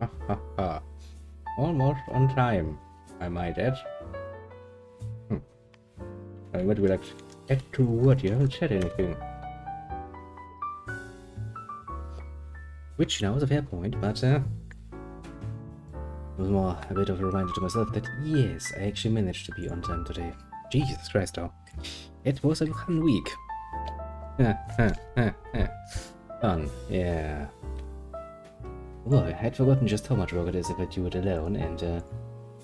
Ha ha ha. Almost on time, I might add. What do we like? Add to what? You haven't said anything. Which now is a fair point, but it was more a bit of a reminder to myself that yes, I actually managed to be on time today. Jesus Christ, though. It was a fun week. Fun, yeah. Well, I had forgotten just how much work it is if I do it alone, and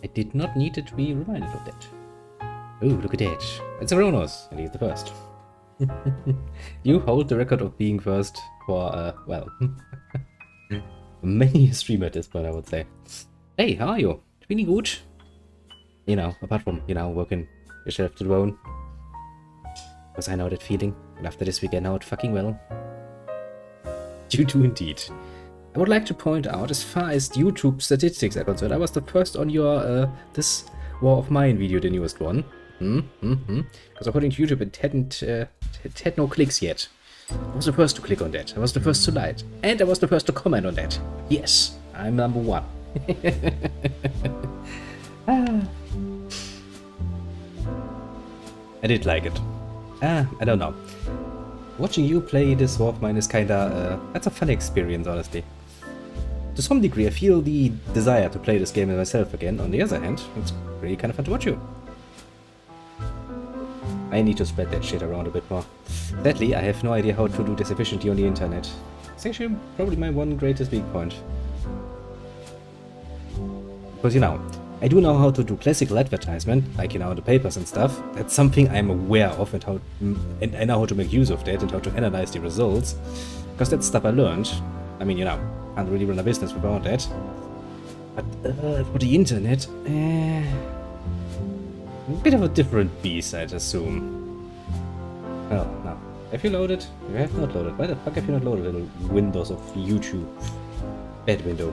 I did not need to be reminded of that. Oh, look at that. It's Aronos, and he's the first. You hold the record of being first for, well, many a streamer at this point, I would say. Hey, how are you? Feeling good? You know, apart from, working yourself to the bone. Because I know that feeling, and after this week I know it fucking well. You do indeed. I would like to point out, as far as YouTube statistics are concerned, I was the first on your, this War of Mine video, the newest one. Because according to YouTube, it had no clicks yet. I was the first to click on that. I was the first to like. And I was the first to comment on that. Yes, I'm number one. I did like it. I don't know. Watching you play this War of Mine is kinda, that's a fun experience, honestly. To some degree, I feel the desire to play this game myself again. On the other hand, it's really kind of fun to watch you. I need to spread that shit around a bit more. Sadly, I have no idea how to do this efficiently on the internet. It's actually probably my one greatest weak point. Because, I do know how to do classical advertisement, like, the papers and stuff. That's something I'm aware of, and I know how to make use of that and how to analyze the results. Because that's stuff I learned. I mean, can't really run a business without that. But for the internet, a bit of a different beast, I'd assume. Oh, no. Have you loaded? You have not loaded. Why the fuck have you not loaded little windows of YouTube? Bad window.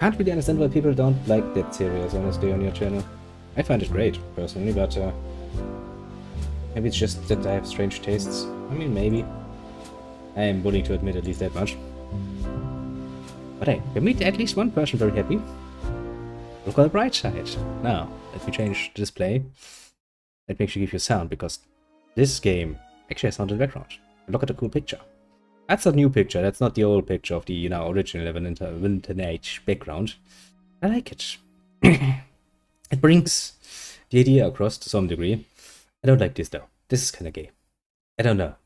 Can't really understand why people don't like that series, honestly, on your channel. I find it great, personally, but maybe it's just that I have strange tastes. I mean, maybe. I am willing to admit at least that much. But hey, we made at least one person very happy. Look on the bright side. Now, let me change the display. Let me actually give you sound, because this game actually has sound in the background. Look at the cool picture. That's a new picture, that's not the old picture of the, original Neverwinter Nights background. I like it. It brings the idea across to some degree. I don't like this though. This is kinda gay. I don't know.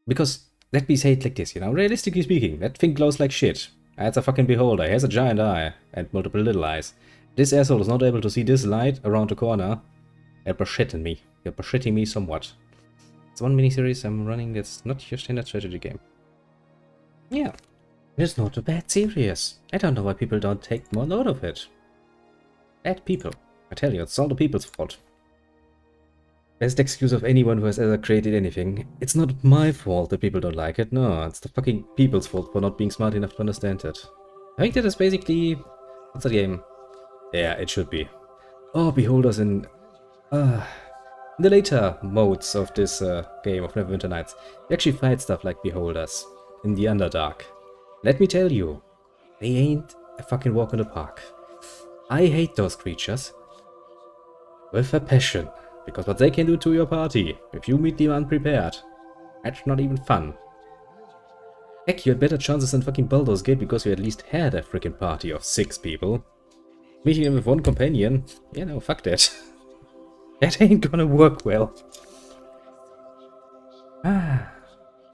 Because, let me say it like this, realistically speaking, that thing glows like shit. That's a fucking beholder, he has a giant eye, and multiple little eyes. This asshole is not able to see this light around the corner. You're bullshitting me. You're bullshitting me somewhat. It's one miniseries I'm running that's not your standard strategy game. Yeah, it's not a bad series. I don't know why people don't take more note of it. Bad people. I tell you, it's all the people's fault. Best excuse of anyone who has ever created anything. It's not my fault that people don't like it, no, it's the fucking people's fault for not being smart enough to understand it. I think that is basically... what's the game? Yeah, it should be. Oh, beholders in the later modes of this game of Neverwinter Nights, you actually fight stuff like beholders in the Underdark. Let me tell you, they ain't a fucking walk in the park. I hate those creatures with a passion, because what they can do to your party if you meet them unprepared, that's not even fun. Heck, you had better chances than fucking Baldur's Gate because you at least had a freaking party of 6 people. Meeting them with one companion, fuck that. That ain't gonna work well. But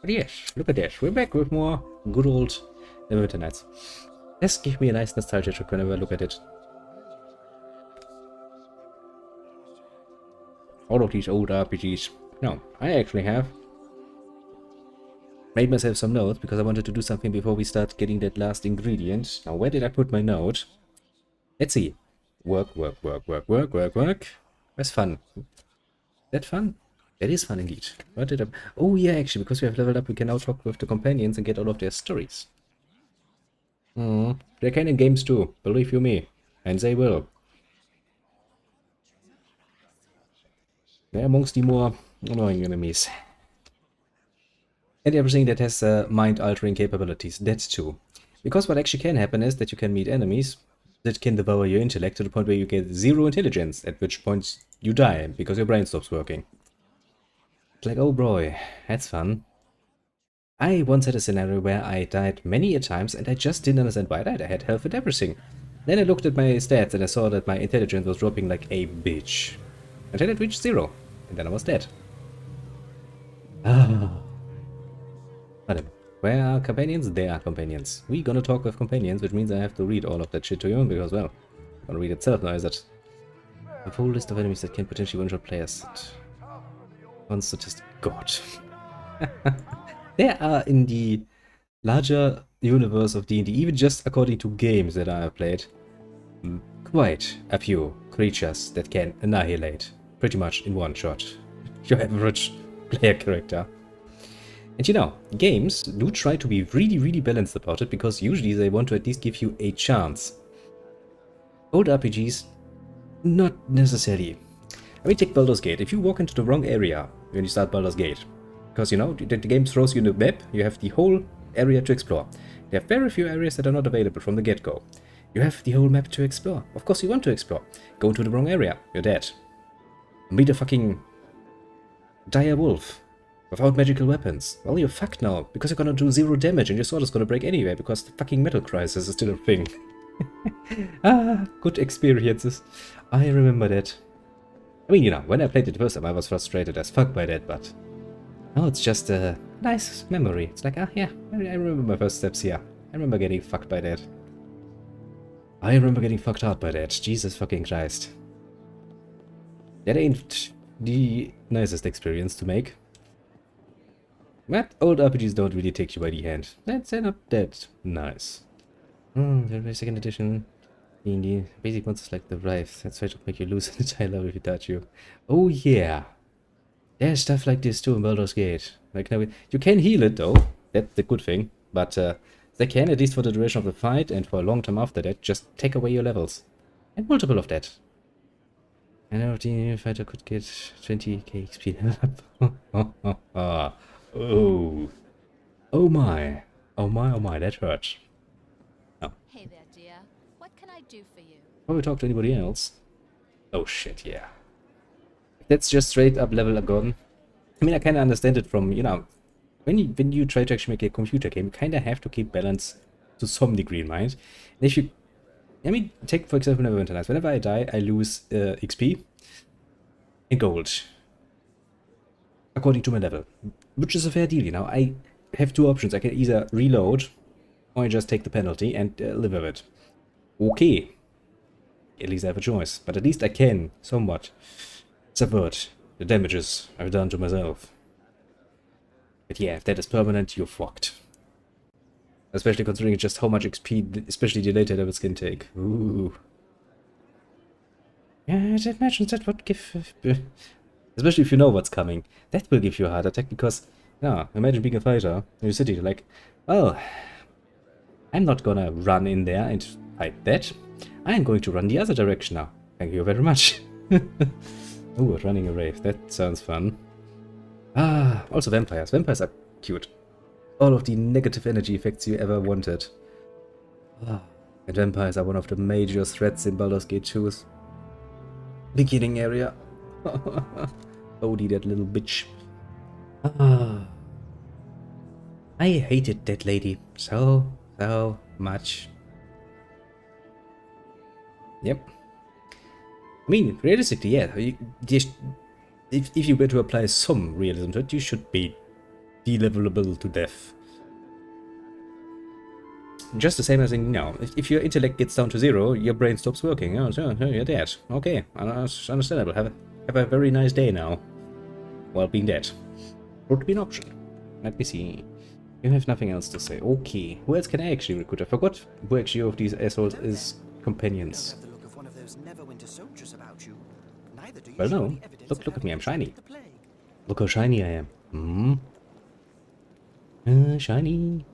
yes, look at that. We're back with more good old Neverwinter Nights. This gives me a nice nostalgia trip whenever I look at it. All of these old RPGs. No, I actually have made myself some notes because I wanted to do something before we start getting that last ingredient. Now, where did I put my note? Let's see. Work. That's fun. Is that fun? That is fun indeed. What did I... oh yeah, actually, because we have leveled up, we can now talk with the companions and get all of their stories. They can in games too, believe you me. And they will. They're amongst the more annoying enemies. And everything that has mind-altering capabilities, that's too. Because what actually can happen is that you can meet enemies that can devour your intellect to the point where you get 0 intelligence, at which point you die because your brain stops working. It's like, oh boy, that's fun. I once had a scenario where I died many a times and I just didn't understand why I died. I had health and everything. Then I looked at my stats and I saw that my intelligence was dropping like a bitch. Until it reached 0. And then I was dead. Ah. Whatever. Where are companions? There are companions. We gonna talk with companions, which means I have to read all of that shit to you, because, well, I'm gonna read itself now, is it? A full list of enemies that can potentially one-shot players. One statistic. God. There are in the larger universe of D&D, even just according to games that I have played, quite a few creatures that can annihilate pretty much in one shot your average player character. And you know, games do try to be really balanced about it, because usually they want to at least give you a chance. Old RPGs, not necessarily. I mean, take Baldur's Gate. If you walk into the wrong area when you start Baldur's Gate, because, you know, the game throws you the map, you have the whole area to explore. There are very few areas that are not available from the get-go. You have the whole map to explore. Of course you want to explore. Go into the wrong area, you're dead. Meet a fucking dire wolf without magical weapons. Well, you're fucked now, because you're gonna do 0 damage and your sword is gonna break anyway, because the fucking metal crisis is still a thing. Good experiences. I remember that. I mean, you know, when I played it the first time I was frustrated as fuck by that, but now it's just a nice memory. It's like, ah, yeah, I remember my first steps here. I remember getting fucked by that. I remember getting fucked hard by that. Jesus fucking Christ. That ain't the nicest experience to make. But old RPGs don't really take you by the hand. They're not that nice. The second edition. The basic monsters like the Wraith. That's right to make you lose an entire level if you touch you. Oh yeah. There's stuff like this too in Baldur's Gate. Like, now you can heal it though. That's the good thing. But they can, at least for the duration of the fight and for a long time after that, just take away your levels. And multiple of that. I know the fighter could get 20k XP. Oh. Oh my. Oh my, oh my, that hurts. Oh. Hey there, dear. What can I do for you? Probably talk to anybody else. Oh shit, yeah. That's just straight up level gone. I mean, I kinda understand it from, you know, when you try to actually make a computer game, you kinda have to keep balance to some degree in mind. And if you, I mean, take for example Neverwinter Nights. Whenever I die, I lose XP and gold. According to my level. Which is a fair deal, you know. I have 2 options. I can either reload, or I just take the penalty and live with it. Okay. At least I have a choice. But at least I can, somewhat, subvert the damages I've done to myself. But yeah, if that is permanent, you're fucked. Especially considering just how much XP, especially the later levels, can take. Ooh. Yeah, I imagine that would give... especially if you know what's coming. That will give you a heart attack, because... yeah, imagine being a fighter in your city, you're like, well, I'm not gonna run in there and fight that. I'm going to run the other direction now. Thank you very much. Ooh, running a rave. That sounds fun. Ah, also vampires. Vampires are cute. All of the negative energy effects you ever wanted. Ah, and vampires are one of the major threats in Baldur's Gate 2's beginning area. Odie, that little bitch. Ah, I hated that lady so much. Yep. I mean, realistically, yeah. If you were to apply some realism to it, you should be de-levelable to death. Just the same as in, you know, if your intellect gets down to 0, your brain stops working. Oh, so you're dead. Okay, understandable. Have a very nice day now, while being dead. Would be an option. Let me see. You have nothing else to say. Okay, who else can I actually recruit? I forgot who actually of these assholes is companions. Well, no. Look at me, I'm shiny. Look how shiny I am. Shiny.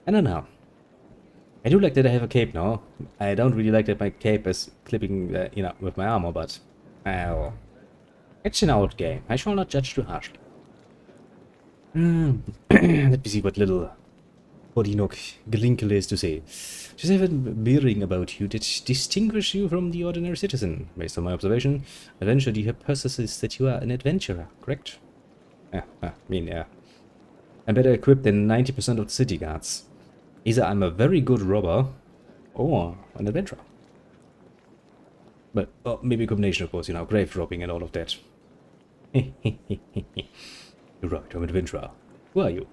I don't know. I do like that I have a cape now. I don't really like that my cape is clipping, you know, with my armor, but... well... it's an old game. I shall not judge too harshly. Let me see what Bodinok Glinkle is to say. Just have a bearing about you that distinguish you from the ordinary citizen. Based on my observation, adventure the hypothesis that you are an adventurer, correct? Yeah. I'm better equipped than 90% of the city guards. Either I'm a very good robber, or an adventurer. But maybe a combination of both, grave robbing and all of that. You're right, I'm an adventurer. Who are you?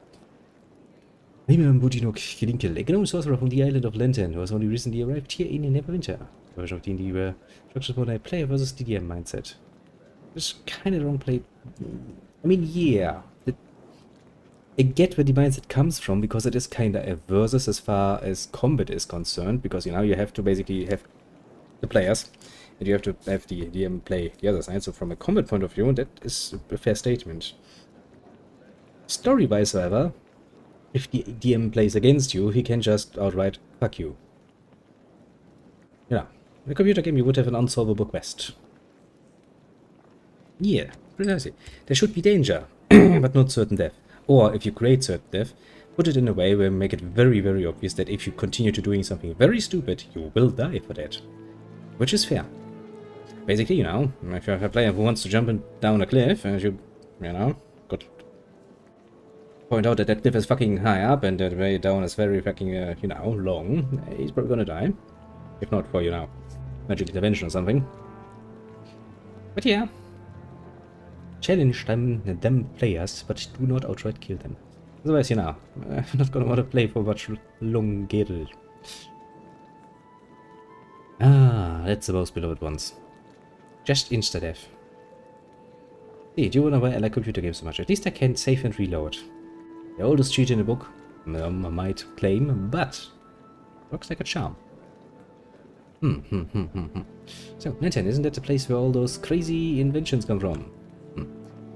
I'm Budinok Kilinkel, a gnome sorcerer from the island of Lenten, who has only recently arrived here in Neverwinter. A version of D&D where structures upon a player versus DDM mindset. It's kind of the wrong play. I mean, yeah. I get where the mindset comes from, because it is kind of a versus as far as combat is concerned, because, you have to basically have the players, and you have to have the DM play the other side, so from a combat point of view, that is a fair statement. Story-wise, however, if the DM plays against you, he can just outright fuck you. In a computer game, you would have an unsolvable quest. Yeah, precisely. There should be danger, but not certain death. Or, if you create certain death, put it in a way where you make it very, very obvious that if you continue to doing something very stupid, you will die for that. Which is fair. Basically, if you have a player who wants to jump down a cliff, and you got point out that that cliff is fucking high up, and that way down is very fucking, long, he's probably gonna die. If not for, magic intervention or something. But yeah. Challenge them players, but do not outright kill them. Otherwise, I'm not gonna want to play for much longer. That's the most beloved ones. Just insta-death. Hey, do you wonder why I like computer games so much? At least I can save and reload. The oldest cheat in the book, I might claim, but looks like a charm. So, Nanten, isn't that the place where all those crazy inventions come from?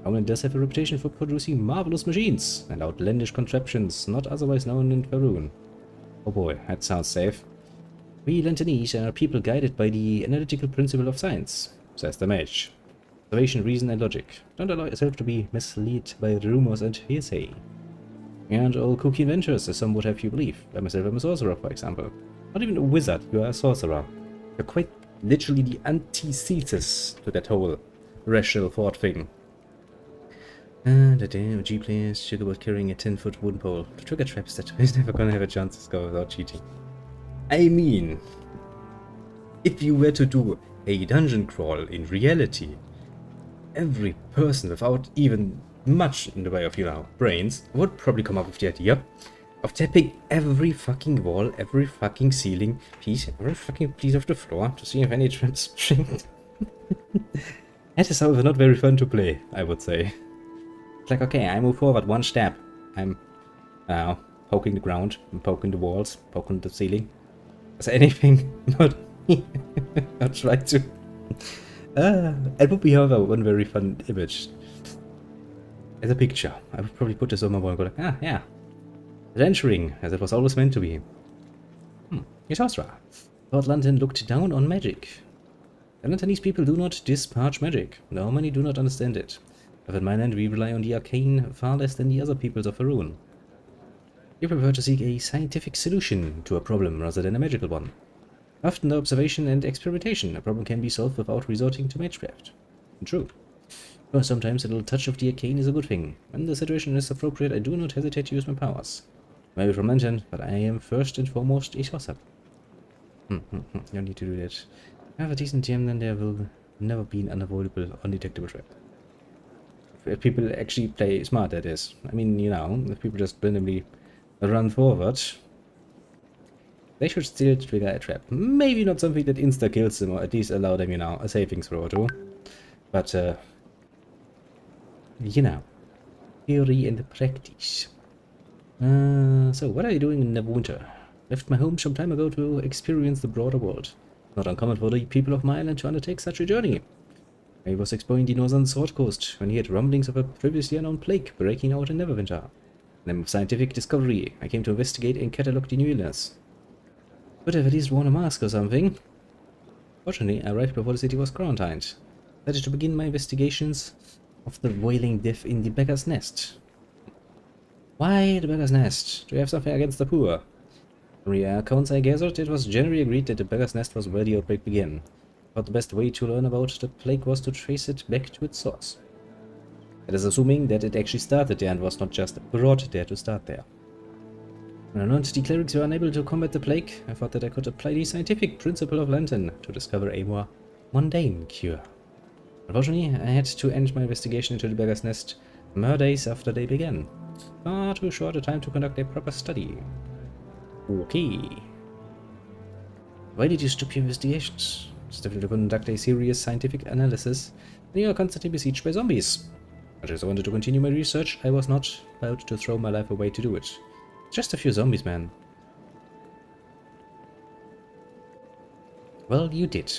Homeland does have a reputation for producing marvelous machines and outlandish contraptions not otherwise known in Faerun. Oh boy, that sounds safe. We Lantanese are people guided by the analytical principle of science, says the mage. Observation, reason, and logic. Don't allow yourself to be misled by rumors and hearsay. You aren't all kooky adventurers, as some would have you believe. I myself am a sorcerer, for example. Not even a wizard, you are a sorcerer. You're quite literally the antithesis to that whole rational thought thing. The damn G players joke about carrying a 10-foot wooden pole to trigger traps that is never gonna have a chance to go without cheating. I mean, if you were to do a dungeon crawl in reality, every person without even much in the way of, brains would probably come up with the idea of tapping every fucking wall, every fucking ceiling piece, every fucking piece of the floor to see if any traps spring. That is, however, not very fun to play, I would say. It's like, okay, I move forward one step. I'm poking the ground, I'm poking the walls, poking the ceiling. Is there anything not I'll try to. It would be, however, one very fun image. As a picture. I would probably put this on my wall and go like, yeah. Adventuring, as it was always meant to be. Yasosra. Lord London looked down on magic. The Lantanese people do not dispatch magic. No, many do not understand it. But in my land, we rely on the arcane far less than the other peoples of Faerun. We prefer to seek a scientific solution to a problem rather than a magical one. Often, through observation and experimentation, a problem can be solved without resorting to magecraft. True. But sometimes a little touch of the arcane is a good thing. When the situation is appropriate, I do not hesitate to use my powers. Maybe from Lantern, but I am first and foremost a sorcerer. You don't need to do that. If I have a decent GM, then there will never be an unavoidable, undetectable trap. If people actually play smart, that is. I mean, if people just randomly run forward, they should still trigger a trap. Maybe not something that insta-kills them, or at least allow them, a saving throw or two. But, theory and practice. So, what are you doing in Neverwinter? Left my home some time ago to experience the broader world. Not uncommon for the people of my island to undertake such a journey. I was exploring the northern Sword Coast when he had rumblings of a previously unknown plague breaking out in Neverwinter. In a scientific discovery, I came to investigate and catalog the new illness. Could have at least worn a mask or something. Fortunately, I arrived before the city was quarantined. I decided to begin my investigations of the wailing death in the beggar's nest. Why the beggar's nest? Do you have something against the poor? From the accounts I gathered, it was generally agreed that the beggar's nest was where the outbreak began. But the best way to learn about the plague was to trace it back to its source. That is assuming that it actually started there and was not just brought there to start there. When I learned the clerics were unable to combat the plague, I thought that I could apply the scientific principle of lantern to discover a more mundane cure. Unfortunately, I had to end my investigation into the beggar's nest mere days after they began. Far too short a time to conduct a proper study. Okay. Why did you stop your investigations? It's difficult to conduct a serious scientific analysis when you are constantly besieged by zombies. But as I wanted to continue my research, I was not about to throw my life away to do it. Just a few zombies, man. Well, you did.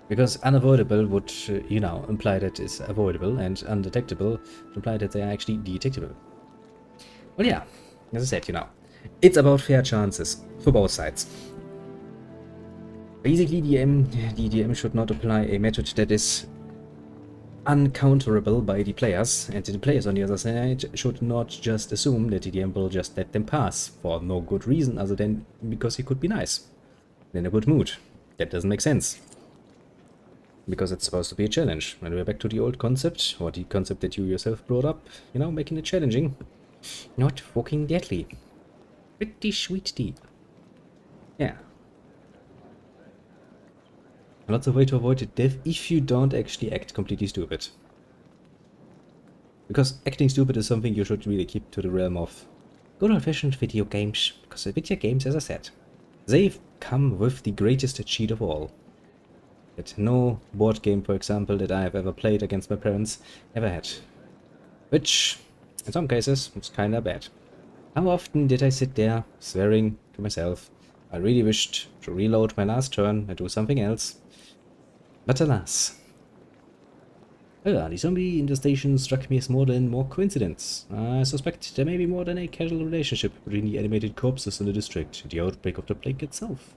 Because unavoidable would, imply that it's avoidable, and undetectable would imply that they are actually detectable. Well, yeah, as I said, it's about fair chances for both sides. Basically, the DM should not apply a method that is uncounterable by the players, and the players on the other side should not just assume that the DM will just let them pass for no good reason other than because he could be nice, in a good mood. That doesn't make sense. Because it's supposed to be a challenge. And we're back to the old concept, or the concept that you yourself brought up, making it challenging, not fucking deadly. Pretty sweet deal. Yeah. Lots of way to avoid death if you don't actually act completely stupid. Because acting stupid is something you should really keep to the realm of good old-fashioned video games. Because the video games, as I said, they've come with the greatest cheat of all. That no board game, for example, that I have ever played against my parents ever had. Which, in some cases, was kinda bad. How often did I sit there, swearing to myself, I really wished to reload my last turn and do something else. But alas. The zombie in the station struck me as more coincidence. I suspect there may be more than a casual relationship between the animated corpses in the district and the outbreak of the plague itself.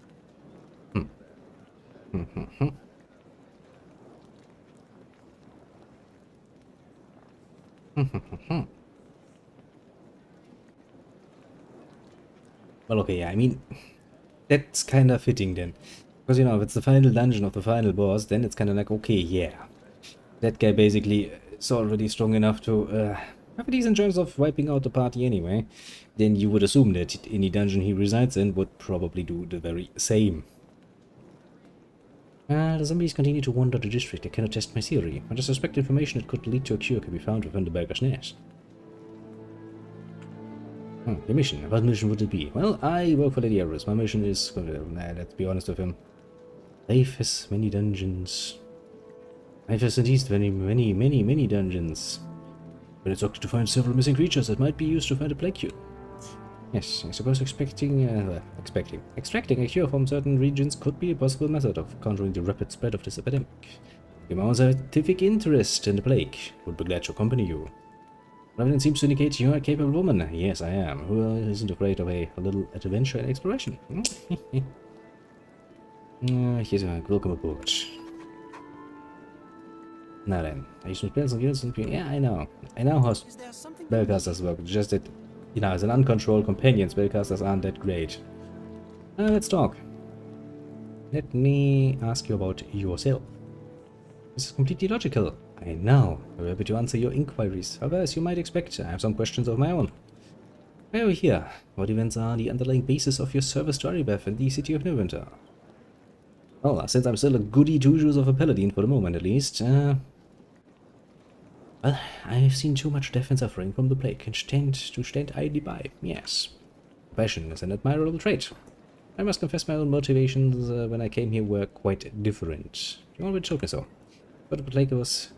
Well, okay, yeah, I mean, that's kind of fitting then. Because, if it's the final dungeon of the final boss, then it's kind of like, okay, yeah. That guy basically is already strong enough to have a decent chance of wiping out the party anyway. Then you would assume that any dungeon he resides in would probably do the very same. The zombies continue to wander the district. I cannot test my theory. I just suspect information that could lead to a cure can be found within the beggar's nest. Your mission. What mission would it be? Well, I work for Lady Everest. My mission is... let's be honest with him. Life has many dungeons. Life has at least many dungeons. But it's okay to find several missing creatures that might be used to find a plague cure. Yes, I suppose extracting a cure from certain regions could be a possible method of countering the rapid spread of this epidemic. Your own scientific interest in the plague would be glad to accompany you. Evidence seems to indicate you are a capable woman. Yes, I am. Who isn't afraid of a little adventure and exploration? Here's a welcome aboard. Now then, I use some spells and units. Yeah, I know. I know how spellcasters work. Just that, as an uncontrolled companion, spellcasters aren't that great. Let's talk. Let me ask you about yourself. This is completely logical. I know. I'm happy to answer your inquiries. However, as you might expect, I have some questions of my own. Why are we here? What events are the underlying basis of your service to Aribeth and the city of Neverwinter? Well, since I'm still a goody two-shoes of a paladin for the moment at least, well, I've seen too much death and suffering from the plague and tend to stand idly by. Yes. Compassion is an admirable trait. I must confess my own motivations when I came here were quite different. You already told me so. But the plague was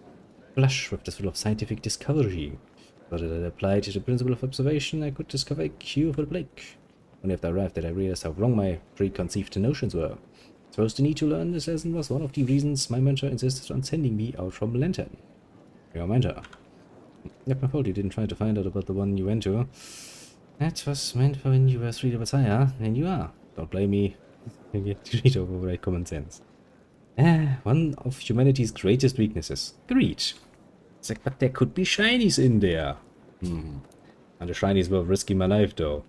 flush with the thrill of scientific discovery. But it applied to the principle of observation, I could discover a cure for the plague. Only after I arrived did I realize how wrong my preconceived notions were. I suppose the need to learn this lesson was one of the reasons my mentor insisted on sending me out from Lantern. Your mentor? Yep, my fault you didn't try to find out about the one you went to. That was meant for when you were 3 levels higher than you are. Don't blame me. You get to read over right common sense. One of humanity's greatest weaknesses. Greed. It's like, but there could be shinies in there. And the shinies were risking my life though.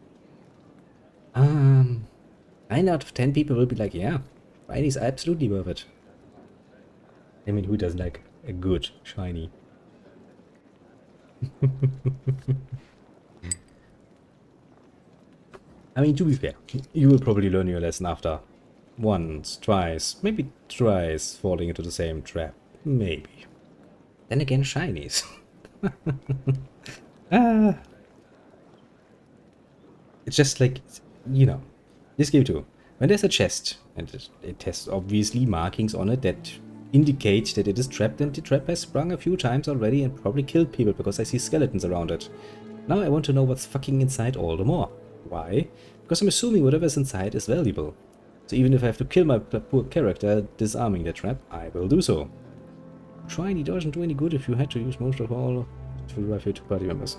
9 out of 10 people will be like, yeah, shinies are absolutely worth it. I mean, who doesn't like a good shiny? I mean, to be fair, you will probably learn your lesson after once, twice, maybe thrice falling into the same trap. Maybe. Then again, shinies. It's just like, you know, this game too. When there's a chest, and it has obviously markings on it that indicate that it is trapped, and the trap has sprung a few times already and probably killed people because I see skeletons around it. Now I want to know what's fucking inside all the more. Why? Because I'm assuming whatever's inside is valuable. So even if I have to kill my poor character disarming the trap, I will do so. Shiny doesn't do any good if you had to use most of all to revive your 2 party members.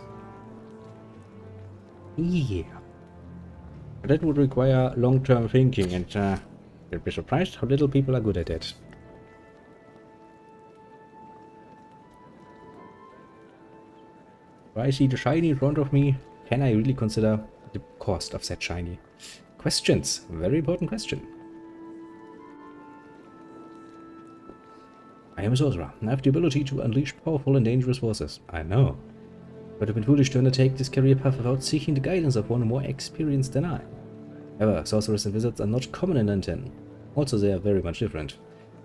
Yeah. That would require long-term thinking, and you'd be surprised how little people are good at it. If I see the shiny in front of me, can I really consider the cost of that shiny? Questions. Very important question. I am a sorcerer. I have the ability to unleash powerful and dangerous forces. I know. But I've been foolish to undertake this career path without seeking the guidance of one more experienced than I. However, sorcerers and wizards are not common in Lantern. Also, they are very much different.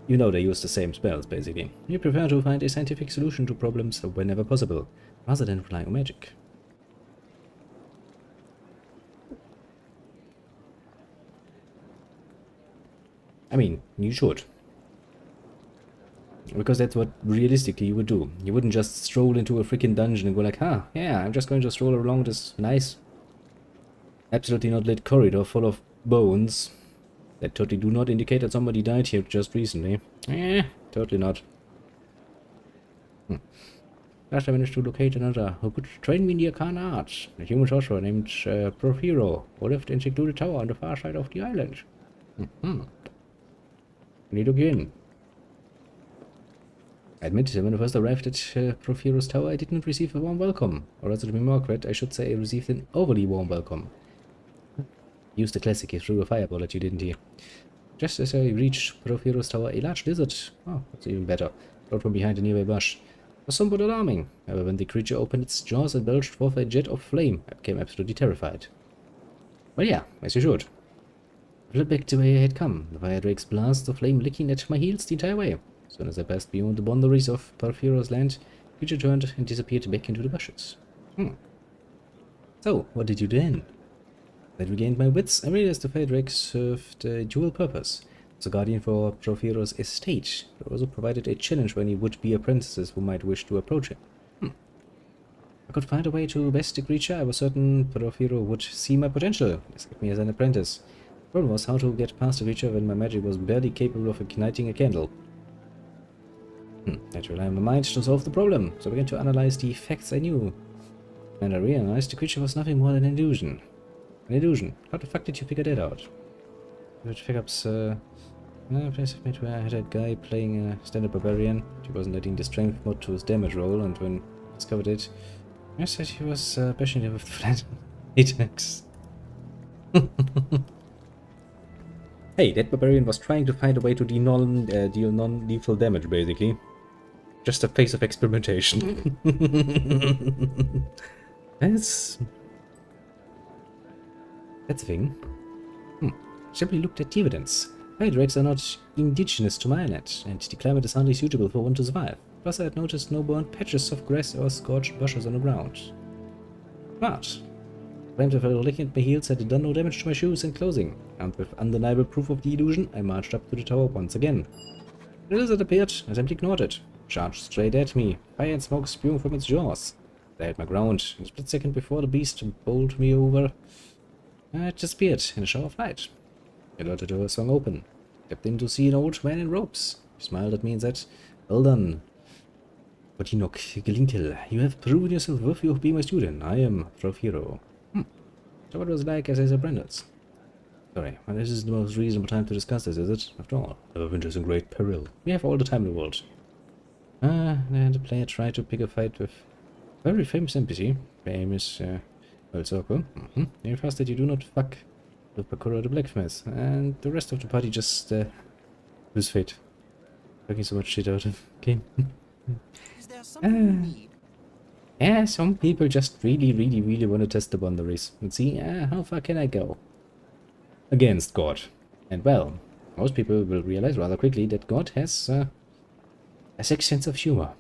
You know they use the same spells, basically. You prefer to find a scientific solution to problems whenever possible, rather than relying on magic. I mean, you should. Because that's what realistically you would do. You wouldn't just stroll into a freaking dungeon and go like, yeah, I'm just going to stroll along this nice, absolutely not lit corridor full of bones that totally do not indicate that somebody died here just recently. Totally not. Last I managed to locate another who could train me in the arcane arts. A human sorcerer named Profiro, who lived in secluded tower on the far side of the island. Need to get in. I admit, when I first arrived at Profiro's tower, I didn't receive a warm welcome. Or rather, to be more accurate, I should say I received an overly warm welcome. Used the classic, he threw a fireball at you, didn't he? Just as I reached Profiro's tower, a large lizard, that's even better, rode from behind a nearby bush. It was somewhat alarming. However, when the creature opened its jaws and belched forth a jet of flame, I became absolutely terrified. Well, yeah, as you should. I fled back the way I had come, the fire drake's blast of flame licking at my heels the entire way. As soon as I passed beyond the boundaries of Porphyro's land, the creature turned and disappeared back into the bushes. So, what did you do then? I regained my wits and realized the fire drake served a dual purpose. As a guardian for Porphyro's estate, but also provided a challenge for any would-be apprentices who might wish to approach him. If I could find a way to best the creature, I was certain Porphyro would see my potential and accept me as an apprentice. The problem was how to get past the creature when my magic was barely capable of igniting a candle. I had to rely on my mind to solve the problem, so I began to analyze the facts I knew. And I realized the creature was nothing more than an illusion. An illusion. How the fuck did you figure that out? Which pickups, place I've made where I had a guy playing a standard barbarian. He wasn't adding the strength mod to his damage roll, and when I discovered it, I said he was bashing it with the flat attacks. Hey, that barbarian was trying to find a way to deal non-lethal damage, basically. Just a phase of experimentation. That's a thing. Simply looked at the evidence. Fire drakes are not indigenous to my island, and the climate is hardly suitable for one to survive. Plus I had noticed no burnt patches of grass or scorched bushes on the ground. But flames of fell licking at my heels had done no damage to my shoes and clothing, and with undeniable proof of the illusion, I marched up to the tower once again. The lizard appeared, I simply ignored it. Charged straight at me, fire and smoke spewing from its jaws. I held my ground, and a split second before the beast bowled me over, it disappeared in a shower of light. I alerted door swung open. Stepped in to see an old man in robes. He smiled at me and said, "Well done, Potinok Glinkel. You have proven yourself worthy of being my student. I am Profiro." So what was it like as his apprentice? Sorry, well, this is the most reasonable time to discuss this, is it? After all, Neverwinter is in great peril. We have all the time in the world. And the player tried to pick a fight with very famous NPC. Famous, Also, cool. Very fast that you do not fuck with Bakura the Blacksmith, and the rest of the party just lose fate. Talking so much shit out of game. Is there something you need? Yeah, some people just really want to test the boundaries and see how far can I go against God. And well, most people will realize rather quickly that God has a sixth sense of humor.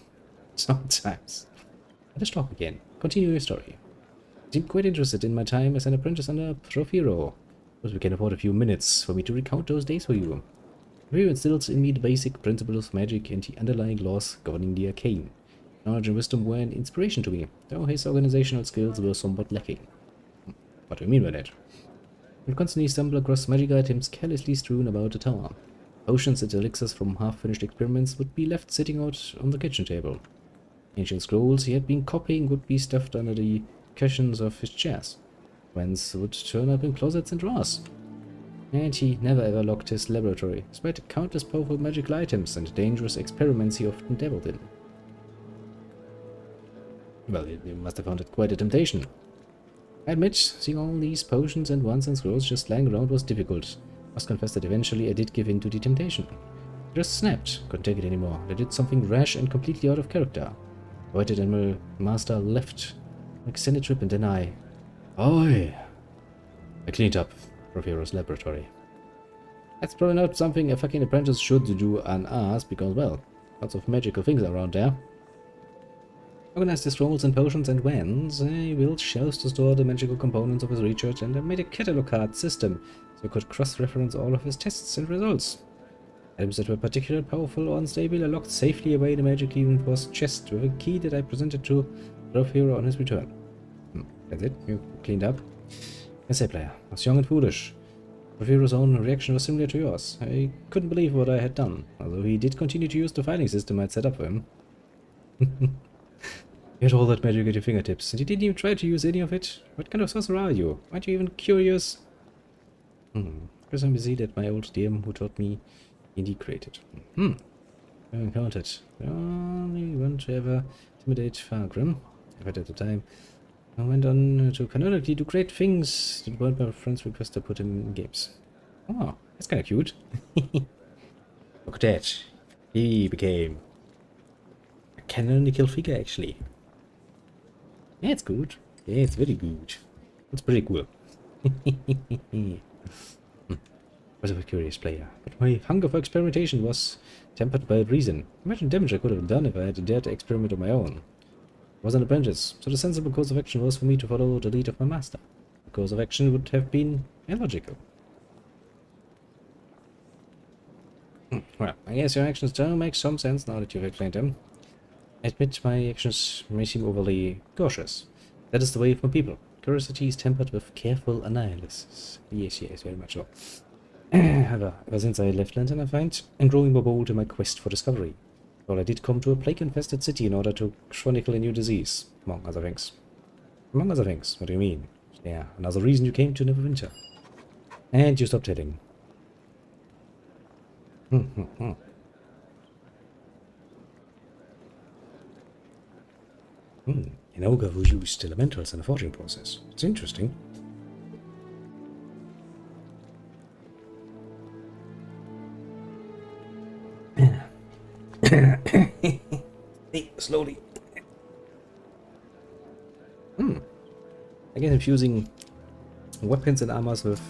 Sometimes. Let us talk again. Continue your story. You seem quite interested in my time as an apprentice under Profiro. Suppose we can afford a few minutes for me to recount those days for you. Profiro instills in me the basic principles of magic and the underlying laws governing the arcane. Knowledge and wisdom were an inspiration to me, though his organizational skills were somewhat lacking. What do you mean by that? I constantly stumble across magic items carelessly strewn about the tower. Potions and elixirs from half-finished experiments would be left sitting out on the kitchen table. Ancient scrolls he had been copying would be stuffed under the cushions of his chairs. Friends would turn up in closets and drawers. And he never ever locked his laboratory, despite the countless powerful magical items and dangerous experiments he often dabbled in. Well, you must have found it quite a temptation. I admit, seeing all these potions and wands and scrolls just lying around was difficult. Must confess that eventually I did give in to the temptation. I just snapped, couldn't take it anymore. I did something rash and completely out of character. Avoided and my master left. An extended trip and then I cleaned up Profiro's laboratory. That's probably not something a fucking apprentice should do unasked because, well, lots of magical things around there. Organized the scrolls and potions and wands. I built shelves to store the magical components of his research and I made a catalog card system so I could cross-reference all of his tests and results. Items that were particularly powerful or unstable I locked safely away in a magically reinforced chest with a key that I presented to Profiro on his return. That's it? You cleaned up? I say, player, I was young and foolish. Profiro's own reaction was similar to yours. I couldn't believe what I had done, although he did continue to use the fighting system I'd set up for him. You had all that magic at your fingertips, and you didn't even try to use any of it? What kind of sorcerer are you? Aren't you even curious? First time you see that my old DM who taught me indeed created. I encountered the only one to ever intimidate Fargrim. But at the time, I went on to canonically do great things to the point my friends request to put him in games. Oh, that's kinda cute. Look at that. He became a canonical figure actually. Yeah, it's good. Yeah, it's very good. It's pretty cool. Was a curious player, but my hunger for experimentation was tempered by reason. Imagine damage I could have done if I had dared to experiment on my own. I was an apprentice, so the sensible course of action was for me to follow the lead of my master. The course of action would have been illogical. Well, I guess your actions do make some sense now that you've explained them. I admit my actions may seem overly cautious. That is the way of my people. Curiosity is tempered with careful analysis. Yes, very much so. However, ever since I left Lantern, I find I'm growing more bold in my quest for discovery. Well, I did come to a plague-infested city in order to chronicle a new disease, among other things. Among other things? What do you mean? Yeah, another reason you came to Neverwinter. And you stopped hitting. An ogre who used elementals in the forging process. It's interesting. Hey, slowly. I guess infusing weapons and armors with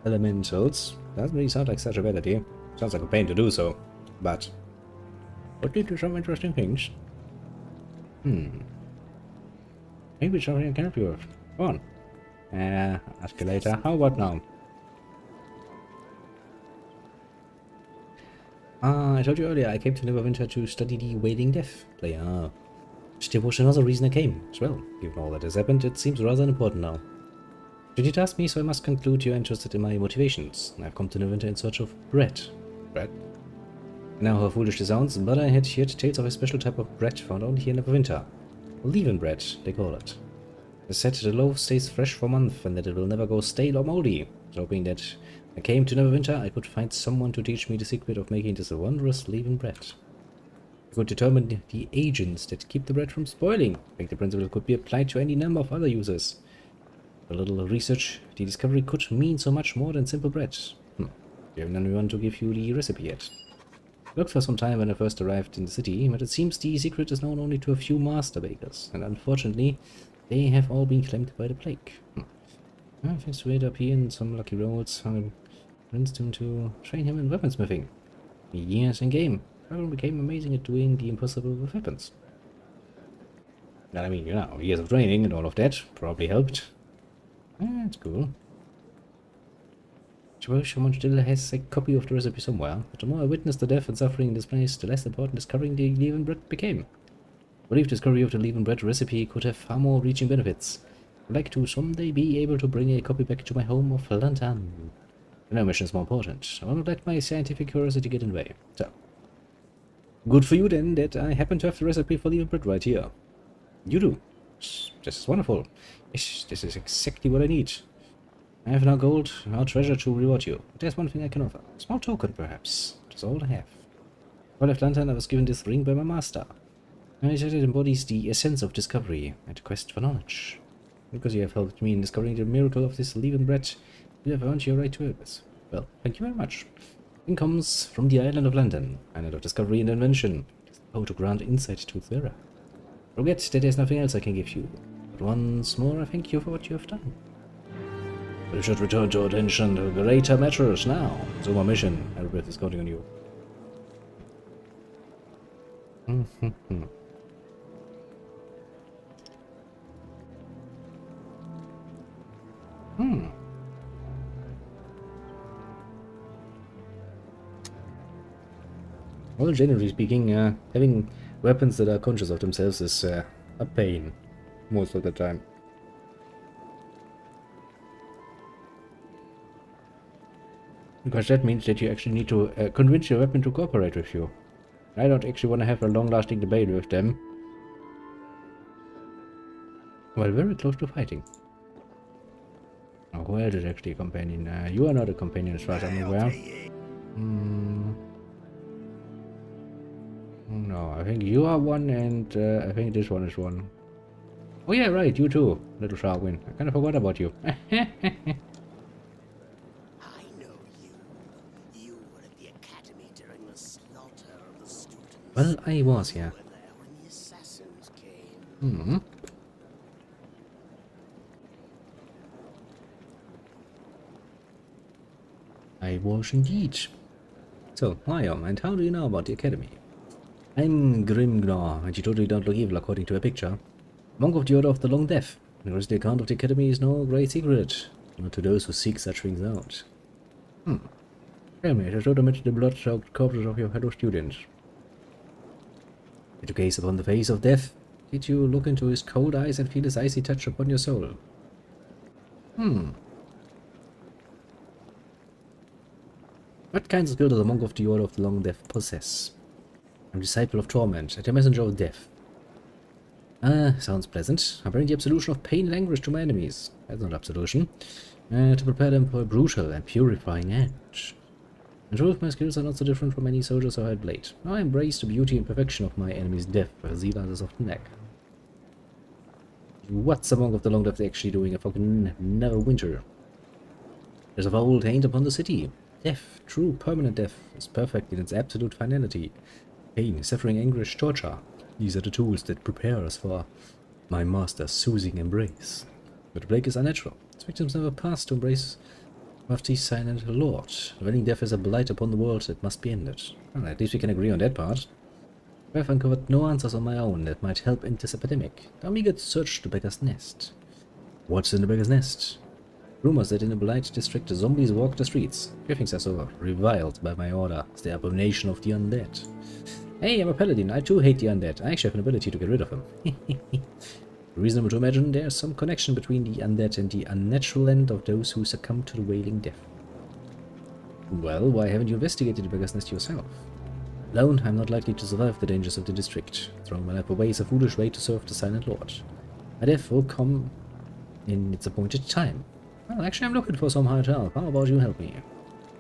elementals doesn't really sound like such a bad idea. Sounds like a pain to do so, but would lead to some interesting things. Maybe it's something I can help you with. Go on. Ask you later. How about now? I told you earlier I came to Neverwinter to study the Wailing Death, player. There was another reason I came, as well. Given all that has happened, it seems rather important now. You did ask me, so I must conclude you're interested in my motivations. I've come to Neverwinter in search of bread. Bread? I know how foolish this sounds, but I had heard tales of a special type of bread found only here in Neverwinter. Leaven bread, they call it. They said the loaf stays fresh for months and that it will never go stale or moldy. Hoping that when I came to Neverwinter, I could find someone to teach me the secret of making this wondrous leaven bread. I could determine the agents that keep the bread from spoiling. I think the principle could be applied to any number of other uses. A little research, the discovery could mean so much more than simple bread. You haven't anyone to give you the recipe yet. I looked for some time when I first arrived in the city, but it seems the secret is known only to a few master bakers, and unfortunately, they have all been claimed by the plague. I fixed way up here in some lucky roads. I convinced him to train him in weaponsmithing. Years in game, everyone became amazing at doing the impossible with weapons. I mean, you know, years of training and all of that probably helped. That's cool. Suppose someone still has a copy of the recipe somewhere, but the more I witnessed the death and suffering in this place, the less important discovering the leaven bread became. I believe discovery of the leaven bread recipe could have far more reaching benefits. I'd like to someday be able to bring a copy back to my home of London. No mission is more important. I won't let my scientific curiosity get in the way. So, good for you then that I happen to have the recipe for leaven bread right here. You do. This is wonderful. This is exactly what I need. I have no gold, no treasure to reward you. But there's one thing I can offer. A small token, perhaps. That's all I have. While I left London, I was given this ring by my master. I said it embodies the essence of discovery and quest for knowledge. Because you have helped me in discovering the miracle of this leaven bread, you have earned your right to it. Well, thank you very much. Ring comes from the island of London, island of discovery and invention. It is the power to grant insight to its wearer. Forget that there's nothing else I can give you. But once more, I thank you for what you have done. We should return to attention to greater matters now. So my mission, every breath is counting on you. Well, generally speaking, having weapons that are conscious of themselves is a pain most of the time. Because that means that you actually need to convince your weapon to cooperate with you. I don't actually want to have a long-lasting debate with them. Well, very close to fighting. Oh, who else is actually a companion? You are not a companion as far as I'm aware. No, I think you are one, and I think this one is one. Oh yeah, right, you too, little Sharwin. I kind of forgot about you. I know you. You were at the academy during the slaughter of the students. Well, I was, yeah. You were there when the assassins came. I was indeed. So, hi, and how do you know about the academy? I'm Grimgnar, and you totally don't look evil according to a picture. Monk of the Order of the Long Death. The rest of the account of the academy is no great secret, not to those who seek such things out. Tell me, I should omit the blood-soaked corpses of your fellow students. Did you gaze upon the face of death? Did you look into his cold eyes and feel his icy touch upon your soul? What kinds of skill does a monk of the Order of the Long Death possess? I'm a disciple of torment, and a messenger of death. Sounds pleasant. I bring the absolution of pain and anguish to my enemies. That's not absolution. To prepare them for a brutal and purifying end. In truth, my skills are not so different from any soldier's or hard blade. I embrace the beauty and perfection of my enemy's death, where zeal others often lack. What's a monk of the Long Death actually doing a fucking Neverwinter? There's a foul taint upon the city. Death, true permanent death, is perfect in its absolute finality. Pain, suffering, anguish, torture. These are the tools that prepare us for my master's soothing embrace. But the plague is unnatural. Its victims never pass to embrace of the silent lord. Dwelling death is a blight upon the world that must be ended. Well, at least we can agree on that part. I have uncovered no answers on my own that might help end this epidemic. I'm eager to search the beggar's nest. What's in the beggar's nest? Rumors that in a blight district the zombies walk the streets. Few things are so reviled by my order as the abomination of the undead. Hey, I'm a paladin. I too hate the undead. I actually have an ability to get rid of them. Reasonable to imagine there's some connection between the undead and the unnatural end of those who succumb to the wailing death. Well, why haven't you investigated the beggar's nest yourself? Alone, I'm not likely to survive the dangers of the district. Throwing my life away is a foolish way to serve the silent lord. My death will come in its appointed time. Well, actually, I'm looking for some hired help. How about you help me?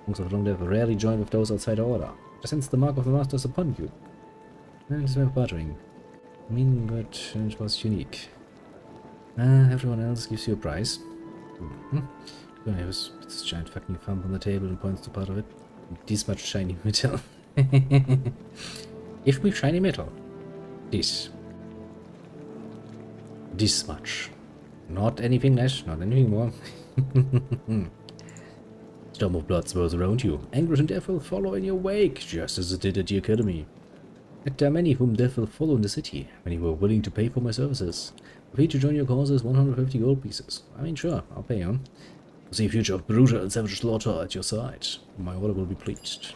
Monks of Long Death rarely join with those outside our order. I sense the mark of the master is upon you. And it's worth bartering. I mean, but it was unique. Everyone else gives you a prize. I have this giant fucking thumb on the table and points to part of it. This much shiny metal. Give me shiny metal. This. This much. Not anything less, not anything more. Storm of blood swirls around you. Anguish and death will follow in your wake, just as it did at the academy. Yet there are many whom death will follow in the city, many who are willing to pay for my services. The fee to join your cause is 150 gold pieces. I mean, sure, I'll pay on. To see a future of brutal and savage slaughter at your side, my order will be pleased.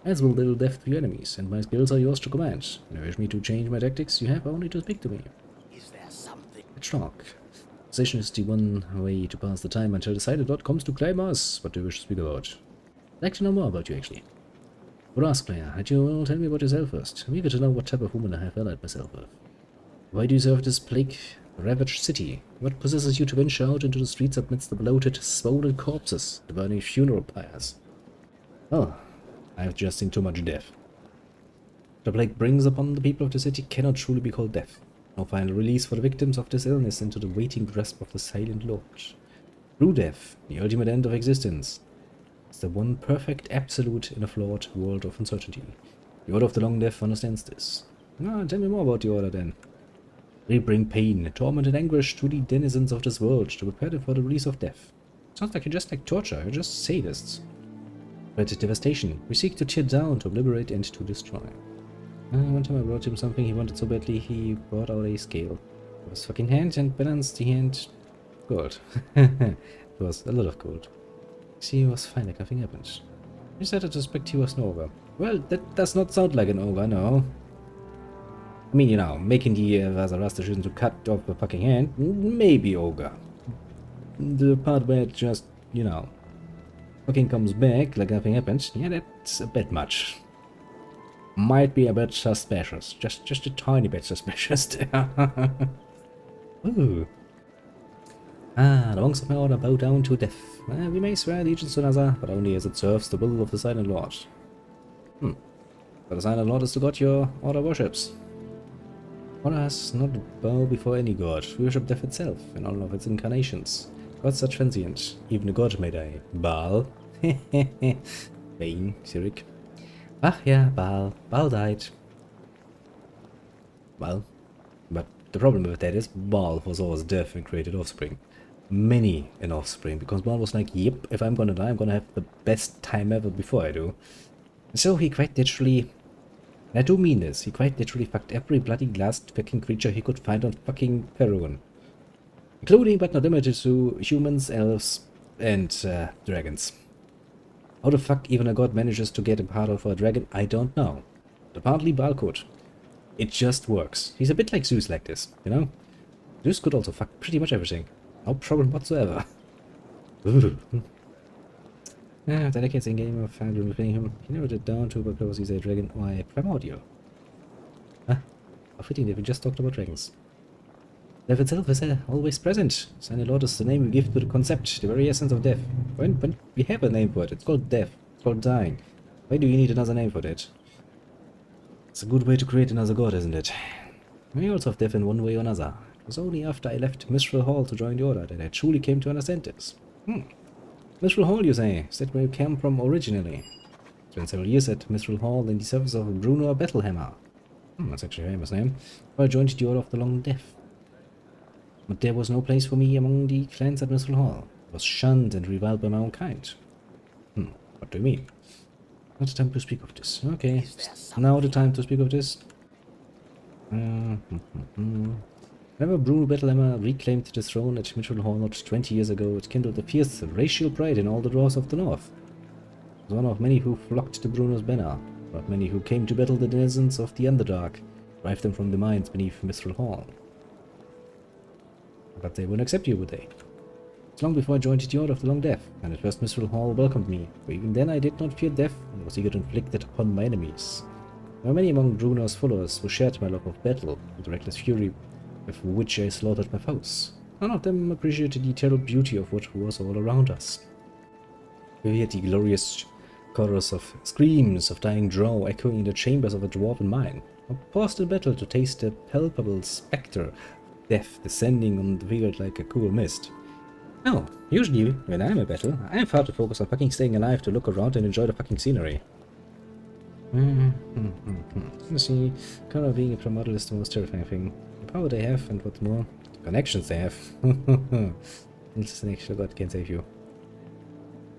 As will little death to your enemies, and my skills are yours to command. When you wish me to change my tactics, you have only to speak to me. Is there something? Let's talk. Conversation is the one way to pass the time until the silent lord comes to claim us. What do you wish to speak about? I'd like to know more about you, actually. Would ask, player, had you all tell me about yourself first? I'm eager to know what type of woman I have allied myself with. Why do you serve this plague-ravaged city? What possesses you to venture out into the streets amidst the bloated, swollen corpses, the burning funeral pyres? Oh, I have just seen too much death. The plague brings upon the people of the city cannot truly be called death. No final release for the victims of this illness into the waiting grasp of the silent lord. True death, the ultimate end of existence. It's the one perfect absolute in a flawed world of uncertainty. The Order of the Long Death understands this. Ah, tell me more about the Order then. We bring pain, torment and anguish to the denizens of this world to prepare them for the release of death. Sounds like you're just like torture, you're just sadists. But devastation, we seek to tear down, to liberate and to destroy. One time I brought him something he wanted so badly, he brought out a scale. With his fucking hand and balanced the hand. Gold. It was a lot of gold. See, he was fine like nothing happened. He said to suspect he was an ogre. Well, that does not sound like an ogre, no. I mean, you know, making the Vazaras decision to cut off the fucking hand, maybe ogre. The part where it just, you know, fucking comes back like nothing happened, yeah, that's a bit much. Might be a bit suspicious. Just a tiny bit suspicious. Ooh. Ah, the monks of my order bow down to death. We may swear allegiance to another, but only as it serves the will of the Silent Lord. But the Silent Lord is the god your order worships. Order has not bow before any god. We worship death itself, in all of its incarnations. Gods are transient. Even a god may die. Baal. Bane, Sirik. Ach yeah, Baal. Baal died. Well, but the problem with that is Baal foresaw death and created offspring. Many an offspring, because Baal was like, yep, if I'm gonna die, I'm gonna have the best time ever before I do. And so he quite literally, and I do mean this, he quite literally fucked every bloody last fucking creature he could find on fucking Perun. Including, but not limited to, humans, elves, and dragons. How the fuck even a god manages to get a part of a dragon, I don't know. But apparently Baal could. It just works. He's a bit like Zeus like this, you know? Zeus could also fuck pretty much everything. No problem whatsoever. Delicates in game of fandom playing him. He narrowed it down to because he's a dragon or a primordial. How fitting that we just talked about dragons. Death itself is always present. Silent Lord is the name we give to the concept, the very essence of death. When we have a name for it, it's called death. It's called dying. Why do you need another name for that? It's a good way to create another god, isn't it? We also have death in one way or another. It was only after I left Mistral Hall to join the Order that I truly came to understand this. Mistral Hall, you say? Is that where you came from originally? Spent several years at Mistral Hall in the service of Bruno Battlehammer. That's actually a famous name. I joined the Order of the Long Death. But there was no place for me among the clans at Mistral Hall. I was shunned and reviled by my own kind. What do you mean? Not the time to speak of this. Okay, now the time to speak of this. Whenever Bruno Battlehammer reclaimed the throne at Mistral Hall not 20 years ago, it kindled a fierce racial pride in all the dwarves of the north. I was one of many who flocked to Bruno's banner, but many who came to battle the denizens of the Underdark, drive them from the mines beneath Mistral Hall. But they wouldn't accept you, would they? It's long before I joined the Order of the Long Death, and at first Mistral Hall welcomed me, but even then I did not fear death, and was eager to inflict it upon my enemies. There were many among Bruno's followers who shared my love of battle, and the reckless fury with which I slaughtered my foes. None of them appreciated the eternal beauty of what was all around us. We heard the glorious chorus of screams of dying drow echoing in the chambers of a dwarven mine. I paused in battle to taste the palpable spectre death descending on the field like a cool mist. No, usually when I'm in battle, I am far too focused on fucking staying alive to look around and enjoy the fucking scenery. You see, kind of being a primordial is the most terrifying thing. The power they have, and what's more, the connections they have. It's an actual god can save you.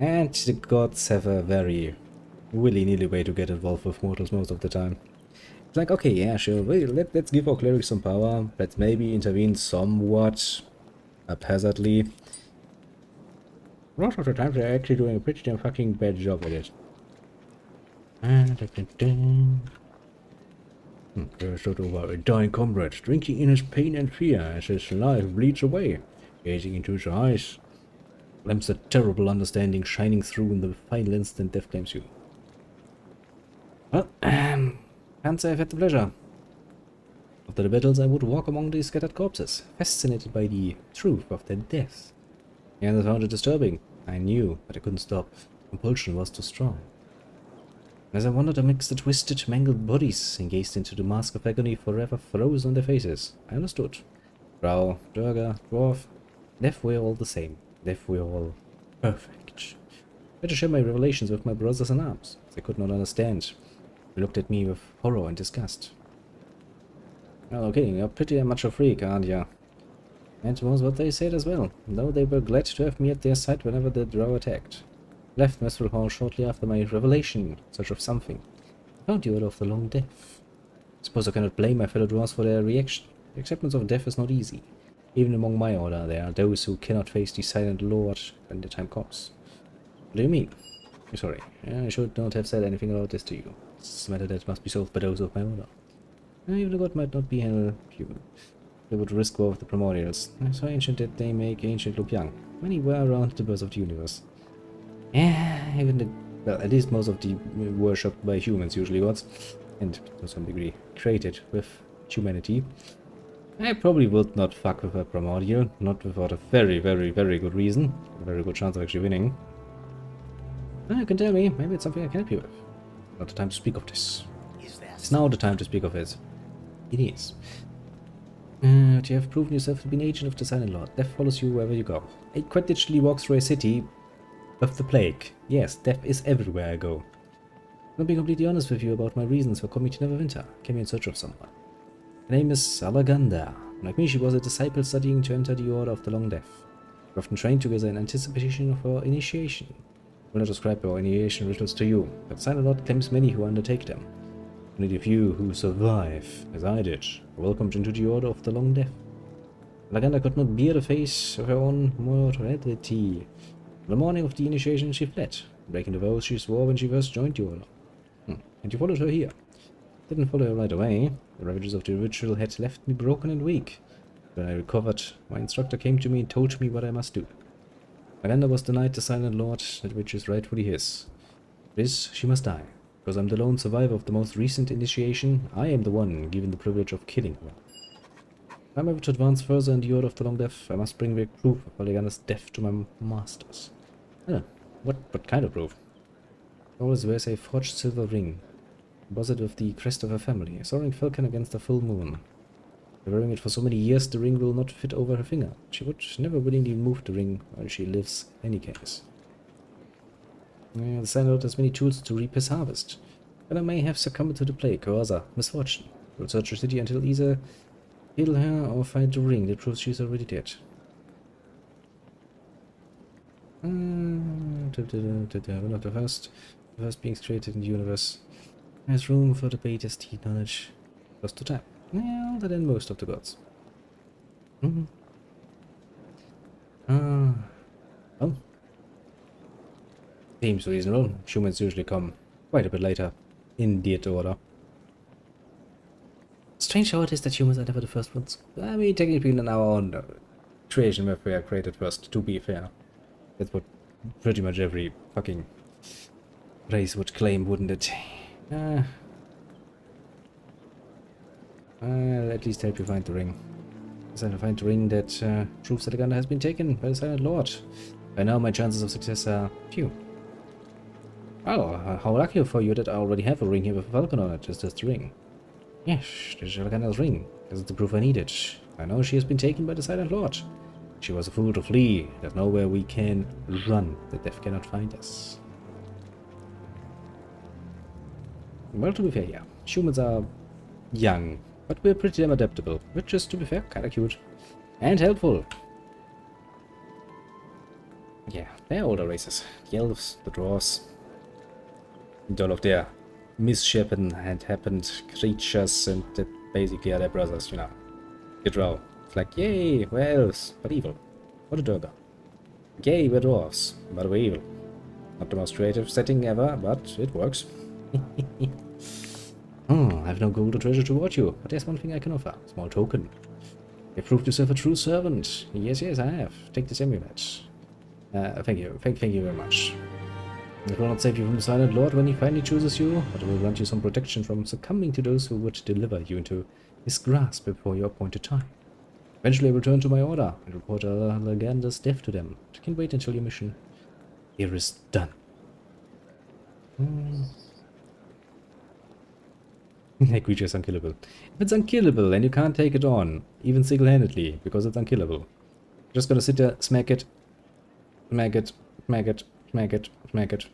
And the gods have a very willy-nilly way to get involved with mortals most of the time. It's like, okay, yeah, sure, let's give our clerics some power, let's maybe intervene somewhat haphazardly. Most of the time they're actually doing a pretty damn fucking bad job at it. There's sort of a dying comrade, drinking in his pain and fear as his life bleeds away. Gazing into his eyes, glimpse a terrible understanding shining through in the final instant death claims you. Well, can't say I've had the pleasure. After the battles, I would walk among these scattered corpses, fascinated by the truth of their deaths. And I found it disturbing. I knew, but I couldn't stop. Compulsion was too strong. As I wandered amidst the twisted, mangled bodies and gazed into the mask of agony forever frozen on their faces, I understood. Drow, Durga, Dwarf, deaf were all the same. Deaf were all perfect. I had to share my revelations with my brothers in arms. They could not understand. They looked at me with horror and disgust. Well, okay, you're pretty much a freak, aren't you? And was what they said as well, though they were glad to have me at their side whenever the Drow attacked. Left Mistral Hall shortly after my revelation in search of something. I found you out of the long death. I suppose I cannot blame my fellow Dwarves for their reaction. The acceptance of death is not easy. Even among my order, there are those who cannot face the silent lord when the time comes. What do you mean? Sorry, I should not have said anything about this to you. It's a matter that must be solved by those of my order. Even the god might not be human. They would risk war with the primordials. So ancient that they make ancient look young. Many were around the birth of the universe. Yeah, even the... well, at least most of the worshipped by humans usually gods. And, to some degree, created with humanity. I probably would not fuck with a primordial. Not without a very, very, very good reason. A very good chance of actually winning. You can tell me, maybe it's something I can help you with. Not the time to speak of this. It's now the time to speak of it. It is. But you have proven yourself to be an agent of the Silent Lord. Death follows you wherever you go. It quite literally walks through a city of the plague. Yes, death is everywhere I go. I'll be completely honest with you about my reasons for coming to Neverwinter. I came in search of someone. Her name is Alaganda. Like me, she was a disciple studying to enter the Order of the Long Death. We often trained together in anticipation of her initiation. I will not describe her initiation rituals to you, but Silent Lord claims many who undertake them. Only the few who survive, as I did, are welcomed into the Order of the Long Death. Alaganda could not bear the face of her own mortality. On the morning of the initiation, she fled, breaking the vows she swore when she first joined the Order. And you followed her here. Didn't follow her right away. The ravages of the ritual had left me broken and weak. When I recovered, my instructor came to me and told me what I must do. Alaganda was denied the Silent Lord, that which is rightfully his. For this, she must die. Because I'm the lone survivor of the most recent initiation, I am the one given the privilege of killing her. If I'm ever to advance further in the Order of the Long Death, I must bring back proof of Alaganda's death to my masters. What kind of proof? Always wears a forged silver ring. Was it with the crest of her family, a soaring falcon against a full moon. By wearing it for so many years, the ring will not fit over her finger. She would never willingly move the ring while she lives, in any case. The Silent Lord has many tools to reap his harvest, but I may have succumbed to the plague or other misfortune. We'll search the city until either kill her or find the ring that proves she's already dead. One of the first beings created in the universe. There's room for debate as to knowledge. Close to time. Yeah, older than most of the gods. Oh. Seems reasonable. Humans usually come quite a bit later in the order. Strange how it is that humans are never the first ones. I mean, technically in our own creation myth we are created first, to be fair. That's what pretty much every fucking race would claim, wouldn't it? I'll at least help you find the ring. I'll find the ring that proves that Alaganda has been taken by the Silent Lord. By now my chances of success are few. Oh, how lucky for you that I already have a ring here with a falcon on it. Is this the ring? Yes, this is Alaganda's ring. This is the proof I needed. I know she has been taken by the Silent Lord. She was a fool to flee. There's nowhere we can run. The death cannot find us. Well, to be fair, yeah. Humans are young, but we're pretty damn adaptable. Which is, to be fair, kinda cute. And helpful. Yeah, they're older races. The elves, the dwarves, and all of their misshapen and happened creatures, and that basically are their brothers, you know. You draw. It's like, yay, we're elves, but evil. What a durga. Yay, we're dwarves, but we're evil. Not the most creative setting ever, but it works. Oh, I have no gold or treasure to reward you, but there's one thing I can offer. Small token. You proved yourself a true servant. Yes, yes, I have. Take this amulet. Thank you. Thank you very much. It will not save you from the Silent Lord when he finally chooses you, but it will grant you some protection from succumbing to those who would deliver you into his grasp before your appointed time. Eventually I will return to my order and report Leganda's death to them. I can't wait until your mission here is done. That creature is unkillable. If it's unkillable, then you can't take it on, even single-handedly, because it's unkillable. You're just gonna sit there, smack it, smack it, smack it, smack it, smack it.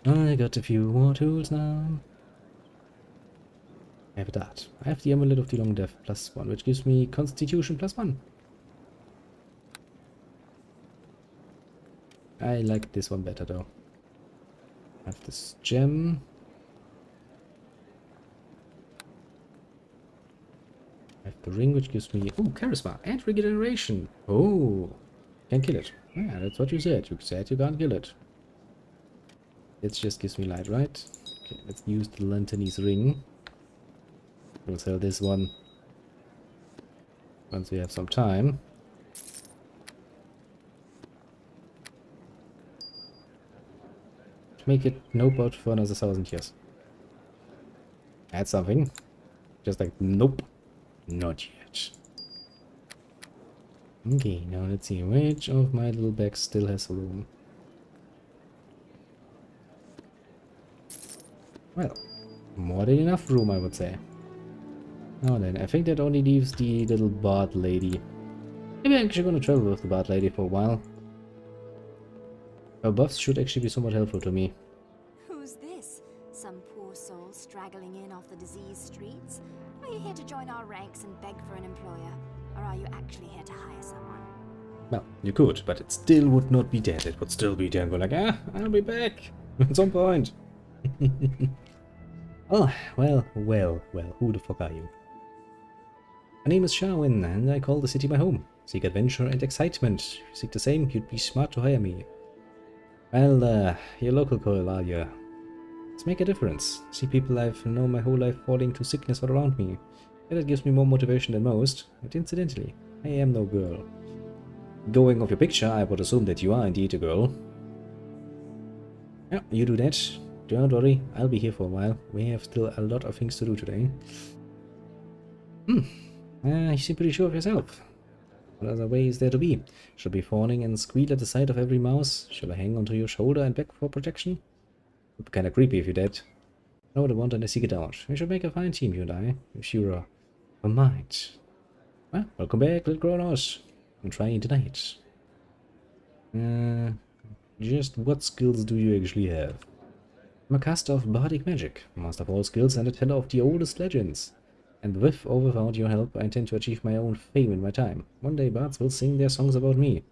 I got a few more tools now. I have that. I have the Amulet of the Long Death +1, which gives me Constitution +1. I like this one better though. I have this gem. I have the ring, which gives me charisma and regeneration. Oh, can't kill it. Yeah, that's what you said. You said you can't kill it. It just gives me light, right? Okay, let's use the Lanternese ring. We'll sell this one once we have some time. Make it nope out for another 1,000 years. Add something. Just like nope. Not yet. Okay, now let's see which of my little bags still has room. Well, more than enough room, I would say. Now then, I think that only leaves the little bard lady. Maybe I'm actually gonna travel with the bard lady for a while. Her buffs should actually be somewhat helpful to me. Who's this? Some poor soul straggling in off the diseased streets? Are you here to join our ranks and beg for an employer? Or are you actually here to hire someone? Well, you could, but it still would not be dead. It would still be there and go like, I'll be back at some point. Oh, well, who the fuck are you? My name is Sharwin, and I call the city my home. Seek adventure and excitement. If you seek the same, you'd be smart to hire me. Well, you're local girl, are you? Let's make a difference. See people I've known my whole life falling to sickness all around me. That gives me more motivation than most. And incidentally, I am no girl. Going off your picture, I would assume that you are indeed a girl. Yeah, you do that. Don't worry, I'll be here for a while. We have still a lot of things to do today. You seem pretty sure of yourself. What other way is there to be? Should I be fawning and squeal at the sight of every mouse? Should I hang onto your shoulder and back for protection? Would be kinda creepy if you did. I would want and I seek it out. We should make a fine team, you and I, if you're a might. Well, welcome back, little Kronos. I'm trying tonight. Just what skills do you actually have? I'm a caster of bardic magic, master of all skills and a teller of the oldest legends. And with or without your help, I intend to achieve my own fame in my time. One day bards will sing their songs about me.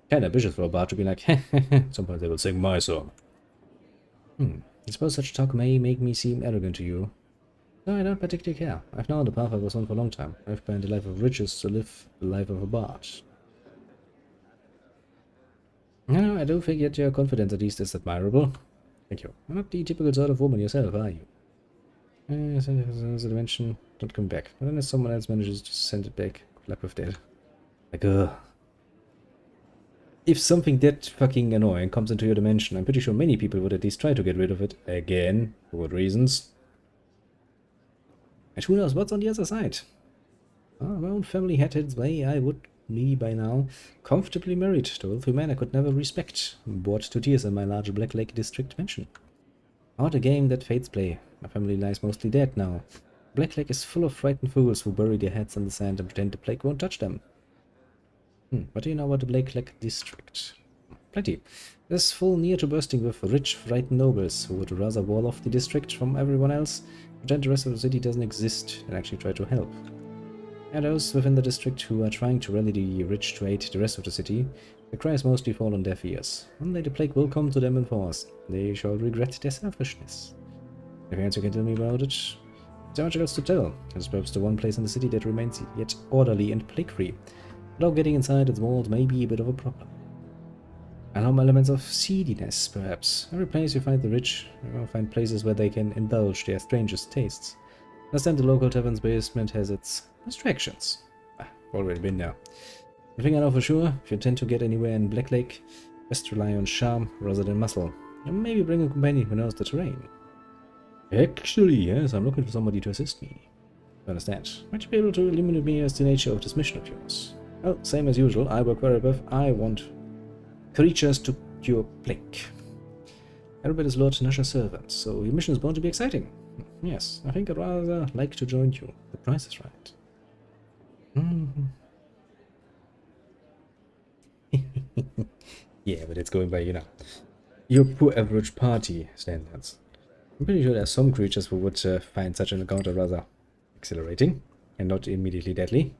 Kinda ambitious for a bard to be like, sometimes they will sing my song. I suppose such talk may make me seem arrogant to you. No, I don't particularly care. I've known the path I was on for a long time. I've planned a life of riches to live the life of a bard. No, I do think that your confidence at least is admirable. Thank you. You're not the typical sort of woman yourself, are you? As I mentioned, don't come back. But then if someone else manages to send it back, good luck with that. Like, if something that fucking annoying comes into your dimension, I'm pretty sure many people would at least try to get rid of it. Again, for good reasons. And who knows what's on the other side? My own family had its way, I would be by now comfortably married to a wealthy man I could never respect, bored to tears in my large Black Lake district mansion. Not a game that fates play. My family lies mostly dead now. Black Lake is full of frightened fools who bury their heads in the sand and pretend the plague won't touch them. What do you know about the Black Lake district? Plenty. It is full near to bursting with rich, frightened nobles who would rather wall off the district from everyone else, pretend the rest of the city doesn't exist, and actually try to help. And those within the district who are trying to rally the rich to aid the rest of the city, the cries mostly fall on deaf ears. One day the plague will come to them in force. They shall regret their selfishness. Anything else you can tell me about it? So much else to tell. It is perhaps the one place in the city that remains yet orderly and plague-free. Without getting inside its walls may be a bit of a problem. And some elements of seediness, perhaps. Every place you find the rich, you will find places where they can indulge their strangest tastes. Understand the local tavern's basement has its distractions. Already been there. The thing I know for sure, if you intend to get anywhere in Black Lake, best rely on charm rather than muscle. And maybe bring a companion who knows the terrain. Actually, yes, I'm looking for somebody to assist me. You understand? Might you be able to illuminate me as the nature of this mission of yours? Well, same as usual, I work very above. I want creatures to cure plague. Everybody is Lord Nasha's servant, so your mission is bound to be exciting. Yes, I think I'd rather like to join you. The price is right. Yeah, but it's going by, you know, your poor average party standards. I'm pretty sure there are some creatures who would find such an encounter rather exhilarating and not immediately deadly.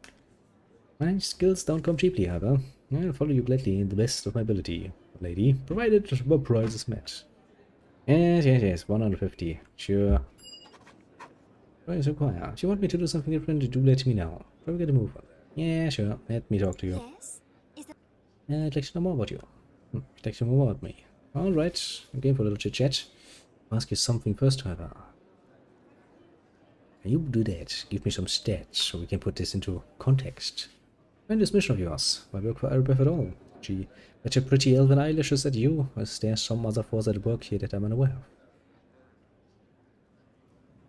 My skills don't come cheaply, however. I'll follow you gladly in the best of my ability, lady, provided the price is met. Yes, 150. Sure. What is required? If you want me to do something different, do let me know. Probably get a move on. Yeah, sure. Let me talk to you. Yes? Is that... I'd like to know more about you. I'd like to know more about me. Alright, I'm game for a little chit-chat. I'll ask you something first, however. Can you do that? Give me some stats so we can put this into context. When this mission of yours, why work for Arbeth at all? Gee, bet your pretty elven eyelashes at you, or is there some other force at work here that I'm unaware of?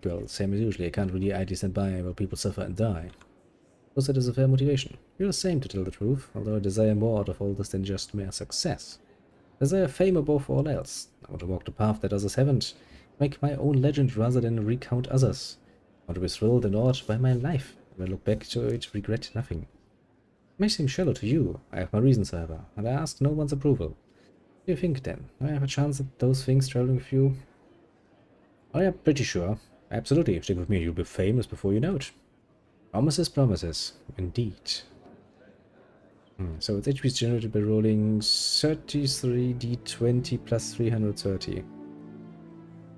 Well, same as usually, I can't really idly stand by while people suffer and die. Suppose that is a fair motivation. You're the same, to tell the truth, although I desire more out of all this than just mere success. I desire fame above all else. I want to walk the path that others haven't, make my own legend rather than recount others. I want to be thrilled and awed by my life, and when I look back to it, regret nothing. It may seem shallow to you, I have my reasons, however, and I ask no one's approval. What do you think, then? Do I have a chance at those things traveling with you? Oh, yeah, pretty sure. Absolutely. Stick with me, you'll be famous before you know it. Promises, promises. Indeed. So it's HP is generated by rolling 33d20 plus 330.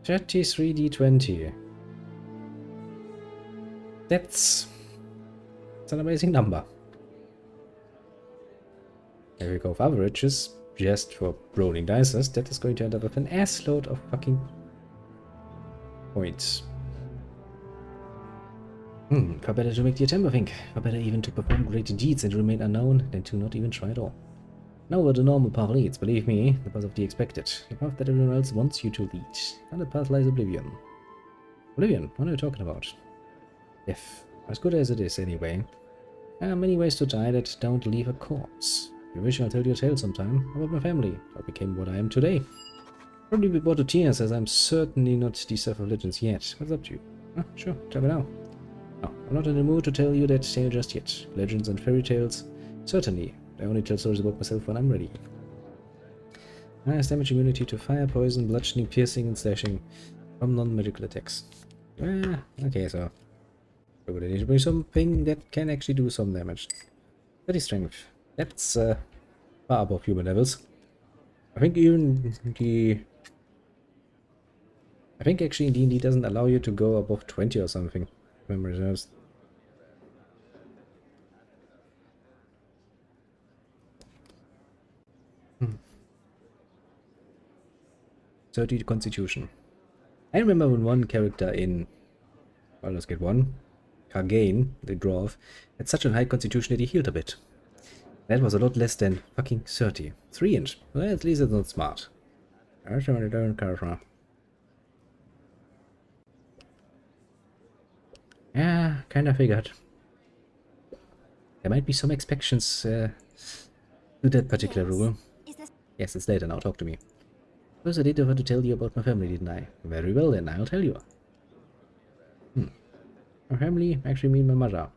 33d20. That's an amazing number. Here we go with averages, just for rolling dices. That is going to end up with an assload of fucking points. Far better to make the attempt, I think. Far better even to perform great deeds and remain unknown than to not even try at all. Now where the normal path leads, believe me, the path of the expected. The path that everyone else wants you to lead. And the path lies oblivion. Oblivion? What are you talking about? If, as good as it is anyway. There are many ways to die that don't leave a corpse. If you wish, I'll tell you a tale sometime about my family, how I became what I am today. Probably be brought to tears, as I'm certainly not the Self of Legends yet. What's up to you? Sure, tell me now. No, I'm not in the mood to tell you that tale just yet. Legends and fairy tales? Certainly. I only tell stories about myself when I'm ready. I have damage immunity to fire, poison, bludgeoning, piercing, and slashing from non-medical attacks. Okay, so we're gonna need to bring something that can actually do some damage. 30 strength. That's far above human levels. I think even the... I think actually D&D doesn't allow you to go above 20 or something. Memory serves. Hmm. 30 Constitution. I remember when one character in Baldur's Gate 1, Cargain, the dwarf, had such a high constitution that he healed a bit. That was a lot less than fucking 30. 3 inch. Well, at least it's not smart. Yeah, kinda figured. There might be some exceptions to that particular rule. Yes, it's later now, talk to me. First I did have to tell you about my family, didn't I? Very well then, I'll tell you. My family actually mean my mother.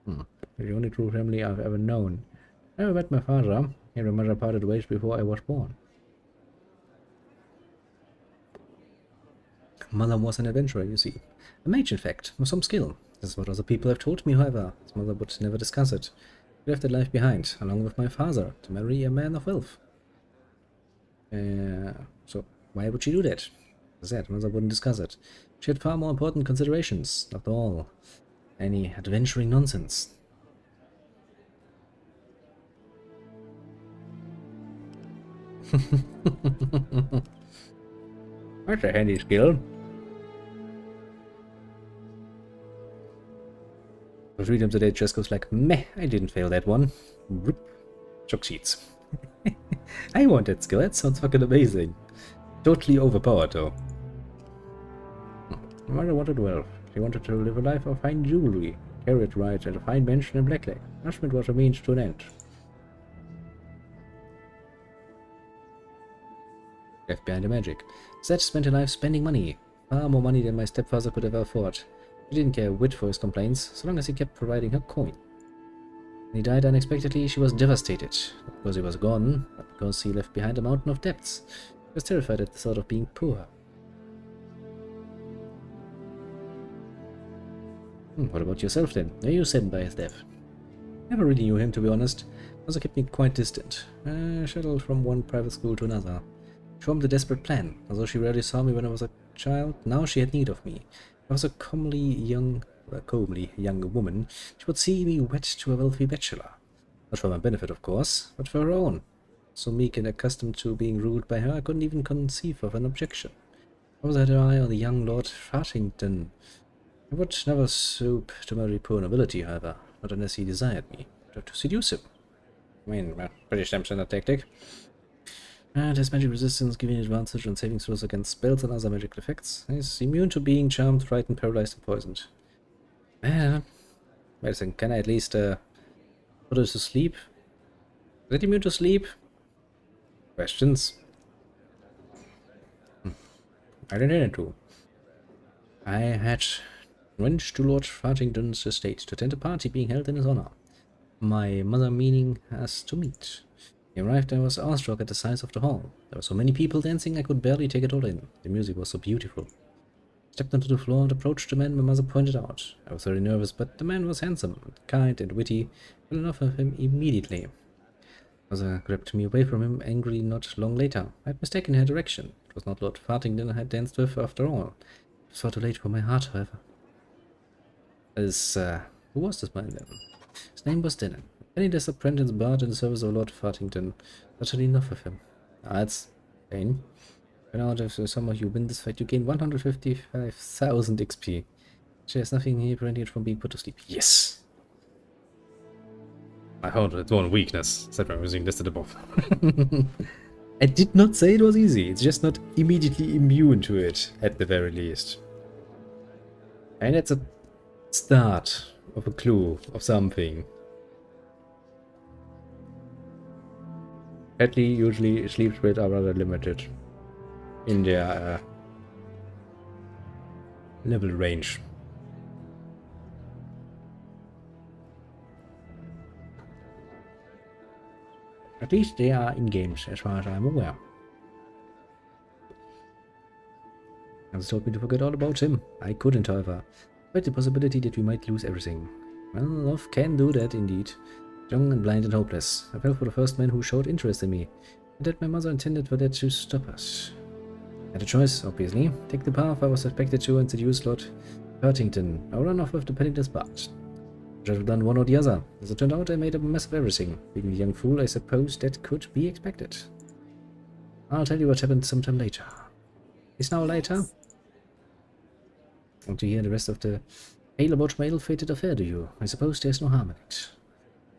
The only true family I've ever known. I never met my father, and my mother parted ways before I was born. Mother was an adventurer, you see. A mage, in fact, with some skill. This is what other people have told me, however. His mother would never discuss it. She left that life behind, along with my father, to marry a man of wealth. So why would she do that? As I said, mother wouldn't discuss it. She had far more important considerations, after all. Any adventuring nonsense. That's a handy skill. For 3 times a day, just goes like, meh, I didn't fail that one. Whoop. Chalk sheets. I want that skill, that sounds fucking amazing. Totally overpowered though. My mother wanted wealth. She wanted to live a life of fine jewelry, carriage rides, and a fine mansion in Blacklake. Nourishment was a means to an end. Left behind the magic. Zed spent her life spending money. Far more money than my stepfather could ever afford. He didn't care a whit for his complaints, so long as he kept providing her coin. When he died unexpectedly, she was devastated. Not because he was gone, but because he left behind a mountain of debts. She was terrified at the thought of being poor. What about yourself then? Are you saddened by his death? Never really knew him, to be honest. Also kept me quite distant. Shuttled from one private school to another. She formed a desperate plan. Although she rarely saw me when I was a child, now she had need of me. I was a comely young woman. She would see me wed to a wealthy bachelor. Not for my benefit, of course, but for her own. So meek and accustomed to being ruled by her, I couldn't even conceive of an objection. I always had her eye on the young Lord Farthington. I would never stoop to marry poor nobility, however, not unless he desired me. I'd have to seduce him. I mean, well, pretty standard tactic. And his magic resistance, giving advantage on saving throws against spells and other magical effects. He's immune to being charmed, frightened, paralyzed, and poisoned. Wait a second, can I at least put her to sleep? Is it immune to sleep? Questions? I didn't intend to. I had went to Lord Farthington's estate to attend a party being held in his honor. My mother meaning us to meet. He arrived, I was awestruck at the size of the hall. There were so many people dancing I could barely take it all in. The music was so beautiful. I stepped onto the floor and approached the man my mother pointed out. I was very nervous, but the man was handsome, kind and witty. I fell in love with him immediately. Mother grabbed me away from him, angry not long later. I had mistaken her direction. It was not Lord Farthington I had danced with after all. It was far too late for my heart, however. Who was this man then? His name was Denon. Penniless apprentice bard in the service of Lord Farthington. Utterly enough of him. That's pain. When out of some of you win this fight, you gain 155,000 XP. There's nothing here preventing it from being put to sleep. Yes! I heard it's one weakness. Set my music listed above. I did not say it was easy. It's just not immediately immune to it, at the very least. And it's a start of a clue of something. Sadly, usually sleep spells are rather limited in their level range. At least they are in games, as far as I'm aware. Hans told me to forget all about him. I couldn't, however. But the possibility that we might lose everything. Well, love can do that, indeed. Young and blind and hopeless. I fell for the first man who showed interest in me. And that my mother intended for that to stop us. I had a choice, obviously. Take the path I was expected to and seduce Lord Farthington, or run off with the penniless bard. I should have done one or the other. As it turned out, I made a mess of everything. Being a young fool, I suppose that could be expected. I'll tell you what happened sometime later. Is now later? Want to hear the rest of the tale about my ill-fated affair, do you? I suppose there's no harm in it. I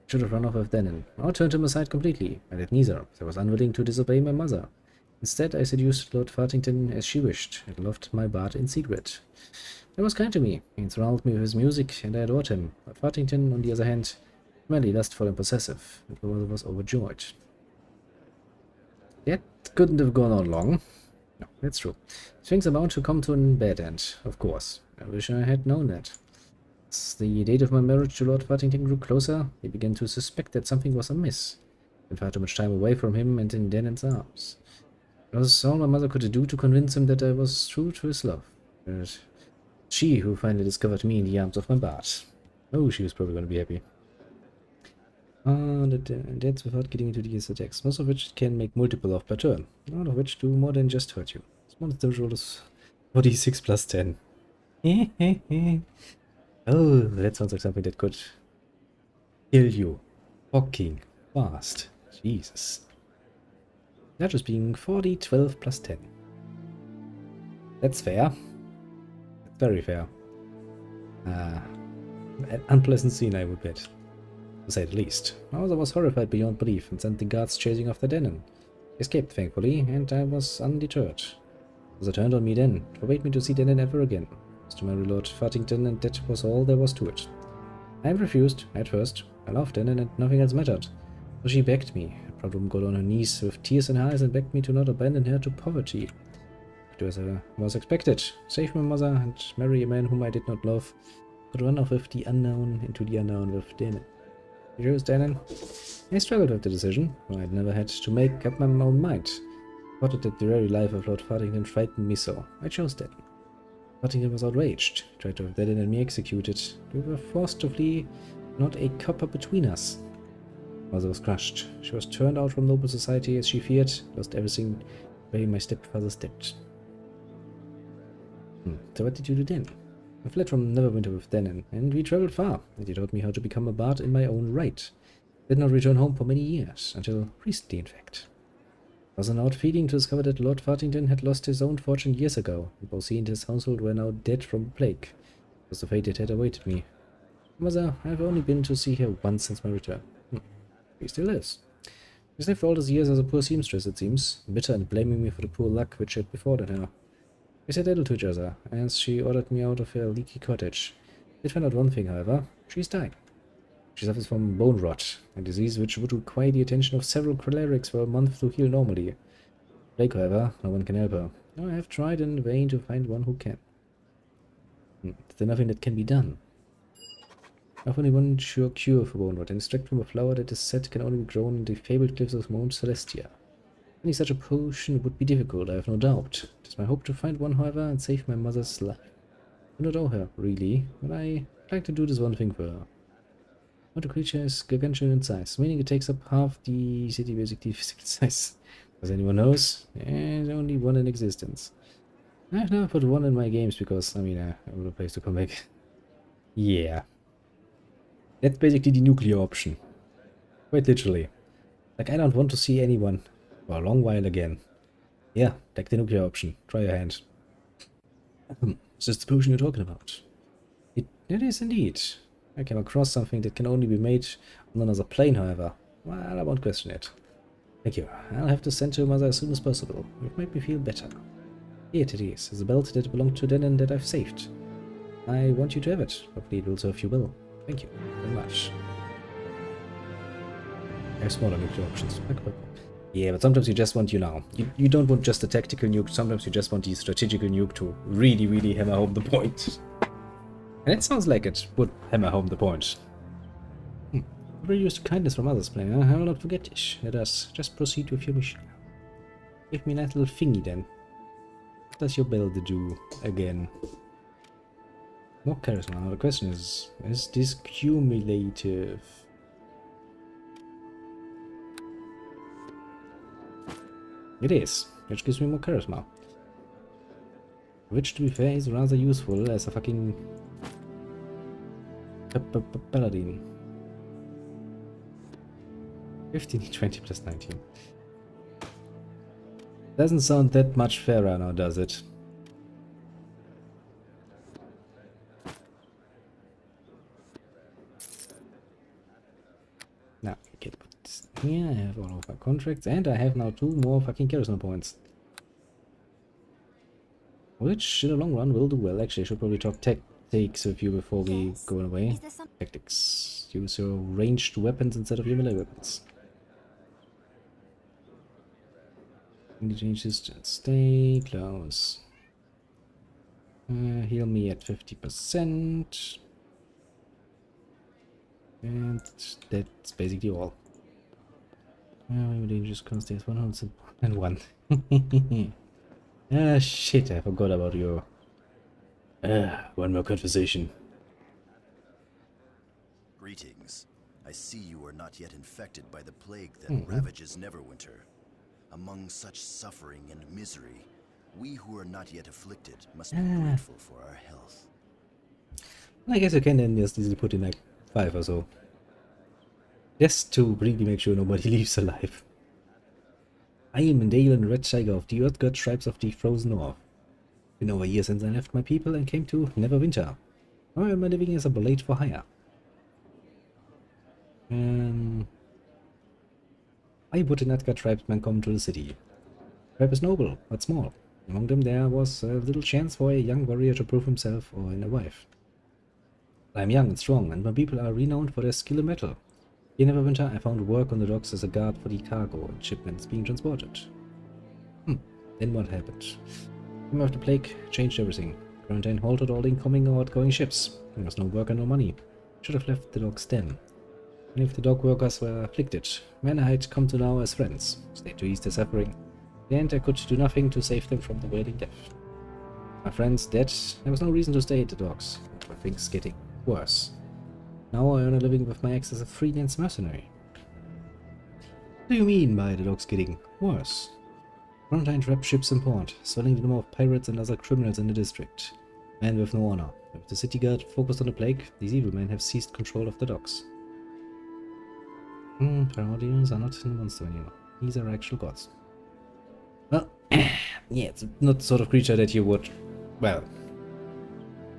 should have run off with Denon, or turned him aside completely. I did neither, as I was unwilling to disobey my mother. Instead, I seduced Lord Farthington as she wished, and loved my bard in secret. He was kind to me. He enthralled me with his music, and I adored him. But Farthington, on the other hand, merely lustful and possessive, and my mother was overjoyed. That couldn't have gone on long. No, that's true. Things are bound to come to a bad end, of course. I wish I had known that. As the date of my marriage to Lord Fartington grew closer, they began to suspect that something was amiss. And far too much time away from him and in Denon's arms. It was all my mother could do to convince him that I was true to his love. But she who finally discovered me in the arms of my bard. Oh, she was probably going to be happy. That's without getting into these attacks, most of which can make multiple of per turn, all of which do more than just hurt you. Smallest damage roll is 46 plus 10. Oh, that sounds like something that could kill you. Fucking fast. Jesus. That just being 40, 12 plus 10. That's fair. That's very fair. An unpleasant scene, I would bet. To say the least. I was horrified beyond belief and sent the guards chasing after Denon. Escaped, thankfully, and I was undeterred. As I turned on me then, it forbade me to see Denon ever again. It was to marry Lord Fartington, and that was all there was to it. I refused, at first. I loved Denon, and nothing else mattered. So she begged me. The proud woman got on her knees with tears in her eyes and begged me to not abandon her to poverty. But as I was expected, save my mother and marry a man whom I did not love, but run off with the unknown into the unknown with Denon. You chose Denon? I struggled with the decision. I'd never had to make up my own mind. I thought that the very life of Lord Fartington frightened me so. I chose Denon. Fartington was outraged. He tried to have Denon and me executed. We were forced to flee, not a copper between us. Mother was crushed. She was turned out from noble society as she feared, lost everything the way my stepfather stepped. So what did you do then? I fled from Neverwinter with Denon, and we traveled far, and he taught me how to become a bard in my own right. Did not return home for many years, until recently in fact. It was an odd feeling to discover that Lord Fartington had lost his own fortune years ago, and both he and his household were now dead from the plague. It was the fate that had awaited me. Mother, I have only been to see her once since my return. She still lives. She's lived all those years as a poor seamstress, it seems, bitter and blaming me for the poor luck which had befallen her. We said little to each other, as she ordered me out of her leaky cottage. I did find out one thing, however. She's dying. She suffers from bone rot, a disease which would require the attention of several clerics for a month to heal normally. Plague, however, no one can help her. I have tried in vain to find one who can. Is there nothing that can be done? I have only one sure cure for bone rot, and extract from a flower that is said can only be grown in the fabled cliffs of Mount Celestia. Any such a potion would be difficult, I have no doubt. It is my hope to find one, however, and save my mother's life. I do not owe her, really, but I'd like to do this one thing for her. But the creature is gargantuan in size, meaning it takes up half the city basically physical size. As anyone knows, there's only one in existence. I've never put one in my games because, I have no place to come back. Yeah. That's basically the nuclear option. Quite literally. Like, I don't want to see anyone for a long while again. Yeah, take the nuclear option. Try your hand. Is this the potion you're talking about? It is indeed. I came across something that can only be made on another plane, however. Well, I won't question it. Thank you. I'll have to send to your mother as soon as possible. You've made me feel better. Here it is. It's a belt that belonged to Denon that I've saved. I want you to have it. Hopefully it will serve you well. Thank you very much. I have smaller nuclear options. Yeah, but sometimes you just want, you don't want just a tactical nuke, sometimes you just want the strategical nuke to really, really hammer home the point. And it sounds like it would hammer home the point. Very used to kindness from others, player. I will not forget this. Let us just proceed with your mission. Give me that little thingy then. What does your bell do again? More charisma. Now the question is this cumulative? It is, which gives me more charisma. Which, to be fair, is rather useful as a fucking paladin. 15, 20 plus 19. Doesn't sound that much fairer now, does it? Now, we can put this here. I have all of our contracts, and I have now 2 more fucking charisma points. Which, in the long run, will do well. Actually, I should probably talk tactics with you before we go away. Tactics. Use your ranged weapons instead of your melee weapons. Change distance. Stay close. Heal me at 50%. And that's basically all. Dangerous constants 101. Ah, shit, I forgot about you. One more conversation. Greetings. I see you are not yet infected by the plague that ravages Neverwinter. Among such suffering and misery, we who are not yet afflicted must be grateful for our health. I guess you can then just easily put in like 5 or so. Just to really make sure nobody leaves alive. I am Dale and Red Tiger of the Earth God tribes of the Frozen North. Been over a year since I left my people and came to Neverwinter. Now I am living as a blade for hire. Why would the Nightguard tribesmen come to the city? Tribe is noble, but small. Among them there was little chance for a young warrior to prove himself or in a wife. I am young and strong, and my people are renowned for their skill in battle. In Neverwinter, I found work on the docks as a guard for the cargo and shipments being transported. Then what happened? The time of the plague changed everything. Quarantine halted all incoming or outgoing ships. There was no work and no money. Should have left the docks then. And if the dock workers were afflicted, men I had come to know as friends, stayed to ease their suffering. In the end, I could do nothing to save them from the wailing death. My friends dead, there was no reason to stay at the docks. But things getting worse. Now I earn a living with my ex as a freelance mercenary. What do you mean by the docks getting worse? Quarantine trapped ships in port, swelling the number of pirates and other criminals in the district. Men with no honor. With the city guard focused on the plague, these evil men have seized control of the docks. Parodians are not in the monster anymore. These are actual gods. Well, yeah, it's not the sort of creature that you would, well,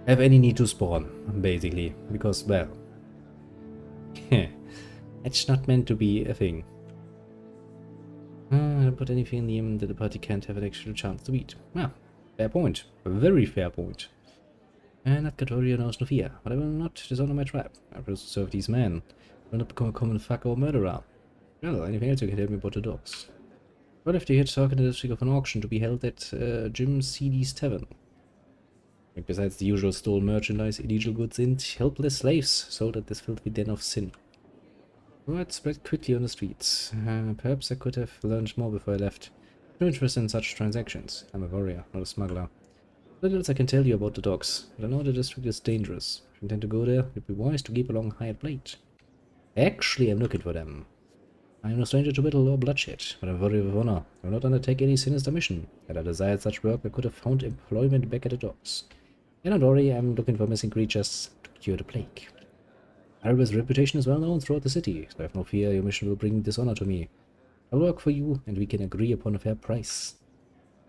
have any need to spawn, basically. Because, well, it's not meant to be a thing. I don't put anything in the aim that the party can't have an actual chance to beat. Well, fair point. A very fair point. And that Katoria knows no fear, but I will not dishonor my tribe. I will serve these men. I will not become a common fucker or murderer. Well, anything else you can tell me about the dogs? Well, if you hear talk in the district of an auction to be held at Jim C.D.'s tavern. And besides the usual stolen merchandise, illegal goods, and helpless slaves sold at this filthy den of sin. Word spread quickly on the streets. Perhaps I could have learned more before I left. No interest in such transactions. I'm a warrior, not a smuggler. Little else I can tell you about the dogs, but I know the district is dangerous. If you intend to go there, it would be wise to keep along hired blade. Actually, I'm looking for them. I am no stranger to battle or bloodshed, but I'm a warrior of honor. I will not undertake any sinister mission. Had I desired such work, I could have found employment back at the docks. And don't worry, I'm looking for missing creatures to cure the plague. Araba's reputation is well known throughout the city, so I have no fear your mission will bring dishonor to me. I'll work for you, and we can agree upon a fair price.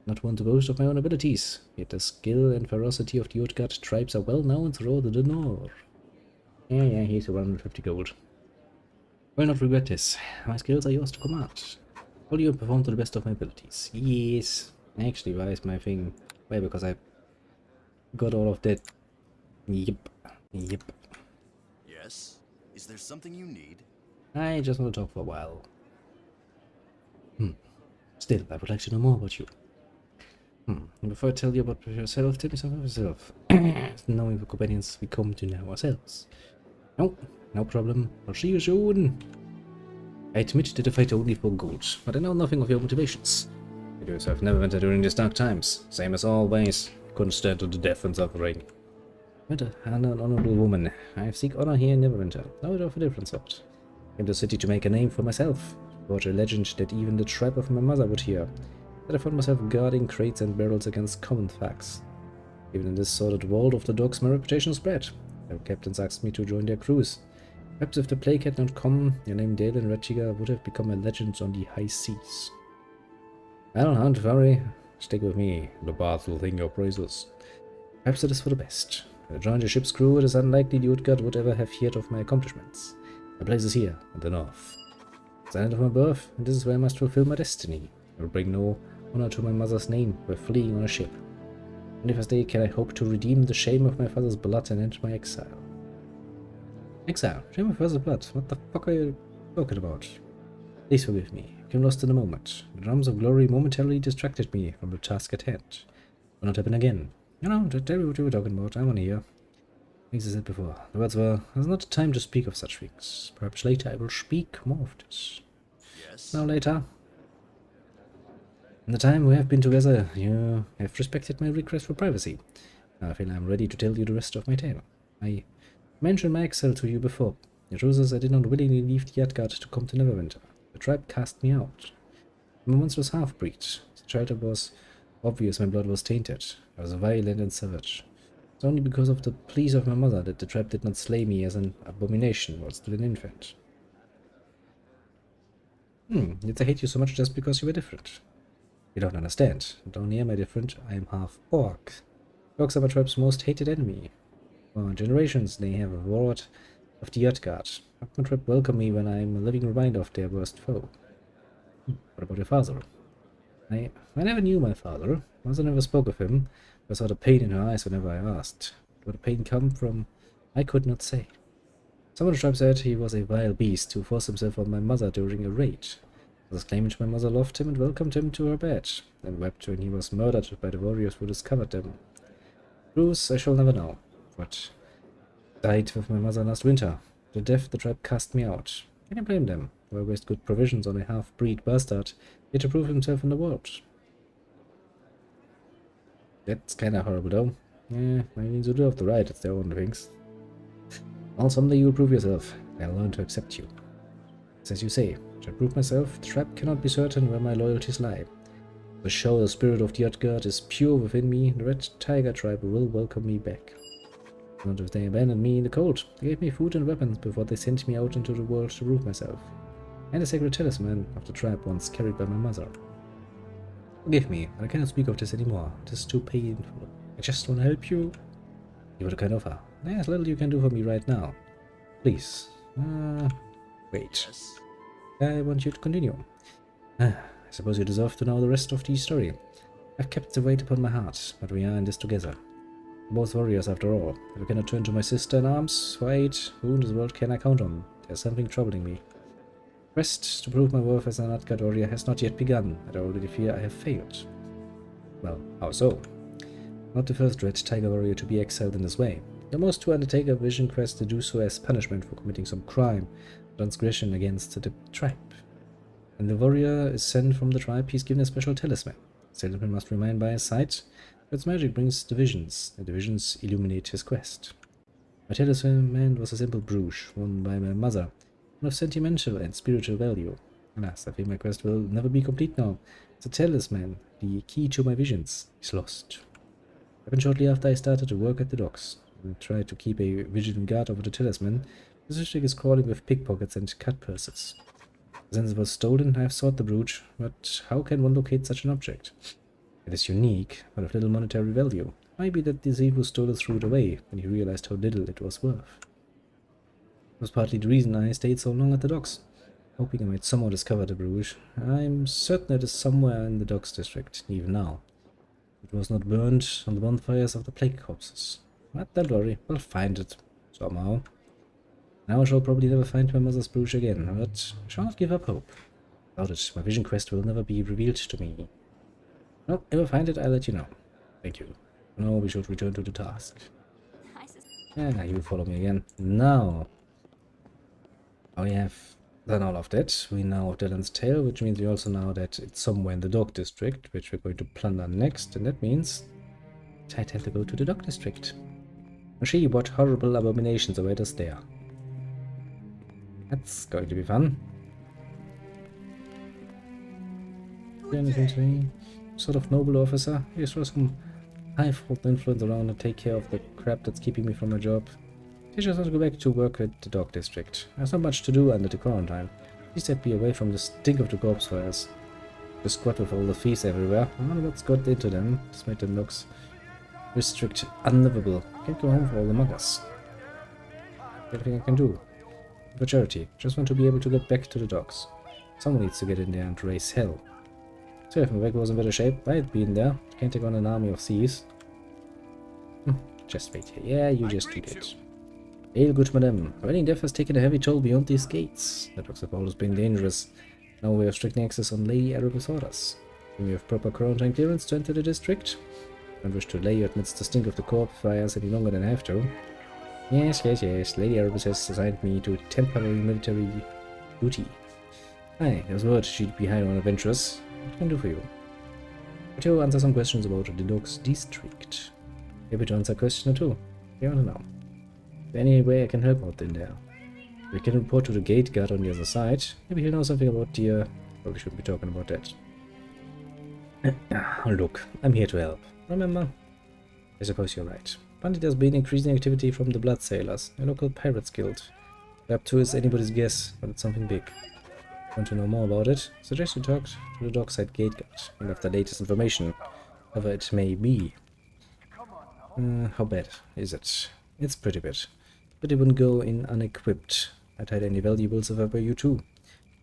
Not one to boast of my own abilities, yet the skill and ferocity of the Utgard tribes are well known throughout the north. Yeah, here's 150 gold. Will not regret this. My skills are yours to command. All you perform to the best of my abilities. Yes. Actually, why is my thing? Well, because I got all of that. Yep. Yes? Is there something you need? I just want to talk for a while. Still, I would like to know more about you. Before I tell you about yourself, tell me something about yourself. Knowing the companions we come to know ourselves. No problem. I'll see you soon. I admit that I fight only for gold, but I know nothing of your motivations. You do yourself Neverwinter during these dark times. Same as always. Couldn't stand to the death and suffering. But an honorable woman. I seek honor here in Neverwinter, though of a different sort. I came to the city to make a name for myself. Forge a legend that even the tribe of my mother would hear. That I found myself guarding crates and barrels against common thugs. Even in this sordid world of the docks, my reputation spread. Their captains asked me to join their crews. Perhaps if the plague had not come, your name Dale and Redchiga would have become a legend on the high seas. Well, don't worry. Stick with me. The bath will sing your praises. Perhaps it is for the best. When I joined the ship's crew, it is unlikely the Utgard would ever have heard of my accomplishments. My place is here, in the north. It's the land of my birth, and this is where I must fulfill my destiny. I will bring no honor to my mother's name by fleeing on a ship. Only first day can I hope to redeem the shame of my father's blood and end my exile. Exile? Shame of father's blood? What the fuck are you talking about? Please forgive me. I became lost in a moment. The drums of glory momentarily distracted me from the task at hand. Will not happen again. Don't tell me what you were talking about. I want to hear. As I said before, the words were, "There's not time to speak of such things. Perhaps later I will speak more of this." Yes? Now later. In the time we have been together, you have respected my request for privacy. Now I feel I'm ready to tell you the rest of my tale. I mentioned my exile to you before. The truth is I did not willingly leave the Yadgard to come to Neverwinter. The tribe cast me out. I'm a monstrous half-breed. The shelter was obvious my blood was tainted. I was violent and savage. It's only because of the pleas of my mother that the tribe did not slay me as an abomination while still an infant. Yet they hate you so much just because you were different. You don't understand. Not only am I different, I am half orc. Orcs are my tribe's most hated enemy. For generations they have a ward of the Yadgard. How can my tribe welcome me when I am a living reminder of their worst foe? What about your father? I never knew my father. Mother never spoke of him. I saw the pain in her eyes whenever I asked. Where the pain come from, I could not say. Some of the tribe said he was a vile beast who forced himself on my mother during a raid. Others claimed my mother loved him and welcomed him to her bed, and wept when he was murdered by the warriors who discovered them. Truth I shall never know. What died with my mother last winter. The death the tribe cast me out. Can you blame them? Why waste good provisions on a half-breed bastard yet to prove himself in the world? That's kinda horrible though. Yeah, I mean, you do have the right, it's their own things. Well, someday you'll prove yourself. I'll learn to accept you. As you say, to prove myself, the tribe cannot be certain where my loyalties lie. To show the spirit of the Utgard is pure within me, the Red Tiger tribe will welcome me back. Not if they abandoned me in the cold. They gave me food and weapons before they sent me out into the world to prove myself. And a sacred talisman of the tribe once carried by my mother. Forgive me, but I cannot speak of this anymore. It is too painful. I just want to help you. Give it a kind offer. There's little you can do for me right now. Please. Wait. Yes? I want you to continue. I suppose you deserve to know the rest of the story. I've kept the weight upon my heart, but we are in this together. We're both warriors after all. If I cannot turn to my sister in arms, wait, who in this world can I count on? There's something troubling me. Quest to prove my worth as an Utgard warrior has not yet begun, and I already fear I have failed. Well, how so? Not the first Red Tiger warrior to be exiled in this way. The most to undertake a vision quest to do so as punishment for committing some crime, transgression against the tribe. When the warrior is sent from the tribe, he is given a special talisman. The talisman must remain by his side, but its magic brings divisions. The divisions illuminate his quest. My talisman was a simple brooch, worn by my mother, one of sentimental and spiritual value. Alas, I fear my quest will never be complete now. The talisman, the key to my visions, is lost. Happened shortly after I started to work at the docks. I tried to keep a vigilant guard over the talisman. The district is crawling with pickpockets and cut purses. Since it was stolen, I have sought the brooch, but how can one locate such an object? It is unique, but of little monetary value. Maybe that the thief who stole it threw it away when he realized how little it was worth. It was partly the reason I stayed so long at the docks, hoping I might somehow discover the brooch. I'm certain it is somewhere in the docks district, even now. It was not burned on the bonfires of the plague corpses. But don't worry, we'll find it somehow. Now I shall probably never find my mother's brooch again, but I shall not give up hope. Without it, my vision quest will never be revealed to me. No, if I find it, I'll let you know. Thank you. Now we should return to the task. You follow me again. Now we have done all of that. We now have Dylan's Tale, which means we also know that it's somewhere in the Dog District, which we're going to plunder next, and that means I tend to go to the Dog District. And see what horrible abominations await us there. That's going to be fun. Anything to me? Sort of noble officer. You throw some high-fault influence around and take care of the crap that's keeping me from my job. I just want to go back to work at the Dog District. There's not much to do under the quarantine. At least I'd be away from the stink of the corpse fires. The squad with all the fees everywhere. I wonder what's got into them. Just made them looks restrict, unlivable. Can't go home for all the muggers. Everything I can do. For charity. Just want to be able to get back to the docks. Someone needs to get in there and raise hell. So if my back was in better shape, I'd be in there. Can't take on an army of thieves. Just wait here. Yeah, you just do that. Hail, good madam. Running death has taken a heavy toll beyond these gates. The docks have always been dangerous. Now we have strict access on Lady Erebus orders. When we have proper quarantine clearance to enter the district. I don't wish to lay you amidst the stink of the corpse fires any longer than I have to. Yes, yes, yes. Lady Erebus has assigned me to temporary military duty. Aye, there's word she'd be hiring on adventurers. What can I do for you? But you answer some questions about the Docks district. Maybe to answer a question or two. You want to know. Is there any way I can help out in there? We can report to the gate guard on the other side. Maybe he'll know something about the... Probably shouldn't be talking about that. Look, I'm here to help. Remember? I suppose you're right. Apparently there's been increasing activity from the Blood Sailors, a local pirates guild. Up to is anybody's guess, but it's something big. Want to know more about it? Suggest you talk to the dockside gate guard and have the latest information, whatever it may be. How bad is it? It's pretty bad. But it wouldn't go in unequipped. I'd hide any valuables if I were you too.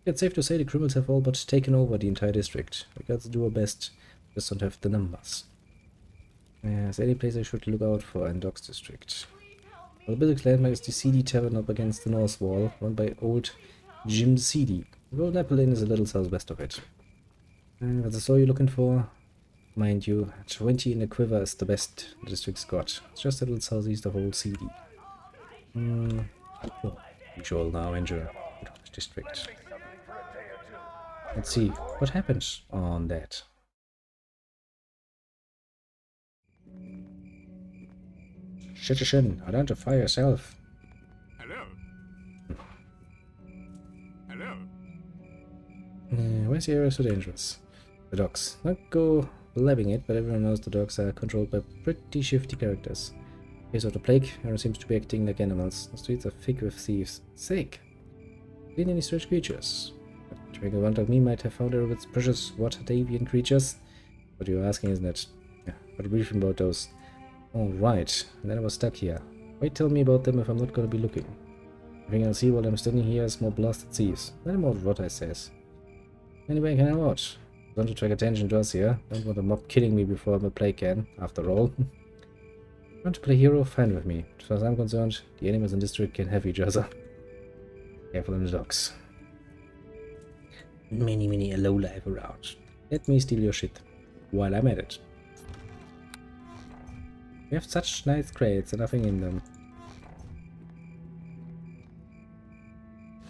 It's safe to say the criminals have all but taken over the entire district. We got to do our best, just don't have the numbers. Is there any place I should look out for in Docks District? Well, the biggest landmark is the CD Tavern up against the north wall, run by old Jim CD. The old Apple Inn is a little southwest of it. That's the store you're looking for? Mind you, 20 in the quiver is the best the district's got. It's just a little southeast of old CD. You shall now enter the district. Let's see what happens on that. Citizen, identify yourself. Hello. Hello. Where's the area so dangerous? The docks. Not go blabbing it, but everyone knows the docks are controlled by pretty shifty characters. In case of the plague, everyone seems to be acting like animals. The streets are thick with thieves. Sick. Seen any strange creatures? A dragon one like me might have found Erebus precious water-davian creatures. What you're asking, isn't it? Yeah, but a briefing about those. Alright, and then I was stuck here. Wait, tell me about them if I'm not gonna be looking. I think I'll see while I'm standing here is more blasted thieves. Let him out what I says. Anyway, I can help out. Don't to attract attention to us here. Don't want a mob killing me before I'm a play can, after all. Want to play hero? Fine with me. As far as I'm concerned, the animals in district can have each other. Careful in the docks. Many a lowlife around. Let me steal your shit while I'm at it. We have such nice crates and nothing in them.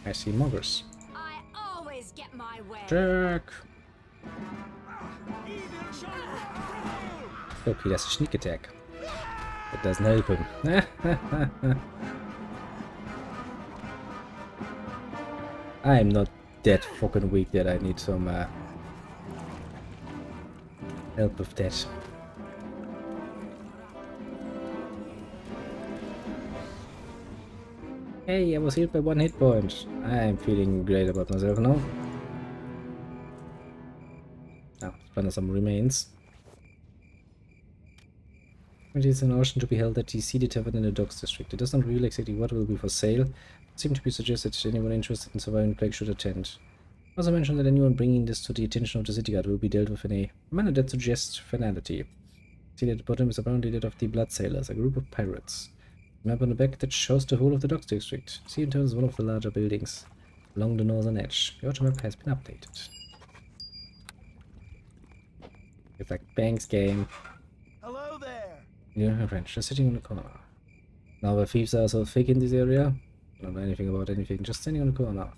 I see muggers. I always get my way. Jerk! Look, he does a sneak attack. It doesn't help him. I'm not that fucking weak that I need some help with that. Hey, I was healed by 1 hit point. I'm feeling great about myself now. Now, let's some remains. It is an auction to be held at the CD Tavern in the Docks District. It does not reveal exactly what will be for sale. It seemed to be suggested that anyone interested in surviving the plague should attend. Also mentioned that anyone bringing this to the attention of the city guard will be dealt with in a manner that suggests finality. See at the bottom is apparently that of the Blood Sailors, a group of pirates. The map on the back that shows the whole of the Docks District. See in terms of one of the larger buildings along the northern edge. The auto map has been updated. It's like Banks game. Hello there. Yeah, my friend, just sitting on the corner. Now the thieves are so thick in this area. Don't know anything about anything, just standing on the corner.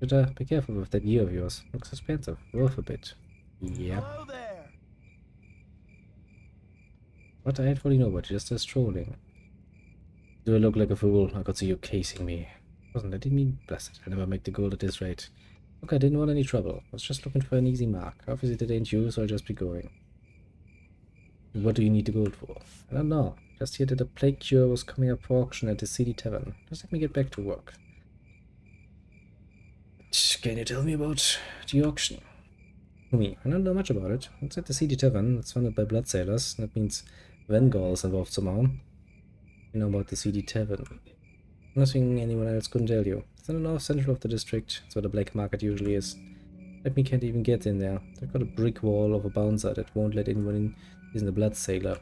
But be careful with that gear of yours. Looks expensive. Worth a bit. Yeah. Hello there. What I fully know, but just as trolling. Do I look like a fool? I could see you casing me. Wasn't I? Didn't mean blessed. I never make the goal at this rate. Look, I didn't want any trouble. I was just looking for an easy mark. Obviously that ain't you, so I'll just be going. What do you need the gold for? I don't know. Just hear that a plague cure was coming up for auction at the CD Tavern. Just let me get back to work. Can you tell me about the auction? Me, I don't know much about it. It's at the CD Tavern. It's funded by Blood Sailors. That means Vanguard is involved somehow. You know about the CD Tavern. Nothing anyone else couldn't tell you. It's in the north central of the district. It's where the black market usually is. Let me can't even get in there. They've got a brick wall of a bouncer that won't let anyone in. Isn't the Blood Sailor.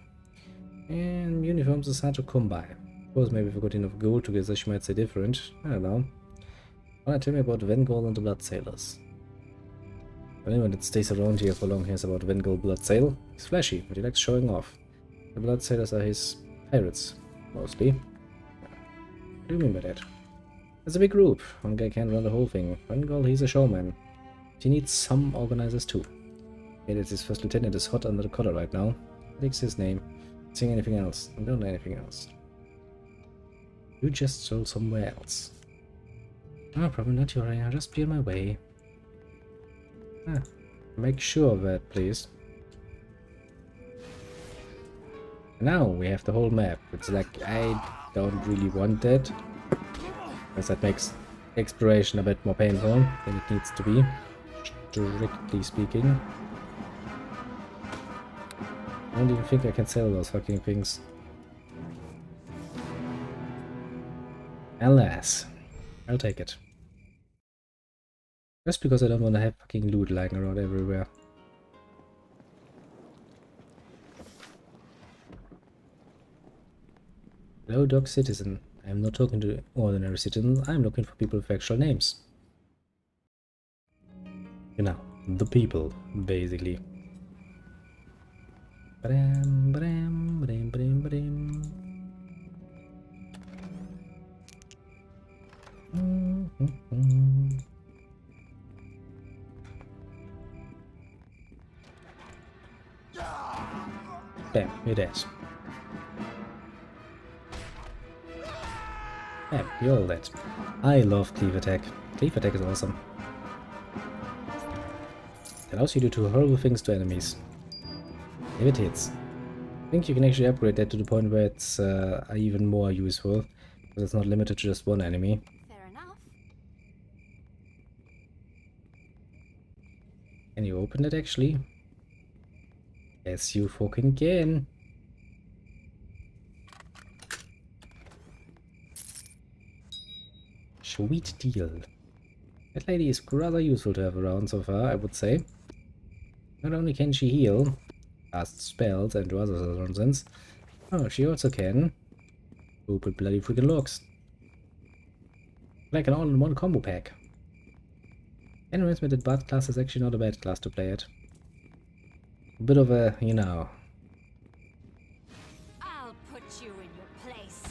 And uniforms is hard to come by. Of course, maybe if we got enough gold together, she might say different. I don't know. Wanna tell me about Vanguard and the Blood Sailors? Anyone that stays around here for long hears about Vanguard Blood Sail. He's flashy, but he likes showing off. The Blood Sailors are his pirates, mostly. What do you mean by that? It's a big group. One guy can't run the whole thing. One girl, he's a showman. She needs some organizers too. Maybe his first lieutenant is hot under the collar right now. What's his name? Sing anything else. I don't know anything else. You just sold somewhere else. Oh, probably not your area. Just be on my way. Ah, make sure of that, please. Now we have the whole map. It's like, I don't really want that. Because that makes exploration a bit more painful than it needs to be. Strictly speaking. I don't even think I can sell those fucking things. Alas. I'll take it. Just because I don't want to have fucking loot lying around everywhere. Hello, Dog Citizen. I'm not talking to ordinary citizens, I'm looking for people with actual names. You know, the people, basically. Bram, bram, bram, bram, bram. Bam, you're dead. Bam, you're all dead. I love Cleave Attack. Cleave Attack is awesome. It allows you to do horrible things to enemies. If it hits. I think you can actually upgrade that to the point where it's even more useful. Because it's not limited to just one enemy. Fair enough. Can you open it actually? Yes, you fucking can. Sweet deal. That lady is rather useful to have around so far, I would say. Not only can she heal, cast spells and do other nonsense. Oh, she also can open bloody freaking locks. Like an all-in-one combo pack. And reminds me that Bard class is actually not a bad class to play at. A bit of a, you know. I'll put you in your place.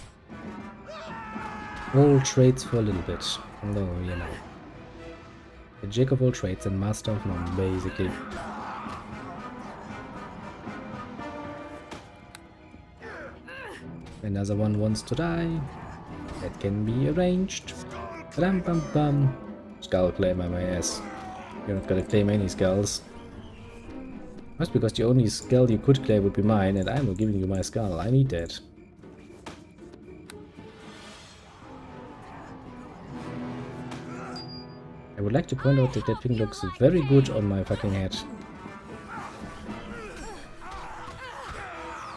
All trades for a little bit. Although, you know. A jack of all trades and master of none, basically. Another one wants to die. That can be arranged. Bam bam bam. Skull claim, my ass. You're not gonna claim any skulls. That's because the only skull you could claim would be mine, and I'm not giving you my skull. I need that. I would like to point out that that thing looks very good on my fucking head.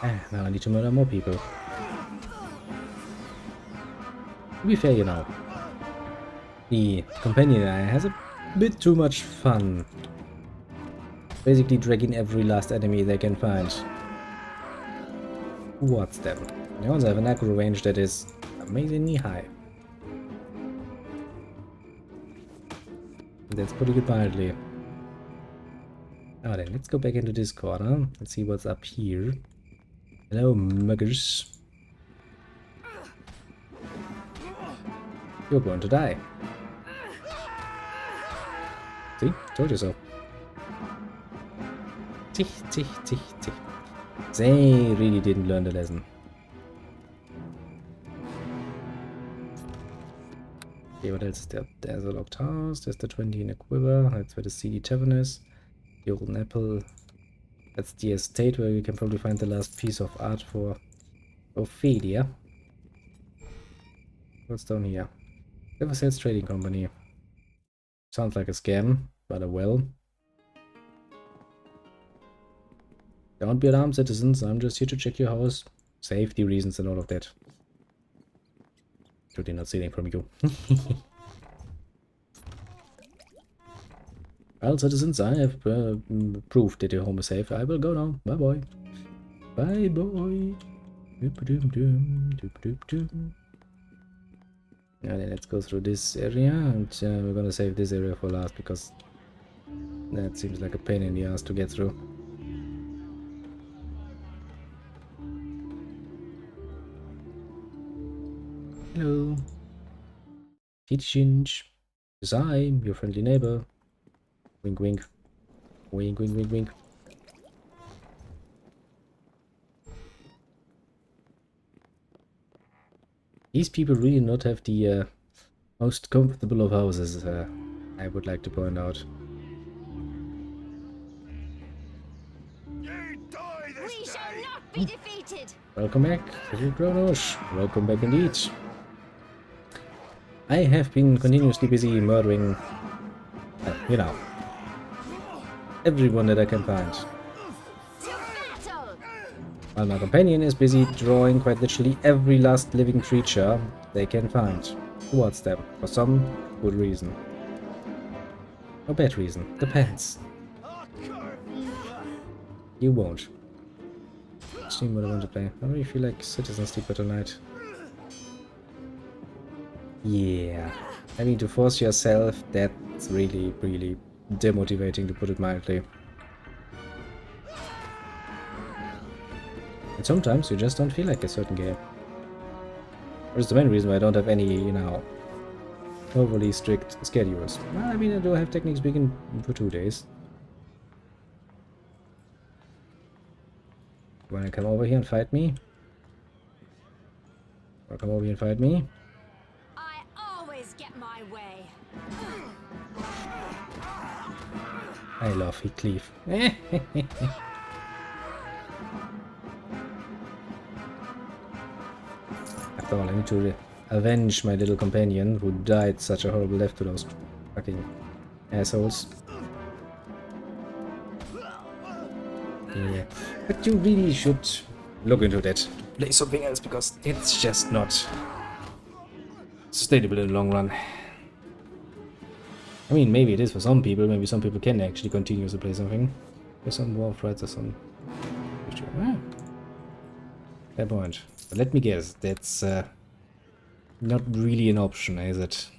Ah, now I need to murder more people. To be fair, you know, the companion and I has a bit too much fun. Basically dragging every last enemy they can find. Towards them. They also have an aggro range that is amazingly high. That's putting it mildly. Now then, let's go back into this corner. Let's see what's up here. Hello, muggers. You're going to die. See? Told you so. Tick, tick, tick, tick. They really didn't learn the lesson. Okay, what else is there? There's a locked house, there's the 20 in a quiver, that's where the seedy tavern is. The old apple. That's the estate where you can probably find the last piece of art for Ophelia. What's down here? Never Sales Trading Company. Sounds like a scam, but a well. Don't be alarmed, citizens. I'm just here to check your house. Safety reasons and all of that. Totally not stealing from you. Well, citizens, I have proved that your home is safe. I will go now. Bye bye. Bye bye. Now then, let's go through this area, and we're gonna save this area for last because that seems like a pain in the ass to get through. Hello. Change. Yes, I'm your friendly neighbor. Wink, wink. Wink, wink, wink, wink. These people really not have the most comfortable of houses, I would like to point out. We shall not be defeated! Welcome back, little Kronos. Welcome back indeed. I have been continuously busy murdering, you know, everyone that I can find. To battle! While my companion is busy drawing quite literally every last living creature they can find towards them, for some good reason. Or bad reason, depends. You won't. See what I want to play. I really feel like Citizen Sleeper tonight. Yeah. I mean, to force yourself, that's really, really demotivating, to put it mildly. And sometimes you just don't feel like a certain game. Which is the main reason why I don't have any, you know, overly strict schedules. Well, I mean, I do have techniques begin for 2 days. Wanna come over here and fight me? Wanna come over here and fight me? I always get my way. I love Heat Cleave. After all, I need to avenge my little companion who died such a horrible death to those fucking assholes. Yeah. But you really should look into that. Play something else, because it's just not sustainable in the long run. I mean, maybe it is for some people. Maybe some people can actually continue to play something. There's some war threats or some... Fair point. But let me guess, that's not really an option, is it?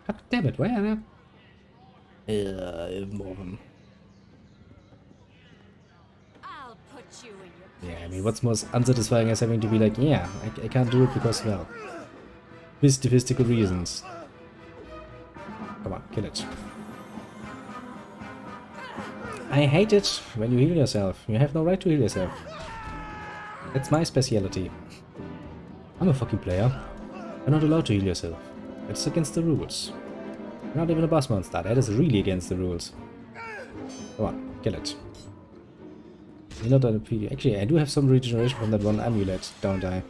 God damn it, why are there... more of them. I'll put you in your Yeah, I mean, what's most unsatisfying is having to be like, yeah, I can't do it because, well, physical reasons. Come on, kill it. I hate it when you heal yourself. You have no right to heal yourself. That's my speciality. I'm a fucking player. You're not allowed to heal yourself. It's against the rules. You're not even a boss monster. That is really against the rules. Come on, kill it. You're not on a PD. Actually, I do have some regeneration from that one amulet, don't I?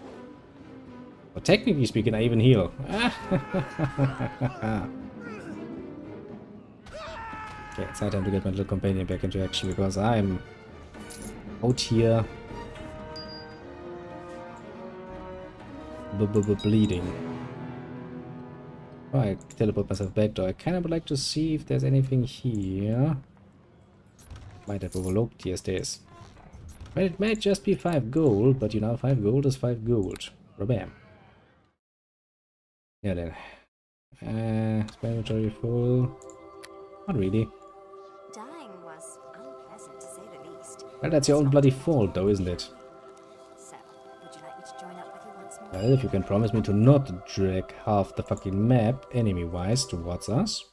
But technically speaking, I even heal. Okay, it's high time to get my little companion back into action, because I'm out here bleeding. Oh, I teleport myself back though. I kind of would like to see if there's anything here. Might have overlooked. Yes, there is. But it might just be 5 gold, but you know, 5 gold is 5 gold. Bam. Yeah then. Inventory full. Not really. Dying was unpleasant, to say the least. Well, that's your own bloody fault though, isn't it? So, would you like me to join up with you once more? Well, if you can promise me to not drag half the fucking map, enemy-wise, towards us,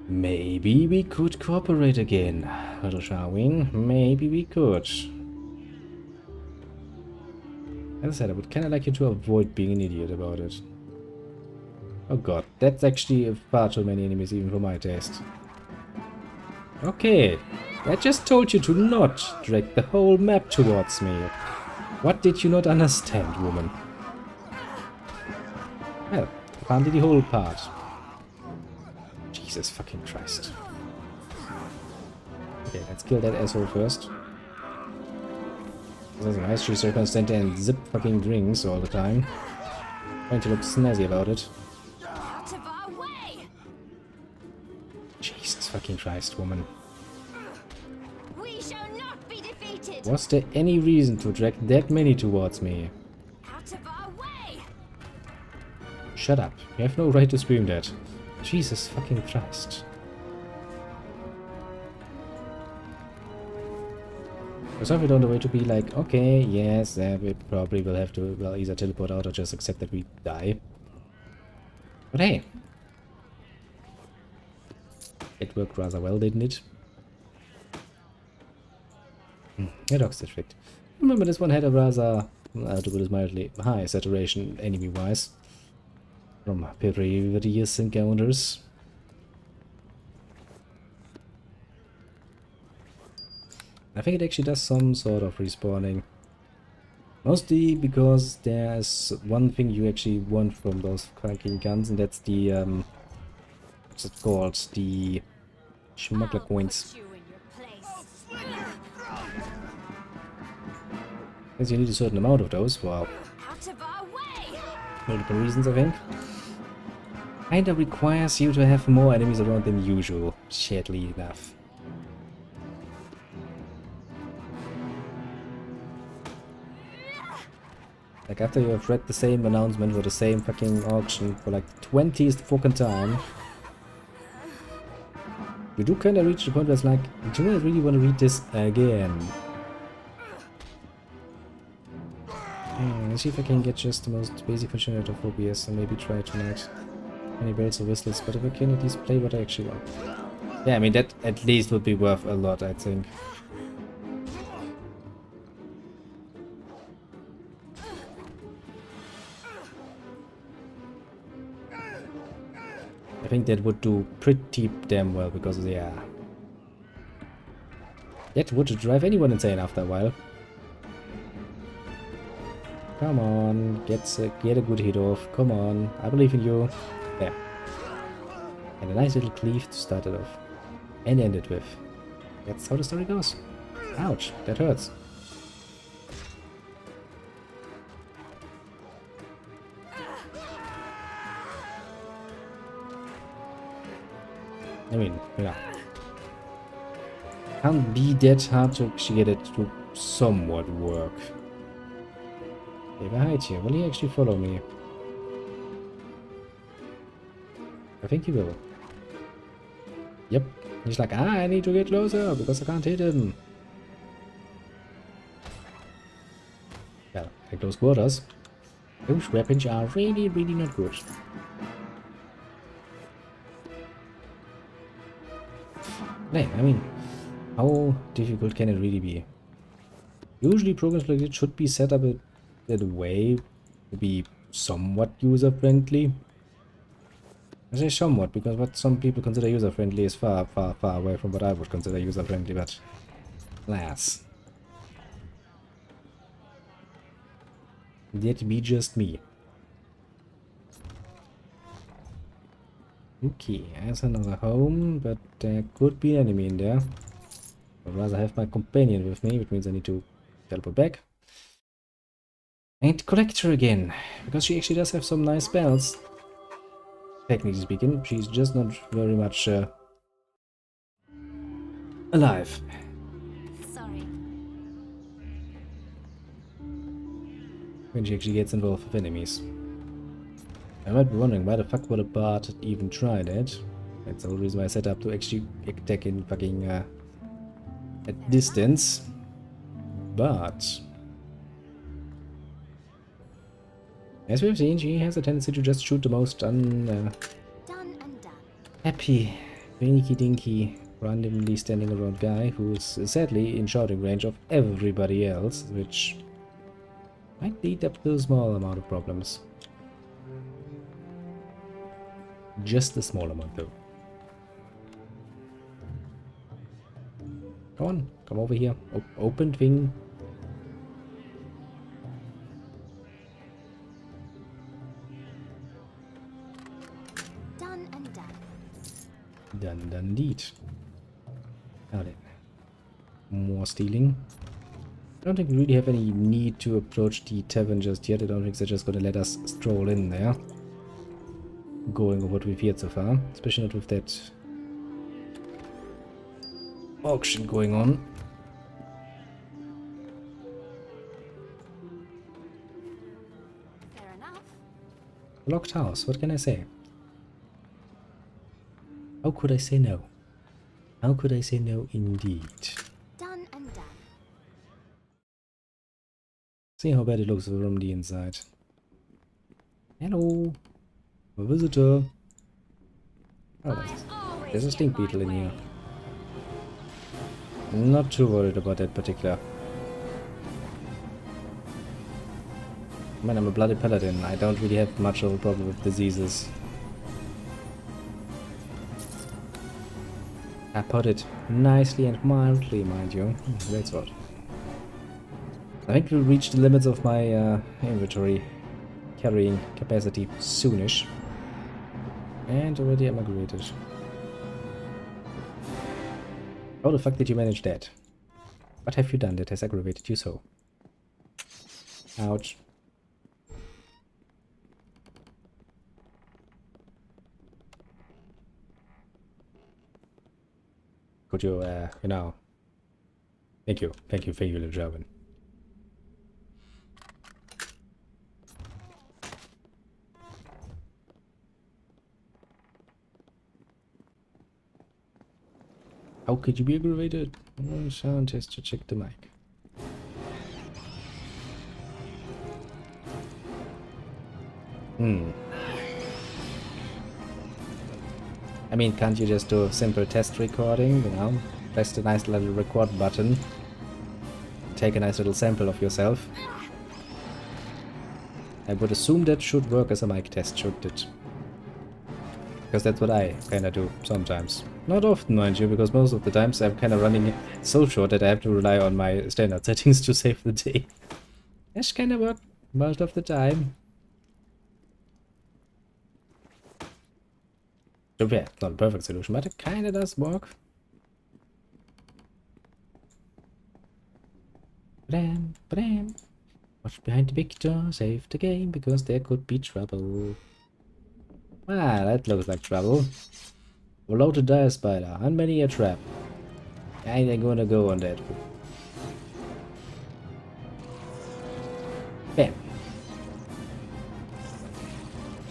maybe we could cooperate again, little Sharwin. Maybe we could. As I said, I would kind of like you to avoid being an idiot about it. Oh god, that's actually far too many enemies even for my taste. Okay, I just told you to not drag the whole map towards me. What did you not understand, woman? Well, apparently the whole part. Jesus fucking Christ. Okay, let's kill that asshole first. That's nice, she's so constant and zip fucking drinks all the time. Trying to look snazzy about it. out of our way! Jesus fucking Christ, woman. We shall not be defeated! Was there any reason to drag that many towards me? Out of our way! Shut up. You have no right to scream that. Jesus fucking Christ. So we don't know way to be like, okay, yes, we probably will have to, well, either teleport out or just accept that we die. But hey, it worked rather well, didn't it? A dog's district. Remember, this one had a rather, to put it mildly, high saturation enemy-wise from previous encounters. I think it actually does some sort of respawning. Mostly because there's one thing you actually want from those fucking guns, and that's the, what's it called? The Schmuggler coins. Put you in your place. Because you need a certain amount of those for Out of our way! multiple reasons, I think. Kinda requires you to have more enemies around than usual, sadly enough. Like, after you have read the same announcement for the same fucking auction for like the 20th fucking time, you do kinda reach the point where it's like, do I really want to read this again? Let's see if I can get just the most basic functionality of OBS and maybe try tonight. Any bells or whistles, but if I can at least play what I actually want. Yeah, I mean, that at least would be worth a lot, I think. I think that would do pretty damn well, because, yeah, that would drive anyone insane after a while. Come on, get a good hit off. Come on, I believe in you. There. And a nice little cleave to start it off. And end it with. That's how the story goes. Ouch, that hurts. I mean, yeah. Can't be that hard to actually get it to somewhat work. If I hide here, will he actually follow me? I think he will. Yep. He's like, I need to get closer because I can't hit him. Well, at close quarters, those weapons are really, really not good. No, I mean, how difficult can it really be? Usually programs like this should be set up in a way to be somewhat user-friendly. I say somewhat, because what some people consider user-friendly is far, far, far away from what I would consider user-friendly, but alas. That be just me. Okay, there's another home, but there could be an enemy in there. I'd rather have my companion with me, which means I need to teleport back. And collect her again, because she actually does have some nice spells. Technically speaking, she's just not very much alive. Sorry. When she actually gets involved with enemies. I might be wondering why the fuck would a bard even try that. That's the whole reason why I set up to actually attack in fucking at distance. But as we've seen, she has a tendency to just shoot the most Done and done. happy, rinky dinky, randomly standing around guy who's sadly in shouting range of everybody else, which might lead up to a small amount of problems. Just a small amount though. Come on, come over here. Open thing. Done and done. Done, done, indeed. Now then. More stealing. I don't think we really have any need to approach the tavern just yet. I don't think they're just gonna let us stroll in there. Going with what we've heard so far. Especially not with that auction going on. Fair enough. Locked house, what can I say? How could I say no? How could I say no indeed? Done and done. See how bad it looks from the inside. Hello, a visitor. Oh, there's a stink beetle in here. Not too worried about that particular. Man, I'm a bloody paladin. I don't really have much of a problem with diseases. I put it nicely and mildly, mind you. Great sword. I think we'll reach the limits of my inventory carrying capacity soonish. And already emigrated. How the fuck did you manage that? What have you done that has aggravated you so? Ouch. Could you, you know... Thank you, little German. How could you be aggravated? Sound test to check the mic. I mean, can't you just do a simple test recording, you know? Press the nice little record button. Take a nice little sample of yourself. I would assume that should work as a mic test, shouldn't it? Because that's what I kinda do sometimes. Not often, mind you, because most of the times I'm kinda running so short that I have to rely on my standard settings to save the day. That's kinda work most of the time. So yeah, not a perfect solution, but it kinda does work. Bam, bam. Watch behind the big door, save the game, because there could be trouble. Ah, that looks like trouble. Below the dire spider, unmany a trap. I ain't gonna go on that. Bam.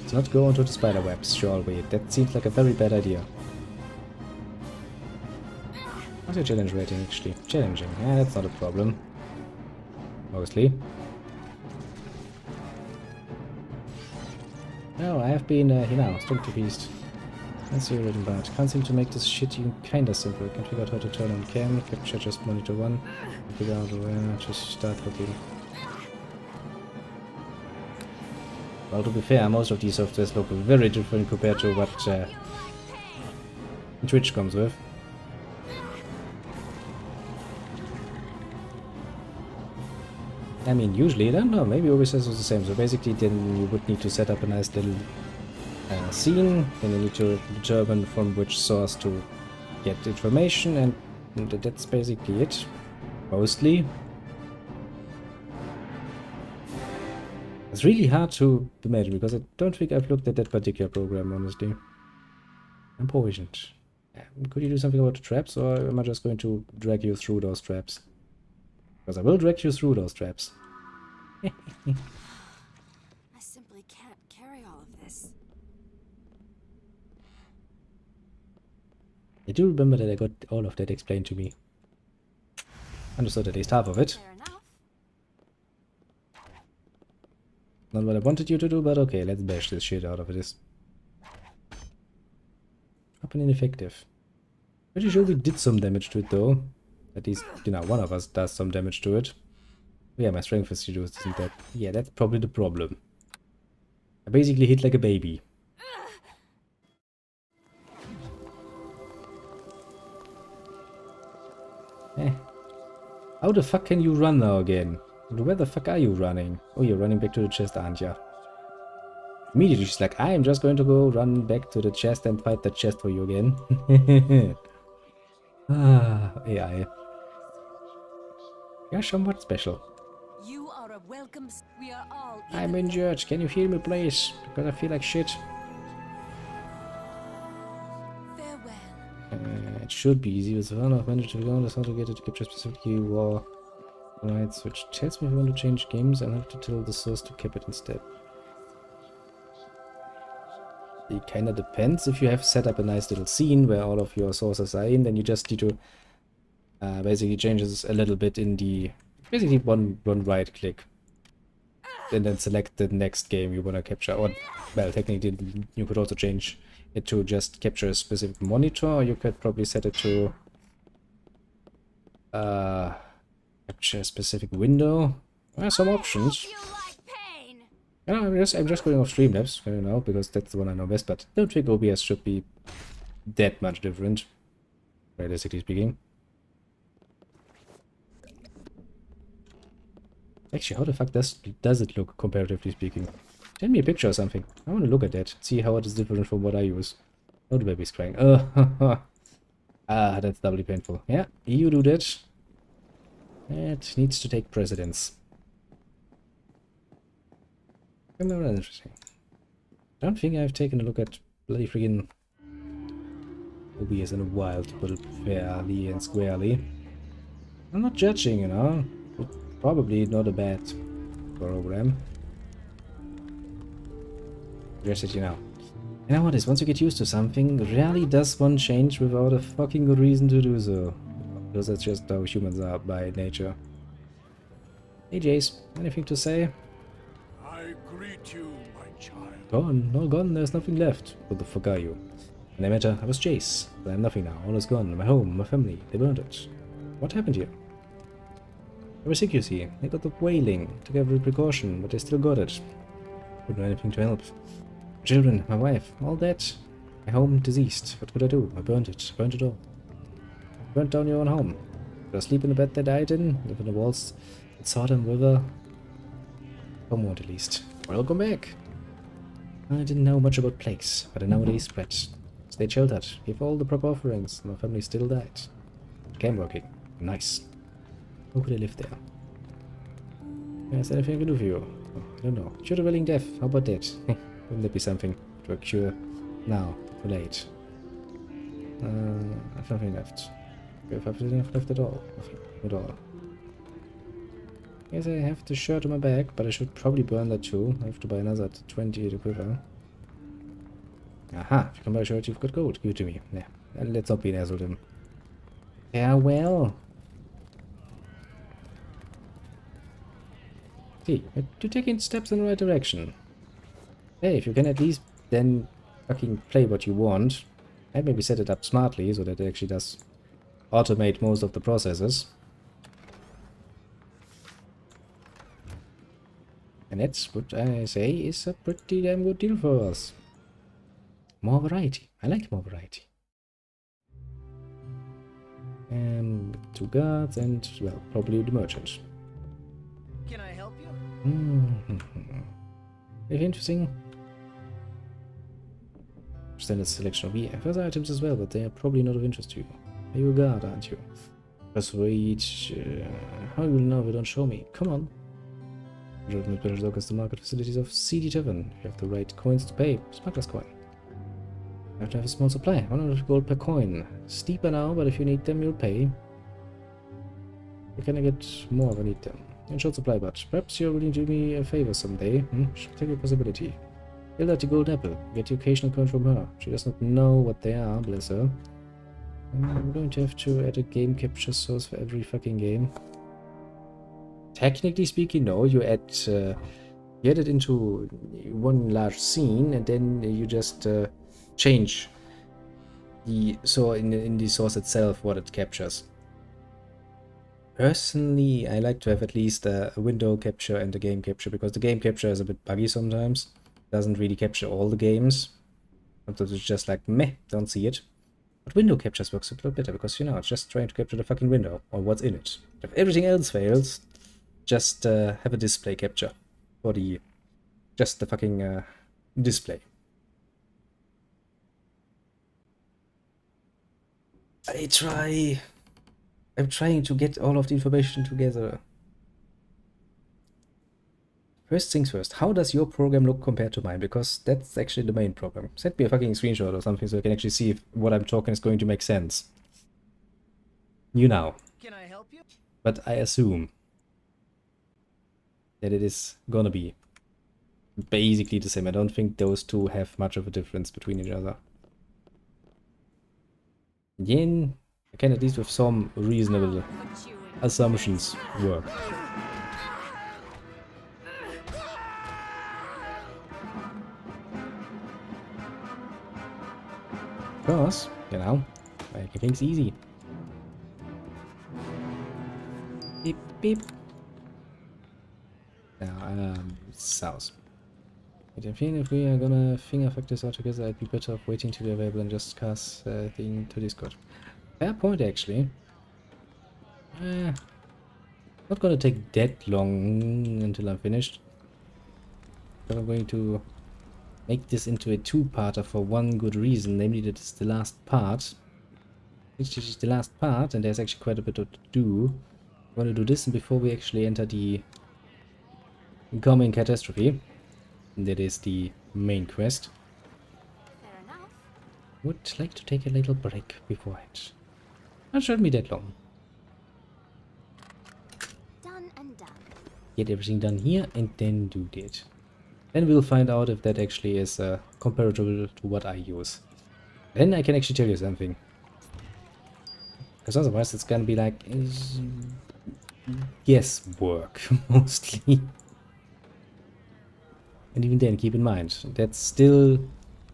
Let's not go onto the spider webs, shall we? That seems like a very bad idea. What's your challenge rating actually? Challenging, yeah, that's not a problem. Mostly. No, I have been, you know, strength to beast. Let's see written about. Can't seem to make this shit even kinda simple. Can't figure out how to turn on cam, capture just monitor 1. Figure out where, just start looking. Well, to be fair, most of these softwares look very different compared to what Twitch comes with. I mean, usually, I don't know, maybe OBS was the same. So basically, then you would need to set up a nice little scene, then you need to determine from which source to get information, and that's basically it. Mostly. It's really hard to imagine, because I don't think I've looked at that particular program, honestly. I'm poisoned. Could you do something about the traps, or am I just going to drag you through those traps? Because I will drag you through those traps. I simply can't carry all of this. I do remember that I got all of that explained to me. Understood at least half of it. Fair enough. Not what I wanted you to do, but okay, let's bash this shit out of this. Up and ineffective. Pretty sure we did some damage to it though. At least, you know, one of us does some damage to it. Yeah, my strength is reduced, isn't that? Yeah, that's probably the problem. I basically hit like a baby. How the fuck can you run now again? Where the fuck are you running? Oh, you're running back to the chest, aren't you? Immediately she's like, I am just going to go run back to the chest and fight the chest for you again. Ah, AI. You're somewhat special. You are a welcome. We are all. I'm injured. Can you heal me, please? Because I feel like shit. Farewell. It should be easy. With one of managed to learn how to get it to capture specifically war rights, which tells me if I want to change games, I'll have to tell the source to cap it instead. It kinda depends. If you have set up a nice little scene where all of your sources are in, then you just need to basically change this a little bit in the basically one right click. and then select the next game you want to capture. Or, well, technically you could also change it to just capture a specific monitor, or you could probably set it to capture a specific window. Some options. You like pain. Yeah, I'm just going off Streamlabs, you know, because that's the one I know best, but I don't think OBS should be that much different, realistically speaking. Actually, how the fuck does it look, comparatively speaking? Send me a picture or something. I want to look at that, see how it is different from what I use. Oh, the baby's crying. Ah, that's doubly painful. Yeah, you do that. It needs to take precedence. Interesting. I don't think I've taken a look at bloody friggin' OBS in a while, to put it fairly and squarely. I'm not judging, you know. It's probably not a bad program. Just that you know. You know what is, once you get used to something, rarely does one change without a fucking good reason to do so. Because that's just how humans are by nature. Hey Jace, anything to say? I greet you, my child. Gone, all gone, there's nothing left. What the fuck are you? No matter, I was Jace, but I'm nothing now. All is gone. My home, my family, they burned it. What happened here? I was sick, you see. They got the wailing, took every precaution, but they still got it. Couldn't do anything to help. My children, my wife, all dead. My home deceased. What could I do? I burned it all. Burnt down your own home. Did I sleep in the bed they died in? Live in the walls that saw them river? Somewhat at least. Welcome back. I didn't know much about plagues, but I know they spread. Stayed sheltered, gave all the proper offerings, and my family still died. Came working. Nice. Who could I live there? Is there anything I can do for you? Oh, I don't know. Cure the willing death. How about that? Wouldn't that be something to cure now? Too late. I've nothing left. If I've nothing left at all. Nothing at all. Guess I have the shirt on my back, but I should probably burn that too. I have to buy another 28 quiver. Aha, if you can buy a shirt, you've got gold. Give it to me. Yeah, and let's not be an asshole to him. Farewell. See, you're taking steps in the right direction. Hey, if you can at least then fucking play what you want, and maybe set it up smartly so that it actually does automate most of the processes. And that's what I say is a pretty damn good deal for us. More variety. I like more variety. And 2 guards and, well, probably the merchant. Can I help you? Very interesting. Standard selection of EFS items as well, but they are probably not of interest to you. Are you a guard, aren't you? Persuade. How you will know if you don't show me? Come on. Better look as the market facilities of CD Tavern. You have the right coins to pay. Smuggler's coin. You have to have a small supply. 100 gold per coin. Steeper now, but if you need them, you'll pay. You can get more if I need them. In short supply, but perhaps you're willing to do me a favor someday. Should take a possibility. Build out the gold apple. Get the occasional coin from her. She does not know what they are, bless her. I'm going to have to add a game capture source for every fucking game. Technically speaking, no. You add it into one large scene, and then you just change the in the source itself what it captures. Personally, I like to have at least a window capture and a game capture, because the game capture is a bit buggy sometimes. Doesn't really capture all the games. Sometimes it's just like, meh, don't see it. But window captures works a little better, because, you know, it's just trying to capture the fucking window, or what's in it. If everything else fails, just have a display capture for just the fucking display. I'm trying to get all of the information together. First things first, how does your program look compared to mine? Because that's actually the main problem. Send me a fucking screenshot or something so I can actually see if what I'm talking is going to make sense. You know. Can I help you? But I assume that it is gonna be basically the same. I don't think those two have much of a difference between each other. Again, I can at least with some reasonable assumptions work. Because, you know, making things easy. Beep, beep. Now, south. I think if we are gonna finger fuck this out together, I'd be better off waiting till you're available and just cast thing to Discord. Fair point, actually. Not gonna take that long until I'm finished. But I'm going to make this into a two-parter for one good reason, namely that it's the last part. Which is the last part, and there's actually quite a bit to do. I want to do this before we actually enter the incoming catastrophe. And that is the main quest. Fair enough. Would like to take a little break before it. Not shouldn't be that long. Done and done. Get everything done here and then do that. Then we'll find out if that actually is comparable to what I use. Then I can actually tell you something. Because otherwise it's gonna be like guesswork mostly. And even then, keep in mind, that's still...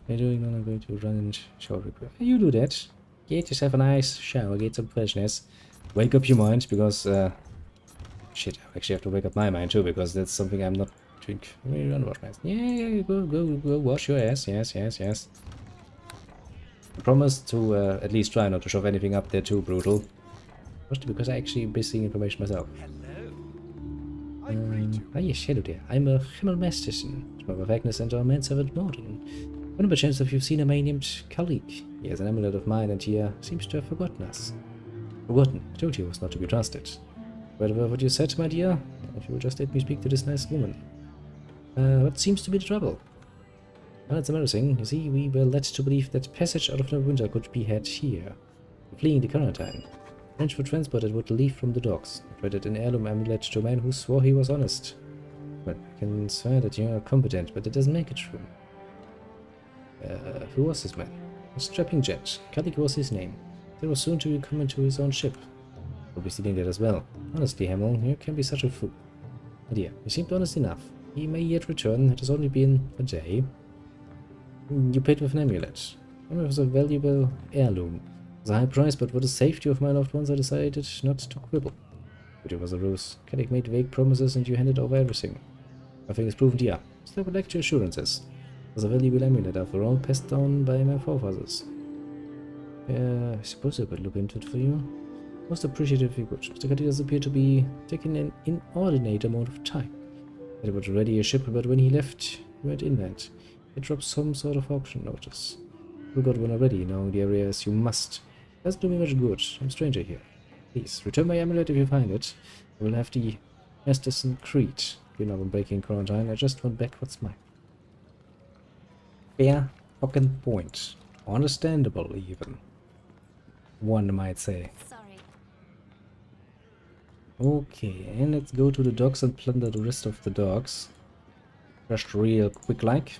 I'm going to run and shower real. You do that. Get yourself a nice shower, get some freshness. Wake up your mind, because... shit, I actually have to wake up my mind too, because that's something I'm not doing. Run wash my ass. Yeah, go wash your ass. Yes. I promise to at least try not to shove anything up there too brutal. Mostly because I actually am seeing information myself. Yes, hello there. I'm a Himmelmeisterson, from of Agnes and our manservant Morden. Wonder by chance if you've seen a man named Kalik. He has an amulet of mine and he seems to have forgotten us. Forgotten? I told you he was not to be trusted. Whatever what you said, my dear, if you will just let me speak to this nice woman. What seems to be the trouble? Well, it's embarrassing. You see, we were led to believe that passage out of Neverwinter could be had here, fleeing the quarantine. Arranged for transport that would leave from the docks. Traded an heirloom amulet to a man who swore he was honest. Well, I can swear that you are competent, but that doesn't make it true. Who was this man? A strapping jet. Kalik was his name. He was soon to come into his own ship. We'll be stealing that as well. Honestly, Hamel, you can be such a fool. Oh dear, you seemed honest enough. He may yet return. It has only been a day. You paid with an amulet. It was a valuable heirloom. It was a high price, but for the safety of my loved ones, I decided not to quibble. But it was a ruse. Kalik made vague promises and you handed over everything. Nothing is proven here. Still would like your assurances. It was a valuable amulet, after all, passed down by my forefathers. I suppose I could look into it for you. Most appreciative if you could. Mr. Kalik does appear to be taking an inordinate amount of time. It was already a ship, but when he left, he went inland. He dropped some sort of auction notice. We got one already, knowing the area as you must. Doesn't do me much good. I'm a stranger here. Please, return my amulet if you find it. I will have the Masterson Crete. You know I'm breaking quarantine. I just want back what's mine. Fair fucking point. Understandable, even. One might say. Sorry. Okay, and let's go to the docks and plunder the rest of the docks. Just real quick like.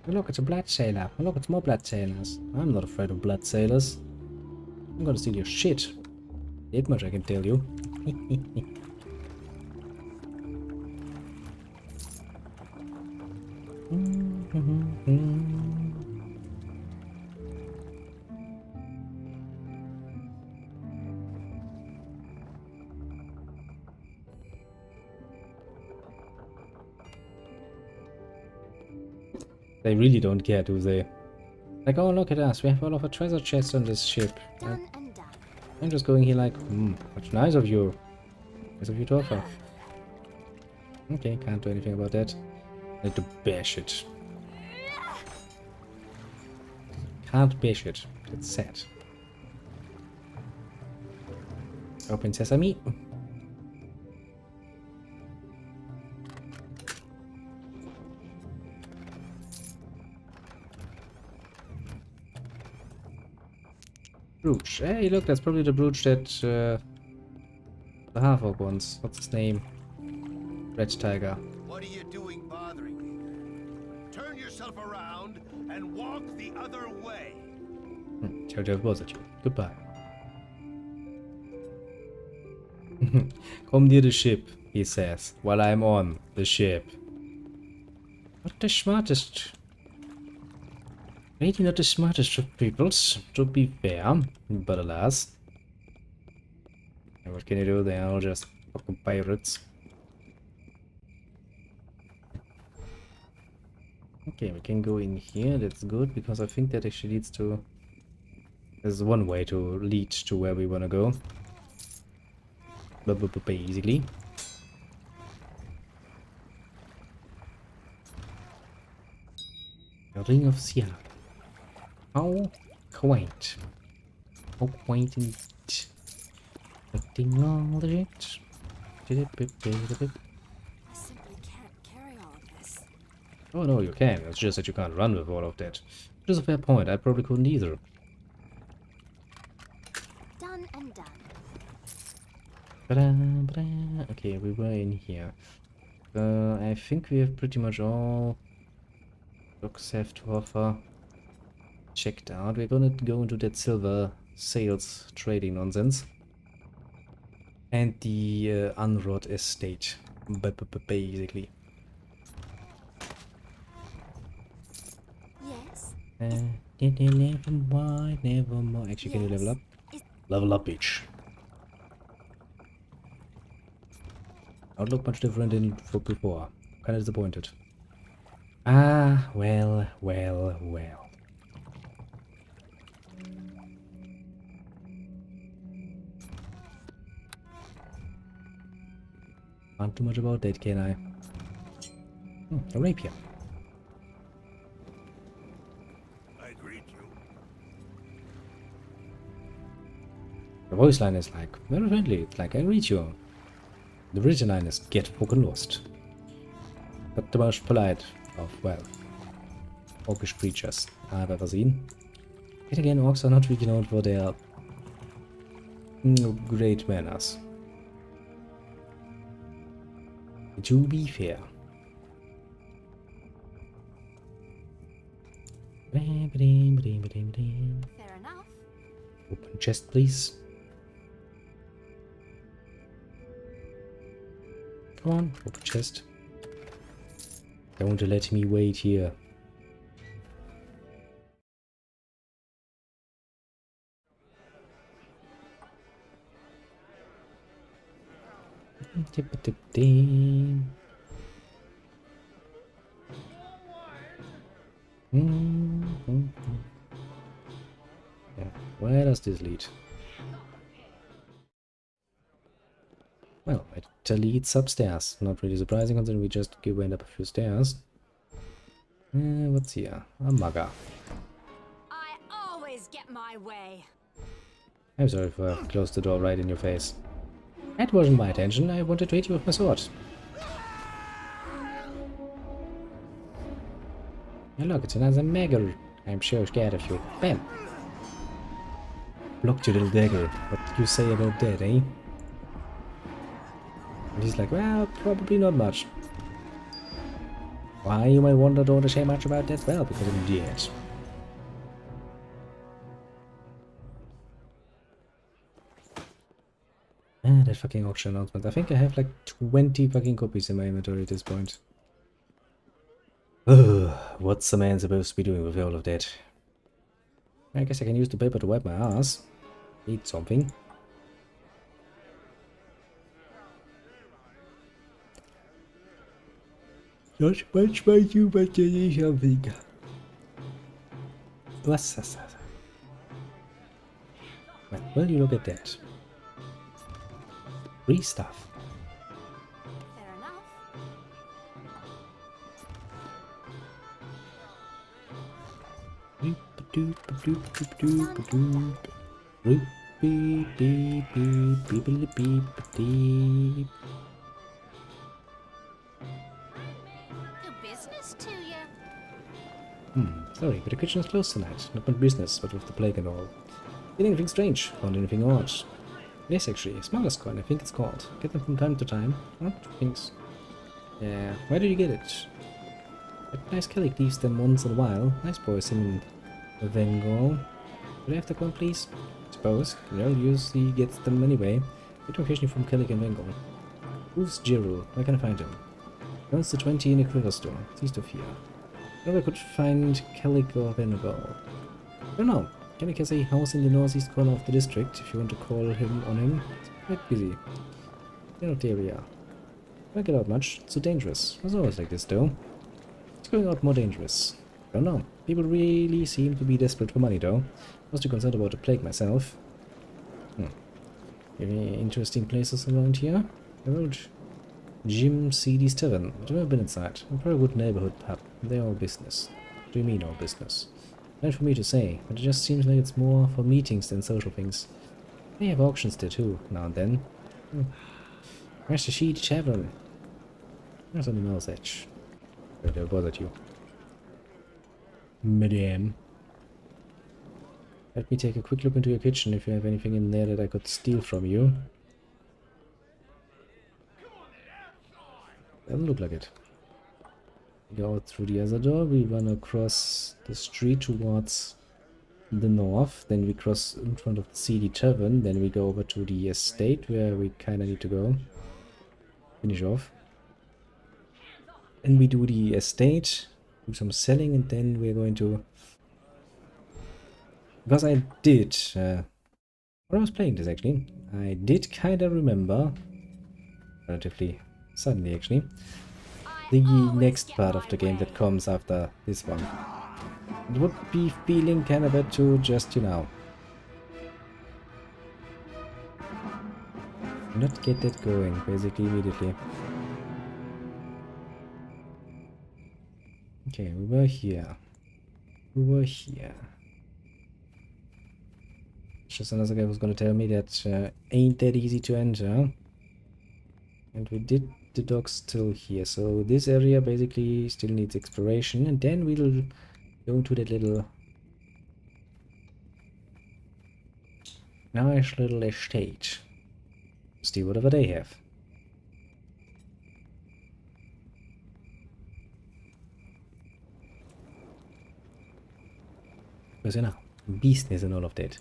Oh, look, it's a blood sailor. Oh, look, it's more blood sailors. I'm not afraid of blood sailors. I'm gonna steal your shit. That much I can tell you. They really don't care, do they? Like, oh, look at us. We have all of our treasure chests on this ship. Done and done. I'm just going here like, what's nice of you. Nice of you to offer. Okay, can't do anything about that. I need to bash it. Can't bash it. That's sad. Open sesame. Brooch. Hey, look, that's probably the brooch that the half-orc wants. What's his name? Red Tiger. What are you doing bothering me? Turn yourself around and walk the other way. Told you it was at you. Goodbye. Come near the ship, he says, while I'm on the ship. the smartest. Maybe not the smartest of peoples, to be fair, but alas. And what can you do? They are all just fucking pirates. Okay, we can go in here, that's good, because I think that actually leads to... There's one way to lead to where we want to go. Basically. A Ring of Sia. How quaint. How quaint indeed. Collecting all the shit. I simply can't carry all of this. Oh no, you can. It's just that you can't run with all of that. Which is a fair point. I probably couldn't either. Done and done. Ba-da. Okay, we were in here. I think we have pretty much all books have to offer checked out. We're gonna go into that silver sales trading nonsense. And the Unrod estate, basically. Yes. Never more. Actually, can you level up? Level up, bitch. Don't look much different than before. Kinda disappointed. Ah, well. Not too much about that, can I? A rapier. I greet you. The voice line is like very friendly. It's like I greet you. The written line is get fucking lost. But the most polite of, well, orcish creatures I've ever seen. Yet again, orcs are not renowned for their great manners. To be fair. Fair enough. Open chest, please. Come on, open chest. Don't let me wait here. Yeah, where does this lead? Well, it leads upstairs. Not really surprising considering we just went up a few stairs. What's here? A mugger. I always get my way. I'm sorry if I closed the door right in your face. That wasn't my intention. I wanted to hit you with my sword. Yeah, look, it's another Megger. I'm so scared of you. Bam! Blocked you, little dagger. What do you say about that, eh? And he's like, well, probably not much. Why, you might wonder, don't I say much about that? Well, because I'm dead. Ah, that fucking auction announcement. I think I have like 20 fucking copies in my inventory at this point. Ugh, what's a man supposed to be doing with all of that? I guess I can use the paper to wipe my ass. Eat something. Not much by you, but you need something. What's that? Well, will you look at that? Free stuff. Fair enough. Do business to you. Sorry, but the kitchen is closed tonight. Not my business, but with the plague and all. Did anything strange? Found anything odd? Yes, actually, Smuggler's Coin, I think it's called. Get them from time to time. Not things. Yeah, where did you get it? That nice Kelly leaves them once in a while. Nice boys in Vengal. Could I have the coin, please? Suppose. Well, usually gets them anyway. Get occasionally from Kelly and Vengal. Who's Jirul? Where can I find him? Owns the 20 in the quiver store. Cease to fear. If I could find Calico Venerable. I don't know. Calico has a house in the northeast corner of the district, if you want to call him on him. It's quite busy. Get out the area. Don't get out much, it's too dangerous. It's always like this though. It's going out more dangerous. I don't know. People really seem to be desperate for money though. I was too concerned about the plague myself. Any interesting places around here? Road Jim CD's Tavern. I've never been inside. A very good neighborhood pub. They're all business. What do you mean all business? Not for me to say, but it just seems like it's more for meetings than social things. They have auctions there too, now and then. Where's the Sheet Tavern? There's on the mouse edge. They'll bother you. Madame. Let me take a quick look into your kitchen if you have anything in there that I could steal from you. Doesn't look like it. We go out through the other door, we run across the street towards the north, then we cross in front of the CD Tavern, then we go over to the estate where we kinda need to go. Finish off. And we do the estate, do some selling, and then we're going to... Because I did, when I was playing this actually, I did kinda remember, relatively suddenly actually, the next part of the game that comes after this one. It would be feeling kinda bad to just, you know, not get that going basically immediately. Okay, we were here. We were here. Just another guy who's gonna tell me that ain't that easy to enter. And we did the dock still here, so this area basically still needs exploration, and then we'll go to that little nice little estate. See whatever they have. Because you know, business and all of that.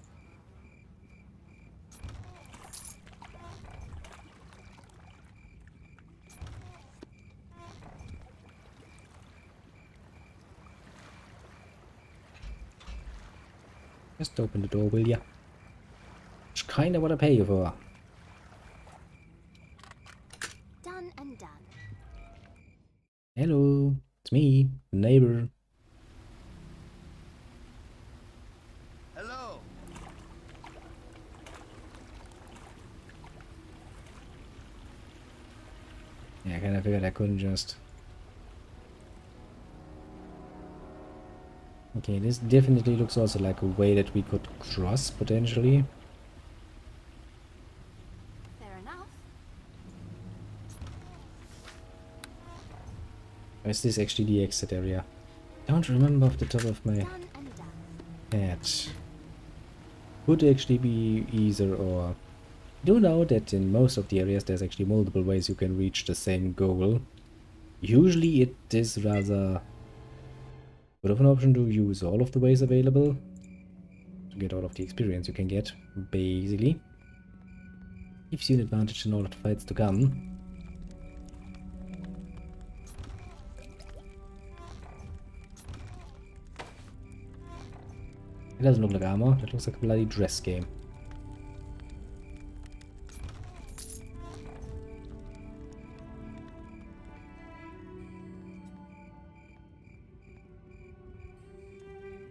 Just open the door, will ya? It's kinda what I pay you for. Done and done. Hello, it's me, the neighbor. Hello. Yeah, I kinda figured I couldn't just... Okay, this definitely looks also like a way that we could cross, potentially. Fair enough. Or is this actually the exit area? I don't remember off the top of my Done and done. head. Could actually be either or. I do know that in most of the areas there's actually multiple ways you can reach the same goal. Usually it is rather good of an option to use all of the ways available to get all of the experience you can get, basically. Gives you an advantage in all of the fights to come. It doesn't look like armor, that looks like a bloody dress game.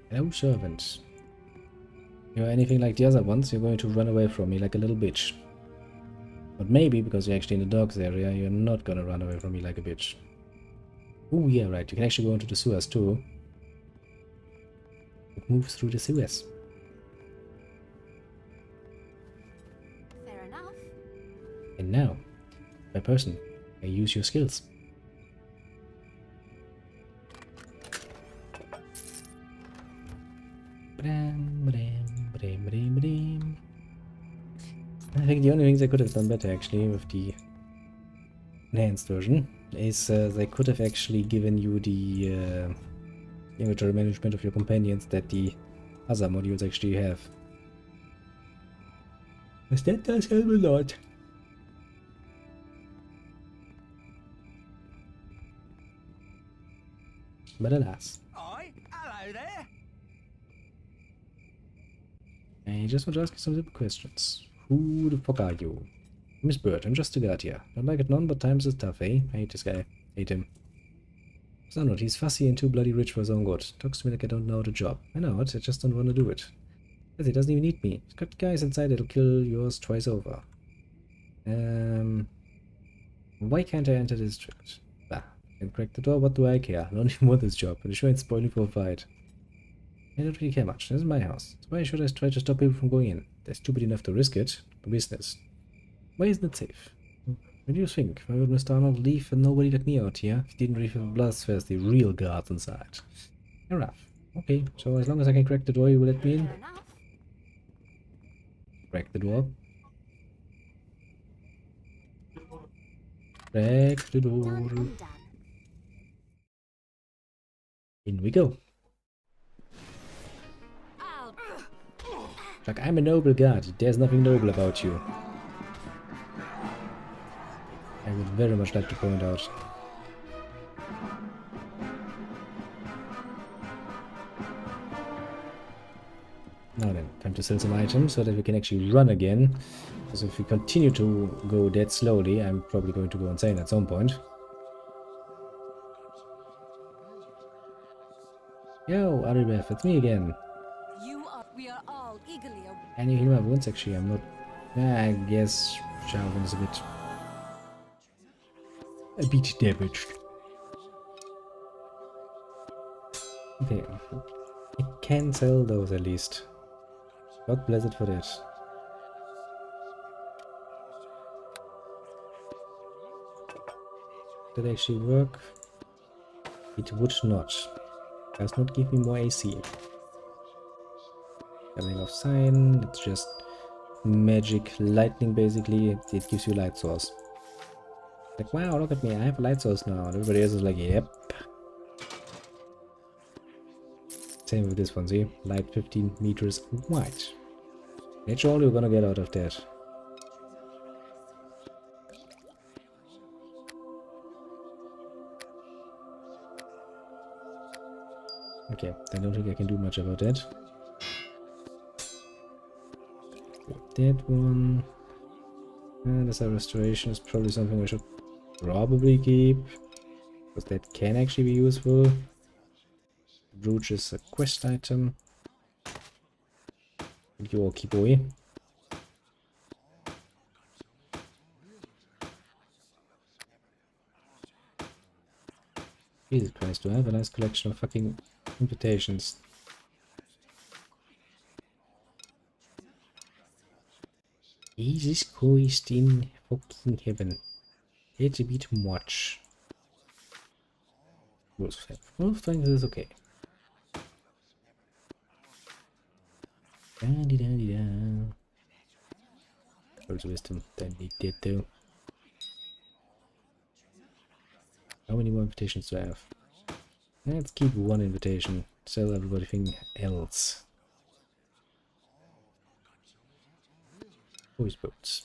Hello, servant. You're anything like the other ones, you're going to run away from me like a little bitch. But maybe, because you're actually in the dogs area, you're not gonna run away from me like a bitch. Oh yeah, right, you can actually go into the sewers too. It moves through the sewers. Fair enough. And now, by person, I use your skills. I think the only things I could have done better actually with the enhanced version is they could have actually given you the inventory management of your companions that the other modules actually have. Because that does help a lot. But alas. I just want to ask you some simple questions. Who the fuck are you? Miss Bird, I'm just a guard here. Don't like it none, but times is tough, eh? I hate this guy. Hate him. So not, he's fussy and too bloody rich for his own good. Talks to me like I don't know the job. I know it, I just don't want to do it. Because he doesn't even need me. He's got guys inside that'll kill yours twice over. Why can't I enter the district? Bah, can crack the door, what do I care? I don't even want this job, and it sure ain't spoiling for a fight. I don't really care much. This is my house. So why should I try to stop people from going in? They're stupid enough to risk it. For business. Why isn't it safe? What do you think? Why would Mr. Arnold leave and nobody let me out here? If he didn't reef with bloodthirsty real guards inside. Fair enough. Okay, so as long as I can crack the door, you will let me in? Fair enough. Crack the door. Crack the door. Done and done. In we go. I'll Like, I'm a noble guard. There's nothing noble about you. I would very much like to point out. Now then, time to sell some items so that we can actually run again. Because if we continue to go that slowly, I'm probably going to go insane at some point. Yo, Aribeth, it's me again. we are all eagerly And you heal my wounds actually, I'm not... I guess Sharvin is a bit damaged. Okay, I can sell those at least. God bless it for that. Did it actually work? It would not. Does not give me more AC. Coming off sign, it's just magic lightning basically. It gives you light source. Like, wow, look at me, I have a light source now. And everybody else is like, yep. Same with this one, see? Light 15 meters wide. That's all you're gonna get out of that. Okay, I don't think I can do much about that. That one. And this restoration is probably something we should probably keep. Because that can actually be useful. Brooch is a quest item. You all keep away. Jesus Christ, do I have a nice collection of fucking invitations? Jesus Christ in fucking heaven. It's a bit much. Wolfgang is okay. Da-dee-da-dee-da. Also wisdom, don't need that though. How many more invitations do I have? Let's keep one invitation. Sell everything else. Boys boats.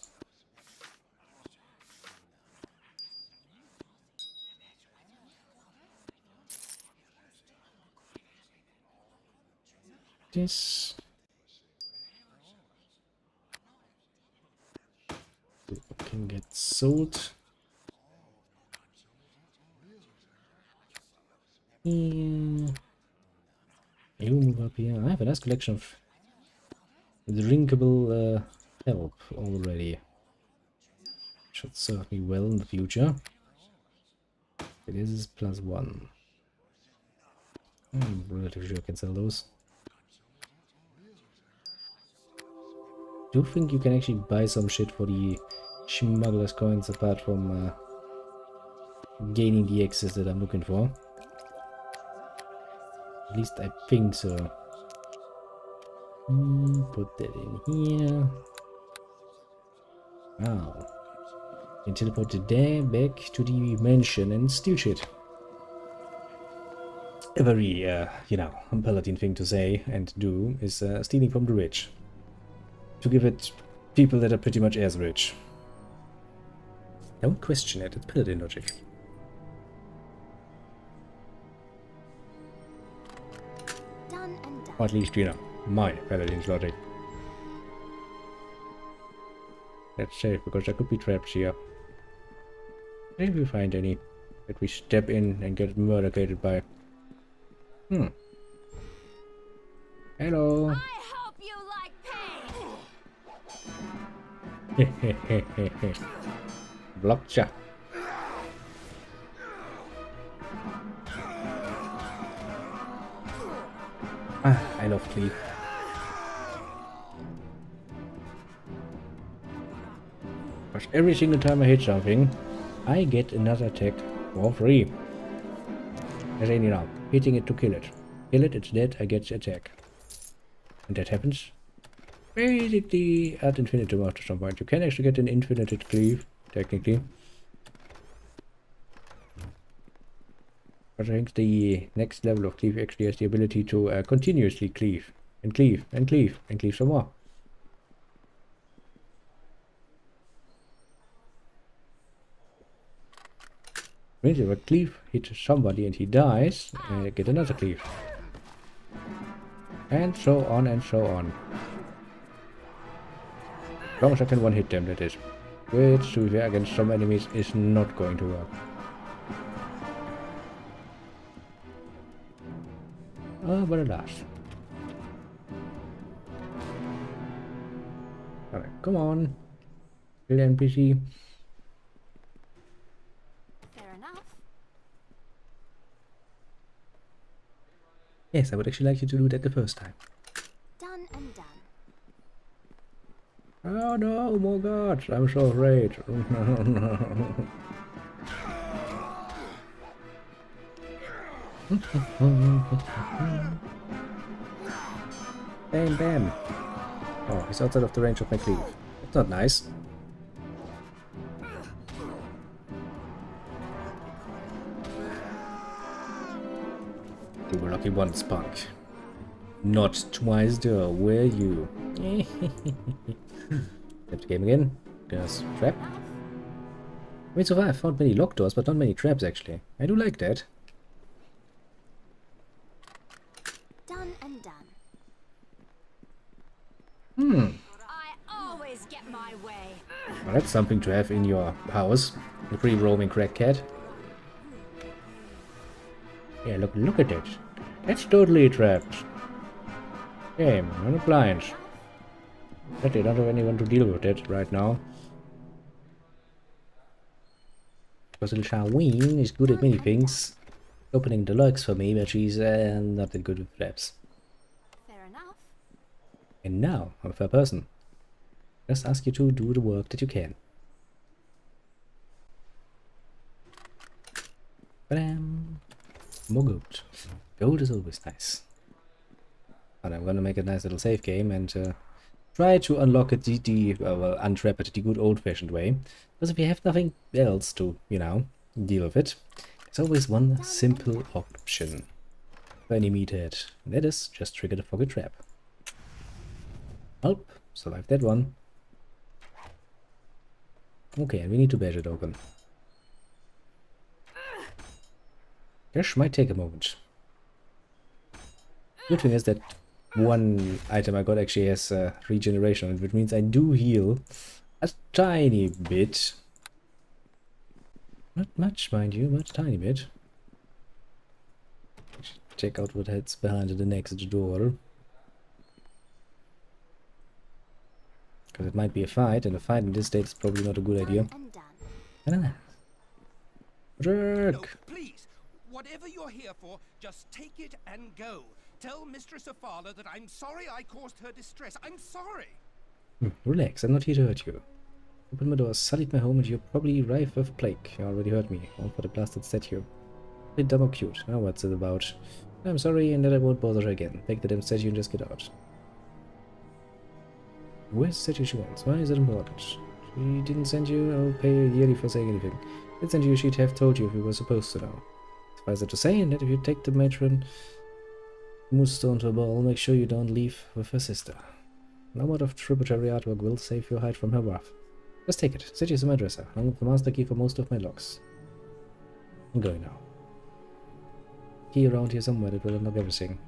This can get sold. Yeah. You move up here. I have a nice collection of drinkable help already. Should serve me well in the future. This is +1. I'm relatively sure I can sell those. Do you think you can actually buy some shit for the smuggler's coins apart from gaining the access that I'm looking for? At least I think so. Put that in here. Wow. Can teleport it there back to the mansion and steal shit. A very, you know, paladin thing to say and do is stealing from the rich. To give it people that are pretty much as rich. Don't question it, it's paladin logic. Done and done. Or at least, you know, my paladin's logic. Let's save, because there could be traps here. If we find any that we step in and get murdered by. Hello. I hope you like pain. Blocked ya. I love Cleave. Because every single time I hit something, I get another attack for free. As I know, hitting it to kill it. Kill it, it's dead, I get the attack. And that happens basically ad infinitum after some point. You can actually get an infinite cleave, technically. But I think the next level of cleave actually has the ability to continuously cleave. And cleave, and cleave, and cleave some more. Means if a cleave hits somebody and he dies, get another cleave. And so on and so on. As long as I can one hit them, that is. Which, to be fair, against some enemies is not going to work. Oh, but alas. Alright, come on. Kill the NPC. Fair enough. Yes, I would actually like you to do that the first time. Done and done. Oh no, oh my god, I'm so afraid. Bam, bam. Oh, he's outside of the range of my cleave. That's not nice. You were lucky once, punk. Not twice, though, were you? Left the game again. There's a trap. I mean, so far I've found many locked doors, but not many traps, actually. I do like that. Done and done. I always get my way. Well, that's something to have in your house. The free roaming crack cat. Yeah, look at it. That's totally trapped. Game, I'm not blind. But they don't have anyone to deal with it right now. Because little Charween is good at many things. Opening the locks for me, but she's not that good with traps. Fair enough. And now, I'm a fair person. Just ask you to do the work that you can. Ba-dam! More gold. Gold is always nice. And I'm gonna make a nice little save game and try to unlock it well, untrap it the good old-fashioned way. Because if you have nothing else to, you know, deal with it, there's always one simple option for any meathead. And that is just trigger the forget trap. Help! Survive that one. Okay, and we need to bash it open. Cash might take a moment. Good thing is that one item I got actually has regeneration, which means I do heal a tiny bit. Not much, mind you, but a tiny bit. Check out what heads behind the next door. Because it might be a fight, and a fight in this state is probably not a good idea. Done and done. No, Jerk! please. Whatever you're here for, just take it and go. Tell Mistress Afala that I'm sorry I caused her distress. I'm sorry. Relax, I'm not here to hurt you. Open my doors, sullied my home, and you're probably rife with plague. You already hurt me. All for the blasted statue. Bit dumb or cute. Now what's it about? I'm sorry, and that I won't bother her again. Take the damn statue and just get out. Where's the statue she wants? Why is it important? She didn't send you, I'll pay her yearly for saying anything. If it sent you, she'd have told you if you were supposed to know. Suffice it to say, and that if you take the matron Moonstone to a ball, make sure you don't leave with her sister. No amount of tributary artwork will save your hide from her wrath. Just take it. City is my dresser, along with the master key for most of my locks. I'm going now. Key around here somewhere that will unlock everything.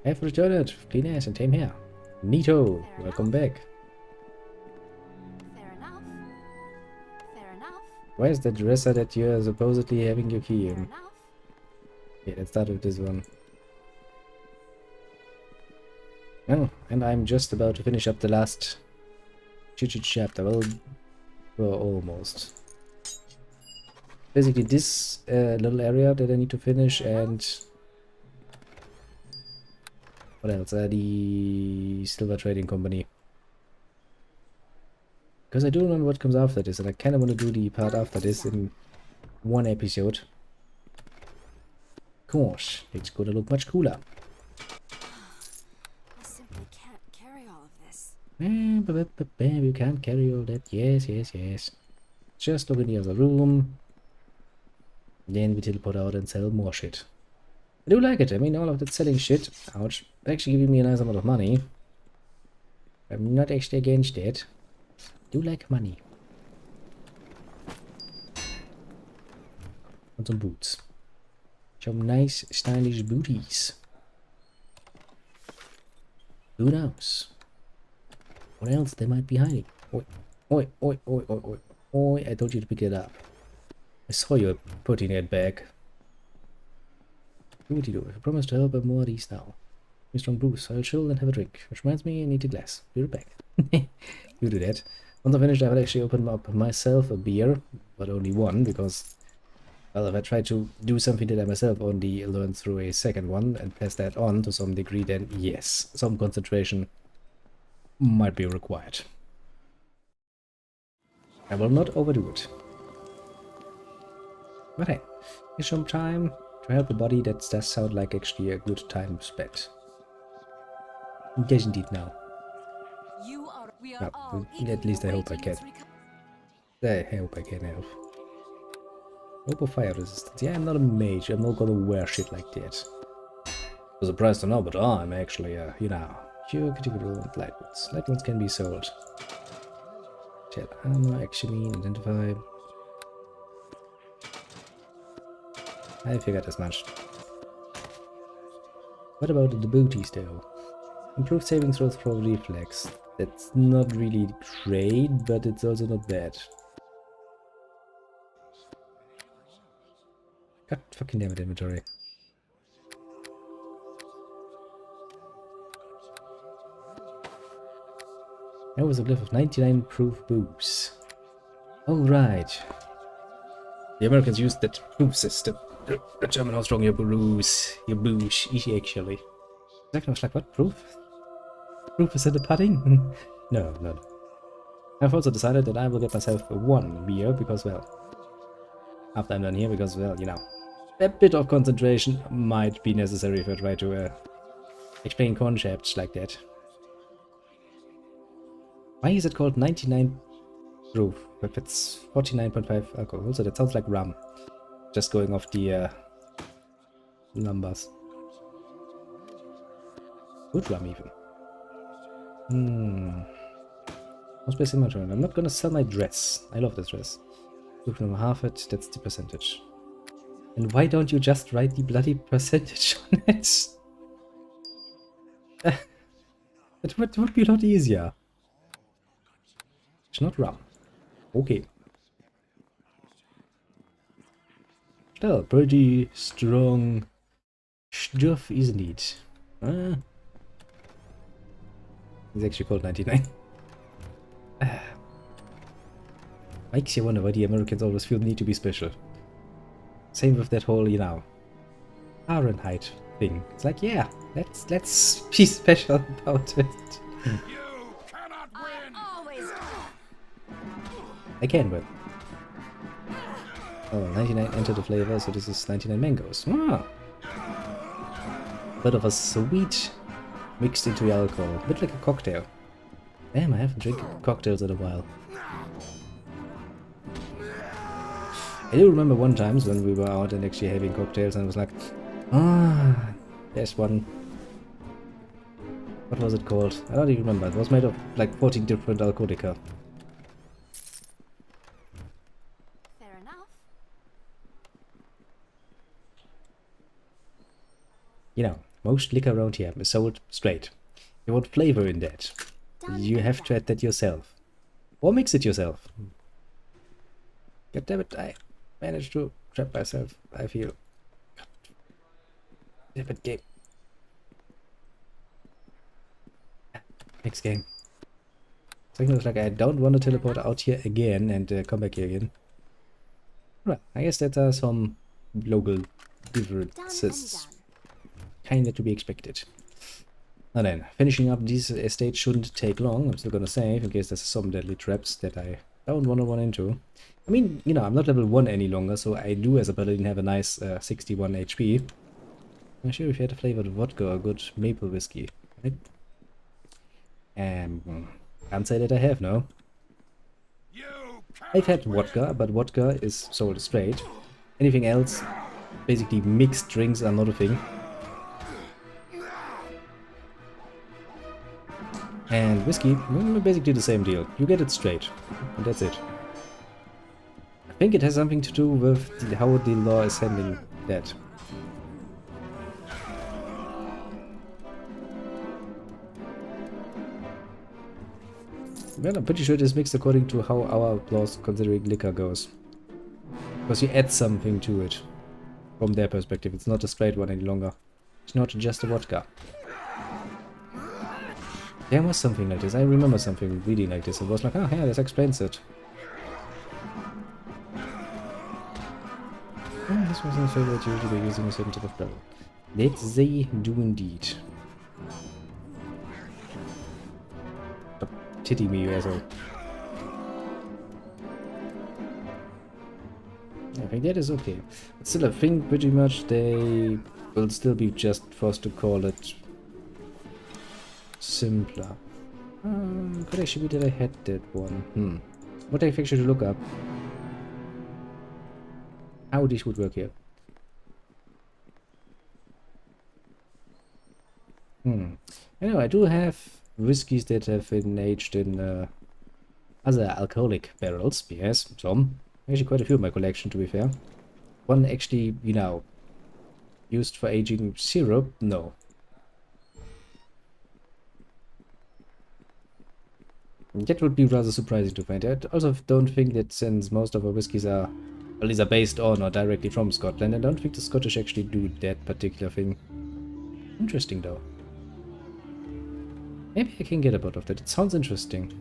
I have returned. Clean ass and tame hair. Neato, Fair welcome enough. back. Fair enough. Fair enough. Where's the dresser that you're supposedly having your key Fair in? enough. Okay, let's start with this one. Oh, and I'm just about to finish up the last chapter. Well, almost. Basically this little area that I need to finish, and what else? The Silver Trading Company. Because I do remember what comes after this, and I kind of want to do the part after this in one episode. Gosh, it's gonna look much cooler. I simply can't carry all of this. You can't carry all that. Yes, yes, yes. Just look in the other room. Then we teleport out and sell more shit. I do like it. I mean, all of that selling shit, ouch, actually giving me a nice amount of money. I'm not actually against it. Do like money. And some boots. Some nice, stylish booties. Who knows? What else they might be hiding? Oi, oi, oi, oi, oi, oi. Oi, I told you to pick it up. I saw you putting it back. Do what you do. I promise to help, but more of these now. Be strong Bruce. I'll chill and have a drink. Which reminds me, I need a glass. Be right back. You do that. Once I'm finished, I will actually open up myself a beer, but only one, because, well, if I try to do something that I myself only learn through a second one and pass that on to some degree, then yes, some concentration might be required. I will not overdo it. But hey, it's some time to help a body. That does sound like actually a good time spent. Yes, indeed, now. We are all At least I hope I can. I hope I can help. Hope of fire resistance. Yeah, I'm not a mage. I'm not gonna wear shit like that. I'm surprised to know, but I'm actually, you know, pure category light ones. Light ones can be sold. Chat armor, action mean, identify. I figured as much. What about the booties though? Improved saving throws for reflex. That's not really great, but it's also not bad. God fucking damn it, inventory. That was a glyph of 99 proof booze. Alright. The Americans used that proof system. The German, how strong your booze. Your booze, actually. Exactly, I was like, what? Proof? Proof is in the pudding? No, no. I've also decided that I will get myself one beer, because, well, after I'm done here, because, well, you know, a bit of concentration might be necessary if I try to explain concepts like that. Why is it called 99 proof if it's 49.5 alcohol? So that sounds like rum. Just going off the numbers. Good rum even. Most place in my turn. I'm not gonna sell my dress. I love this dress. Look, number half it, that's the percentage. And why don't you just write the bloody percentage on it? It would be a lot easier. It's not rum. Okay. Still, pretty strong stuff, isn't it? It's actually called 99. Makes you wonder why the Americans always feel the need to be special. Same with that whole, you know, Fahrenheit thing. It's like, yeah, let's be special about it. You cannot win! I can win. Oh, 99 enter the flavor, so this is 99 mangoes. Ah. Bit of a sweet mixed into the alcohol. A bit like a cocktail. Damn, I haven't drank cocktails in a while. I do remember one times when we were out and actually having cocktails and I was like, there's one. What was it called? I don't even remember. It was made of like 14 different alcoholica. Fair enough. You know, most liquor around here is sold straight. You want flavor in that. You have to add that yourself. Or mix it yourself. God damn it, I managed to trap myself, I feel. God damn it, game. Next game. Something looks like I don't want to teleport out here again and come back here again. Right, I guess that are some local differences. Kinda to be expected. Now then, finishing up this estate shouldn't take long. I'm still gonna save in case there's some deadly traps that I don't want to run into. I mean, you know, I'm not level 1 any longer, so I do as a paladin have a nice 61 HP. I'm sure if you had a flavored vodka or good maple whiskey, right? Can't say that I have, no. I've had vodka, but vodka is sold straight. Anything else, basically mixed drinks are not a thing. And whiskey, basically the same deal. You get it straight, and that's it. I think it has something to do with how the law is handling that. Well, I'm pretty sure it is mixed according to how our laws considering liquor goes. Because you add something to it. From their perspective, it's not a straight one any longer. It's not just a vodka. There was something like this. I remember something really like this. It was like, oh yeah, this explains it. Oh, this was my favorite, usually by using a certain type of barrel. That they do indeed. Stop titting me, you asshole. I think that is okay. But still, I think pretty much they will still be just forced to call it simpler. Could actually be that I had that one. What I actually should look up. How this would work here. I know I do have whiskies that have been aged in other alcoholic barrels. Yes, some. Actually quite a few in my collection, to be fair. One actually, you know, used for aging syrup? No. That would be rather surprising to find. I also don't think that since most of our whiskies are, at least are based on or directly from Scotland, I don't think the Scottish actually do that particular thing. Interesting though. Maybe I can get a bit of that. It sounds interesting.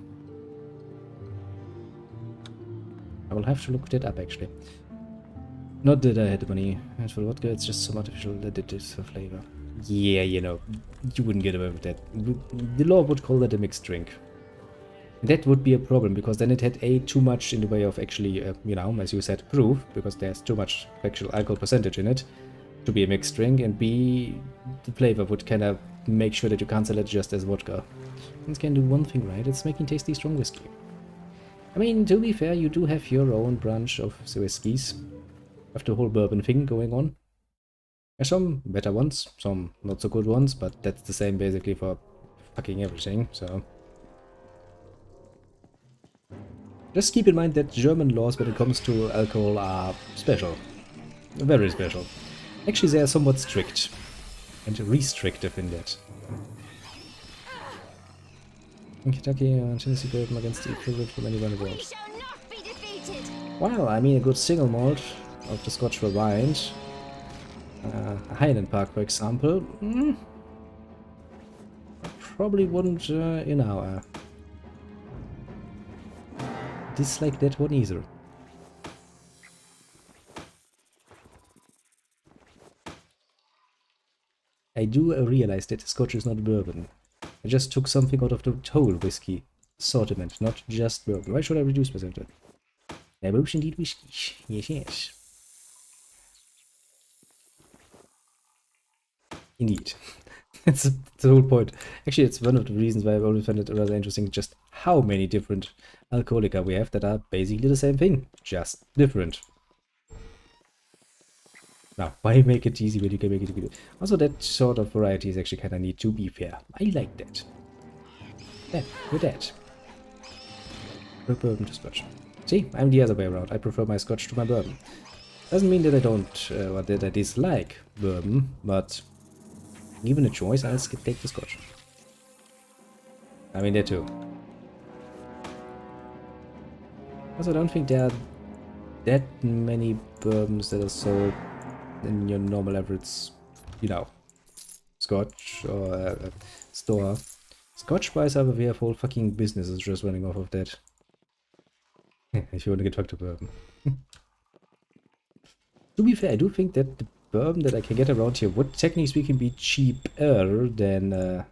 I will have to look that up actually. Not that I had the money. As for vodka, it's just some artificial additives for flavor. Yeah, you know, you wouldn't get away with that. The law would call that a mixed drink. That would be a problem, because then it had A, too much in the way of actually, you know, as you said, proof, because there's too much actual alcohol percentage in it to be a mixed drink, and B, the flavor would kind of make sure that you can't sell it just as vodka. It can do one thing right, it's making tasty strong whiskey. I mean, to be fair, you do have your own branch of whiskies, of the whole bourbon thing going on. There's some better ones, some not so good ones, but that's the same basically for fucking everything, so... Just keep in mind that German laws when it comes to alcohol are special. Very special. Actually, they are somewhat strict. And restrictive in that. In Kentucky, Tennessee bourbon against the equivalent from anywhere in the world. Well, I mean, a good single malt of the Scotch Rewind. Highland Park, for example. Probably wouldn't, you know... dislike that one either. I do realize that Scotch is not bourbon. I just took something out of the whole whiskey assortment, not just bourbon. Why should I reduce myself then? I wish indeed whiskey. Yes, yes. Indeed. That's the whole point. Actually, it's one of the reasons why I always find it rather interesting just how many different alcoholica we have that are basically the same thing, just different. Now, why make it easy when you can make it good? Also, that sort of variety is actually kind of neat, to be fair. I like that. Then, with that. Bourbon to Scotch. See, I'm the other way around. I prefer my Scotch to my bourbon. Doesn't mean that I don't, or that I dislike bourbon, but given a choice, I'll take the Scotch. I mean, there too. Also, I don't think there are that many bourbons that are sold in your normal average, you know, Scotch or store. Scotch wise, however, we have whole fucking businesses just running off of that. If you want to get fucked up bourbon. To be fair, I do think that the bourbon that I can get around here would, technically speaking, be cheaper than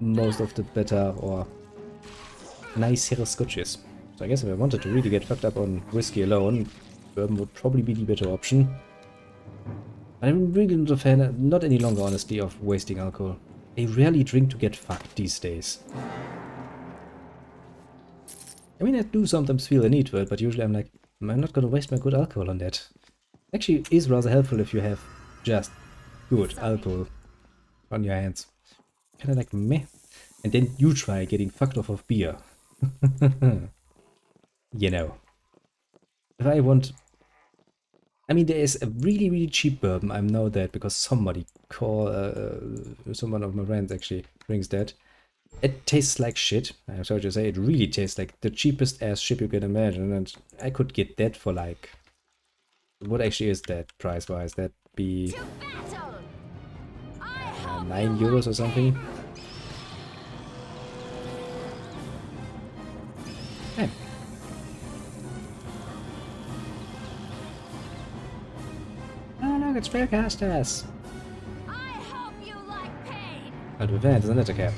most of the better or nicer scotches. So I guess if I wanted to really get fucked up on whiskey alone, bourbon would probably be the better option. But I'm really not a fan, not any longer honestly, of wasting alcohol. I rarely drink to get fucked these days. I mean, I do sometimes feel the need for it, but usually I'm like, I'm not gonna waste my good alcohol on that. Actually, it is rather helpful if you have just good alcohol on your hands. Kinda like meh. And then you try getting fucked off of beer. You know. If I want... I mean, there is a really, really cheap bourbon. I know that because somebody someone of my friends actually drinks that. It tastes like shit. I'm sorry to say, it really tastes like the cheapest ass shit you can imagine. And I could get that for like... What actually is that price-wise? That'd be... 9 euros or something. Hey. Oh look, it's Sarcastic. But with that, isn't it a cap?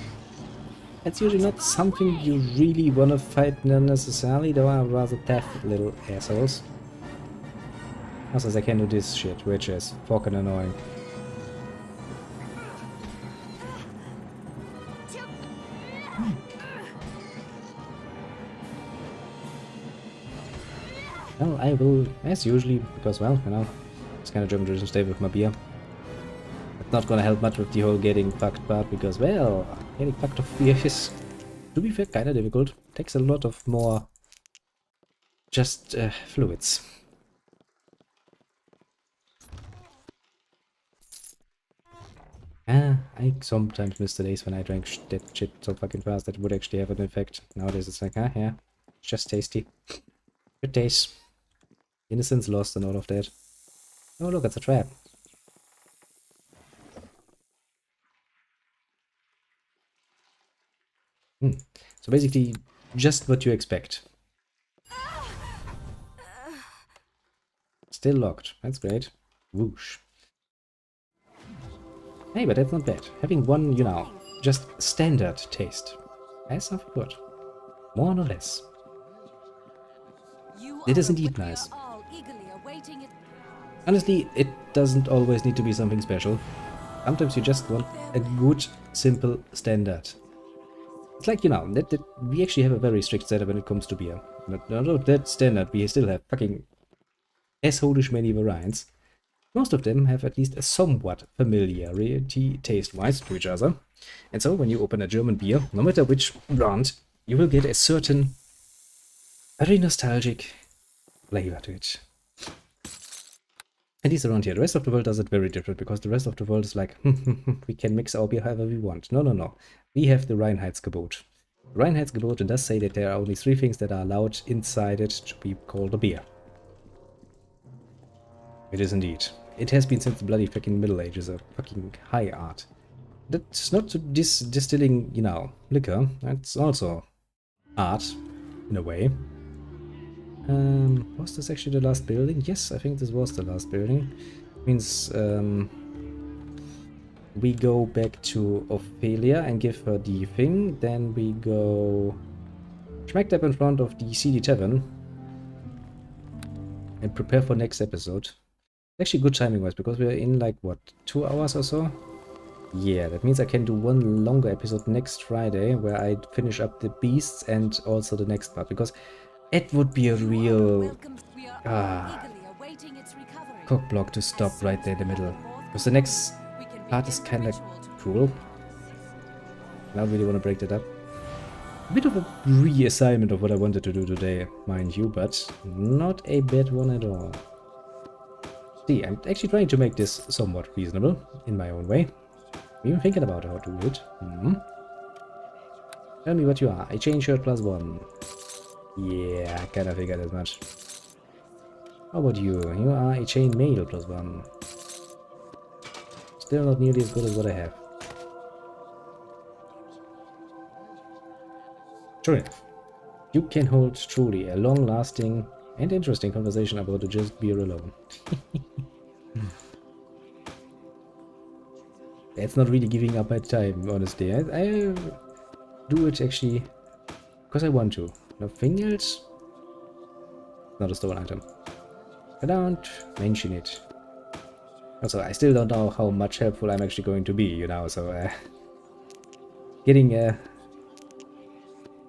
It's usually not something you really want to fight necessarily, though I'm rather tough little assholes. Also, they can do this shit, which is fucking annoying. Well, I will, as usually, because, well, you know, it's kind of German tradition, stay with my beer. It's not gonna help much with the whole getting fucked part, because, well, getting fucked off beer is, to be fair, kind of difficult. Takes a lot of more, just, fluids. I sometimes miss the days when I drank that shit so fucking fast that would actually have an effect. Nowadays it's like, yeah, it's just tasty. Good taste. Innocence lost and all of that. Oh look, it's a trap. So basically, just what you expect. Still locked. That's great. Whoosh. Hey, but that's not bad. Having one, you know, just standard taste. That's something good. More or less. It is indeed nice. Honestly, it doesn't always need to be something special. Sometimes you just want a good, simple standard. It's like, you know, that we actually have a very strict setup when it comes to beer. Not that standard, we still have fucking assholish many variants. Most of them have at least a somewhat familiarity taste-wise to each other. And so when you open a German beer, no matter which brand, you will get a certain very nostalgic flavor to it. At least around here. The rest of the world does it very different, because the rest of the world is like, we can mix our beer however we want. No. We have the Reinheitsgebot. The Reinheitsgebot does say that there are only 3 things that are allowed inside it to be called a beer. It is indeed. It has been since the bloody fucking Middle Ages, a fucking high art. That's not distilling, you know, liquor. That's also art, in a way. Was this actually the last building? Yes, I think this was the last building. Means we go back to Ophelia and give her the thing. Then we go smack dab in front of the CD Tavern and prepare for next episode. Actually good timing wise, because we're in like what, 2 hours or so? Yeah, that means I can do one longer episode next Friday where I finish up the beasts and also the next part, because it would be a real cock block to stop right there in the middle, because the next part is kind of cool. I don't really want to break that up. A bit of a reassignment of what I wanted to do today, mind you, but not a bad one at all. See, I'm actually trying to make this somewhat reasonable, in my own way. I'm even thinking about how to do it. Tell me what you are. A chain shirt +1. Yeah, I kinda figured as much. How about you? You are a chain mail +1. Still not nearly as good as what I have. Sure enough. You can hold truly a long-lasting and interesting conversation about the just beer alone. That's not really giving up my time, honestly. I do it actually because I want to. Nothing else? Not a stolen item. I don't mention it. Also, I still don't know how much helpful I'm actually going to be, you know, so getting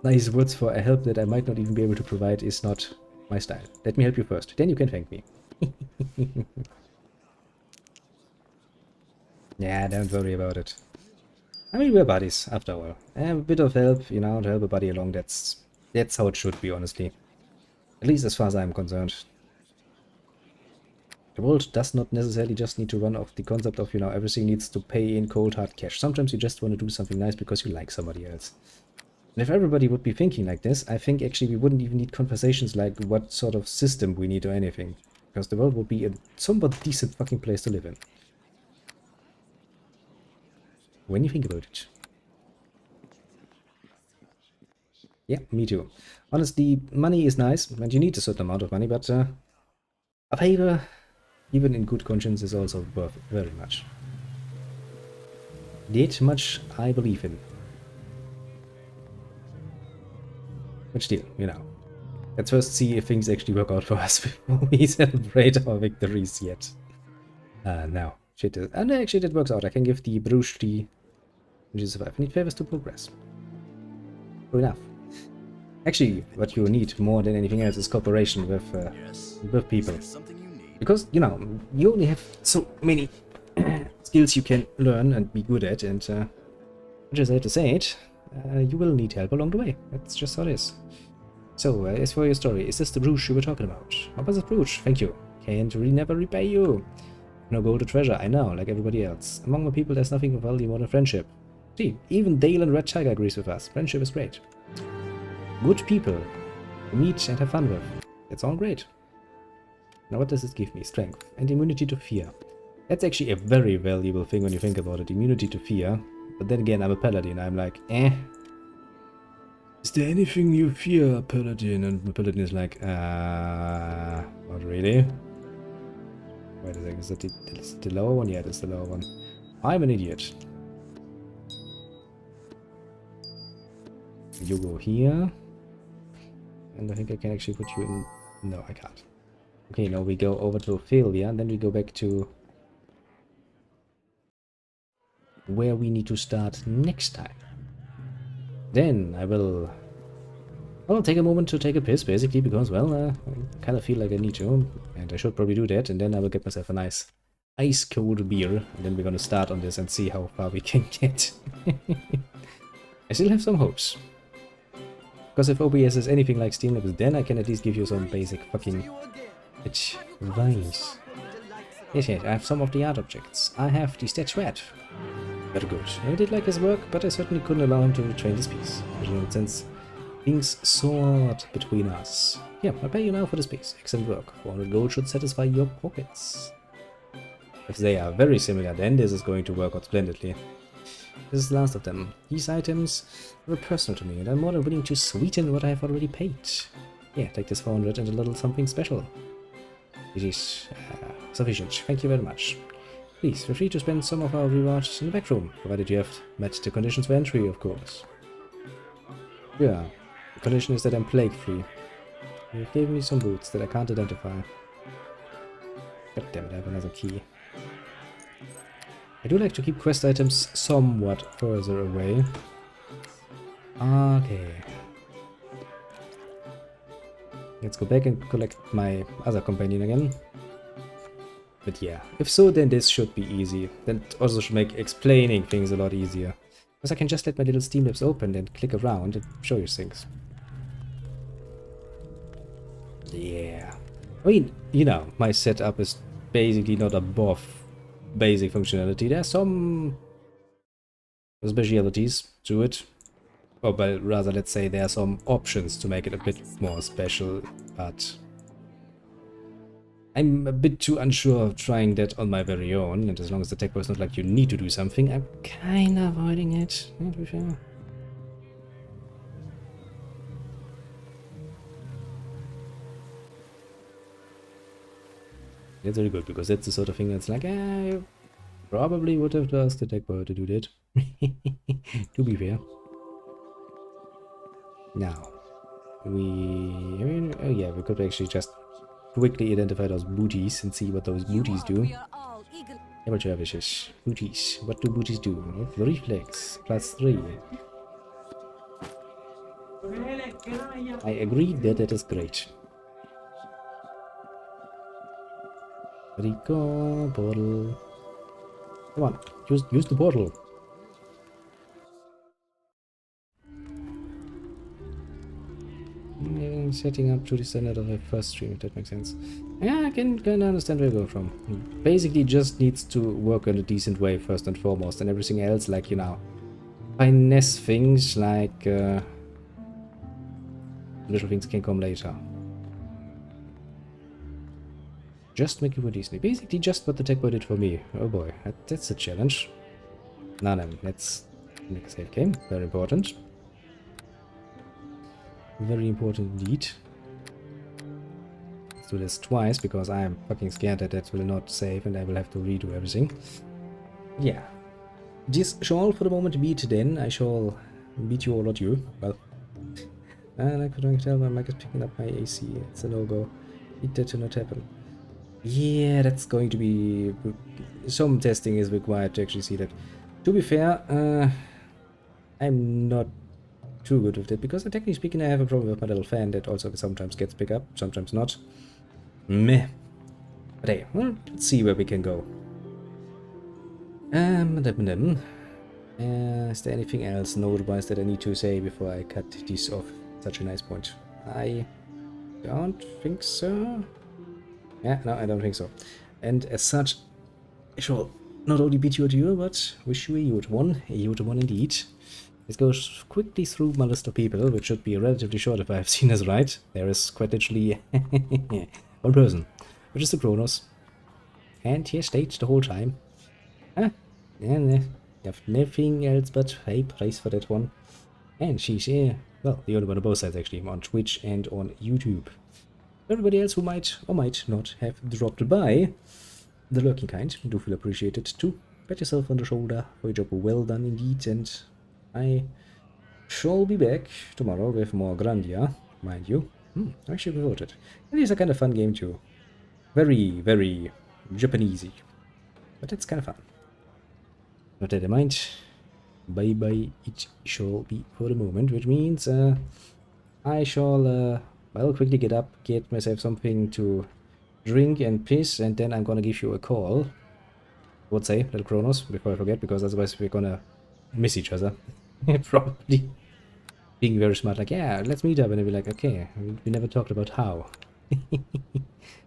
nice words for a help that I might not even be able to provide is not my style. Let me help you first, then you can thank me. Yeah, don't worry about it. I mean, we're buddies, after all. A bit of help, you know, to help a buddy along, that's how it should be, honestly. At least as far as I'm concerned. The world does not necessarily just need to run off the concept of, you know, everything needs to pay in cold hard cash. Sometimes you just want to do something nice because you like somebody else. And if everybody would be thinking like this, I think actually we wouldn't even need conversations like what sort of system we need or anything. Because the world would be a somewhat decent fucking place to live in. When you think about it. Yeah, me too. Honestly, money is nice, and you need a certain amount of money, but a favor, even in good conscience, is also worth very much. That much I believe in. But still, you know. Let's first see if things actually work out for us before we celebrate our victories yet. No. Shit is... And actually that works out. I can give the Bruges the... Which is survive. I need favors to progress. True enough. Actually, what you need more than anything else is cooperation with people. Because, you know, you only have so many skills you can learn and be good at, and just had to say it, you will need help along the way. That's just how it is. So, as for your story, is this the Bruges you were talking about? What was it, Bruges? Thank you. Can't really never repay you. No gold or treasure, I know, like everybody else. Among my people, there's nothing of value more than friendship. See, even Dale and Red Tiger agrees with us. Friendship is great. Good people to meet and have fun with. That's all great. Now what does this give me? Strength and immunity to fear. That's actually a very valuable thing when you think about it. Immunity to fear. But then again, I'm a paladin. I'm like, eh. Is there anything you fear, paladin? And the paladin is like, not really. Wait a second, is that the lower one? Yeah, that's the lower one. I'm an idiot. You go here. And I think I can actually put you in... No, I can't. Okay, now we go over to failure, and then we go back to... where we need to start next time. Then I will... I'll take a moment to take a piss, basically, because, well, I kind of feel like I need to. And I should probably do that, and then I will get myself a nice ice-cold beer. And then we're gonna start on this and see how far we can get. I still have some hopes. Because if OBS is anything like Steam Labs, then I can at least give you some basic fucking advice. Yes, I have some of the art objects. I have the statuette. Very good. I did like his work, but I certainly couldn't allow him to retrain this piece. Since things soared between us. Here, I'll pay you now for this piece. Excellent work. 400 gold should satisfy your pockets. If they are very similar, then this is going to work out splendidly. This is the last of them. These items were personal to me, and I'm more than willing to sweeten what I have already paid. Yeah, take this 400 and a little something special. It is sufficient. Thank you very much. Please, feel free to spend some of our rewards in the back room, provided you have met the conditions for entry, of course. Yeah, the condition is that I'm plague-free. You gave me some boots that I can't identify. God damn it, I have another key. I do like to keep quest items somewhat further away. Okay. Let's go back and collect my other companion again. But yeah, if so, then this should be easy. That also should make explaining things a lot easier. Because I can just let my little Steam Labs open and click around and show you things. Yeah. I mean, you know, my setup is basically not above basic functionality. There's some specialities to it. Or well, rather, let's say there are some options to make it a bit more special, but I'm a bit too unsure of trying that on my very own, and as long as the tech was not like you need to do something, I'm kinda avoiding it, to be fair. That's very good, because that's the sort of thing that's like, I probably would have asked the tech boy to do that. To be fair. Now, we could actually just quickly identify those booties and see what those booties do. Amateur wishes. Booties. What do booties do? Reflex. +3. I agree that that is great. Rico, portal. Come on, use the portal. Setting up to the standard of a first stream, if that makes sense. Yeah, I can understand where you go from. Basically just needs to work in a decent way first and foremost, and everything else, like, you know, finesse things like little things can come later. Just make it work easily. Basically just what the tech boy did for me. Oh boy, that's a challenge. Now then, let's make a save game. Very important. Very important indeed. Let's do this twice, because I am fucking scared that that will not save and I will have to redo everything. Yeah. This shall for the moment be it then. I shall beat you or not you. Well. And I couldn't tell my mic is picking up my AC. It's a no-go. Need that to not happen. Yeah, that's going to be... Some testing is required to actually see that. To be fair, I'm not too good with it, because technically speaking I have a problem with my little fan that also sometimes gets picked up, sometimes not. Meh. But hey, well, let's see where we can go. Is there anything else note-wise that I need to say before I cut this off? Such a nice point. I don't think so. Yeah, no, I don't think so. And as such, I shall not only bid you adieu, but wish you a huge one indeed. Let's go quickly through my list of people, which should be relatively short if I have seen this right. There is quite literally one person, which is the Kronos. And he stayed the whole time. Ah, and you have nothing else but a price for that one. And she's here, well, the only one on both sides actually, on Twitch and on YouTube. Everybody else who might or might not have dropped by, the lurking kind, do feel appreciated too. Pat yourself on the shoulder for your job well done indeed, and I shall be back tomorrow with more Grandia, mind you. I actually wrote it. It is a kind of fun game too. Very, very Japanesey. But it's kind of fun. Not that in mind. Bye bye, it shall be for the moment, which means I shall well, quickly get up, get myself something to drink and piss, and then I'm gonna give you a call. I would say, little Kronos, before I forget, because otherwise we're gonna miss each other. Probably being very smart, like, yeah, let's meet up, and I'll be like, okay, we never talked about how. But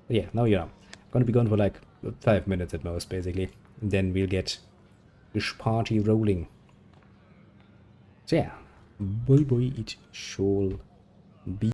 yeah, now you know. I'm gonna be gone for like 5 minutes at most, basically. And then we'll get this party rolling. So yeah, bye bye, it shall be.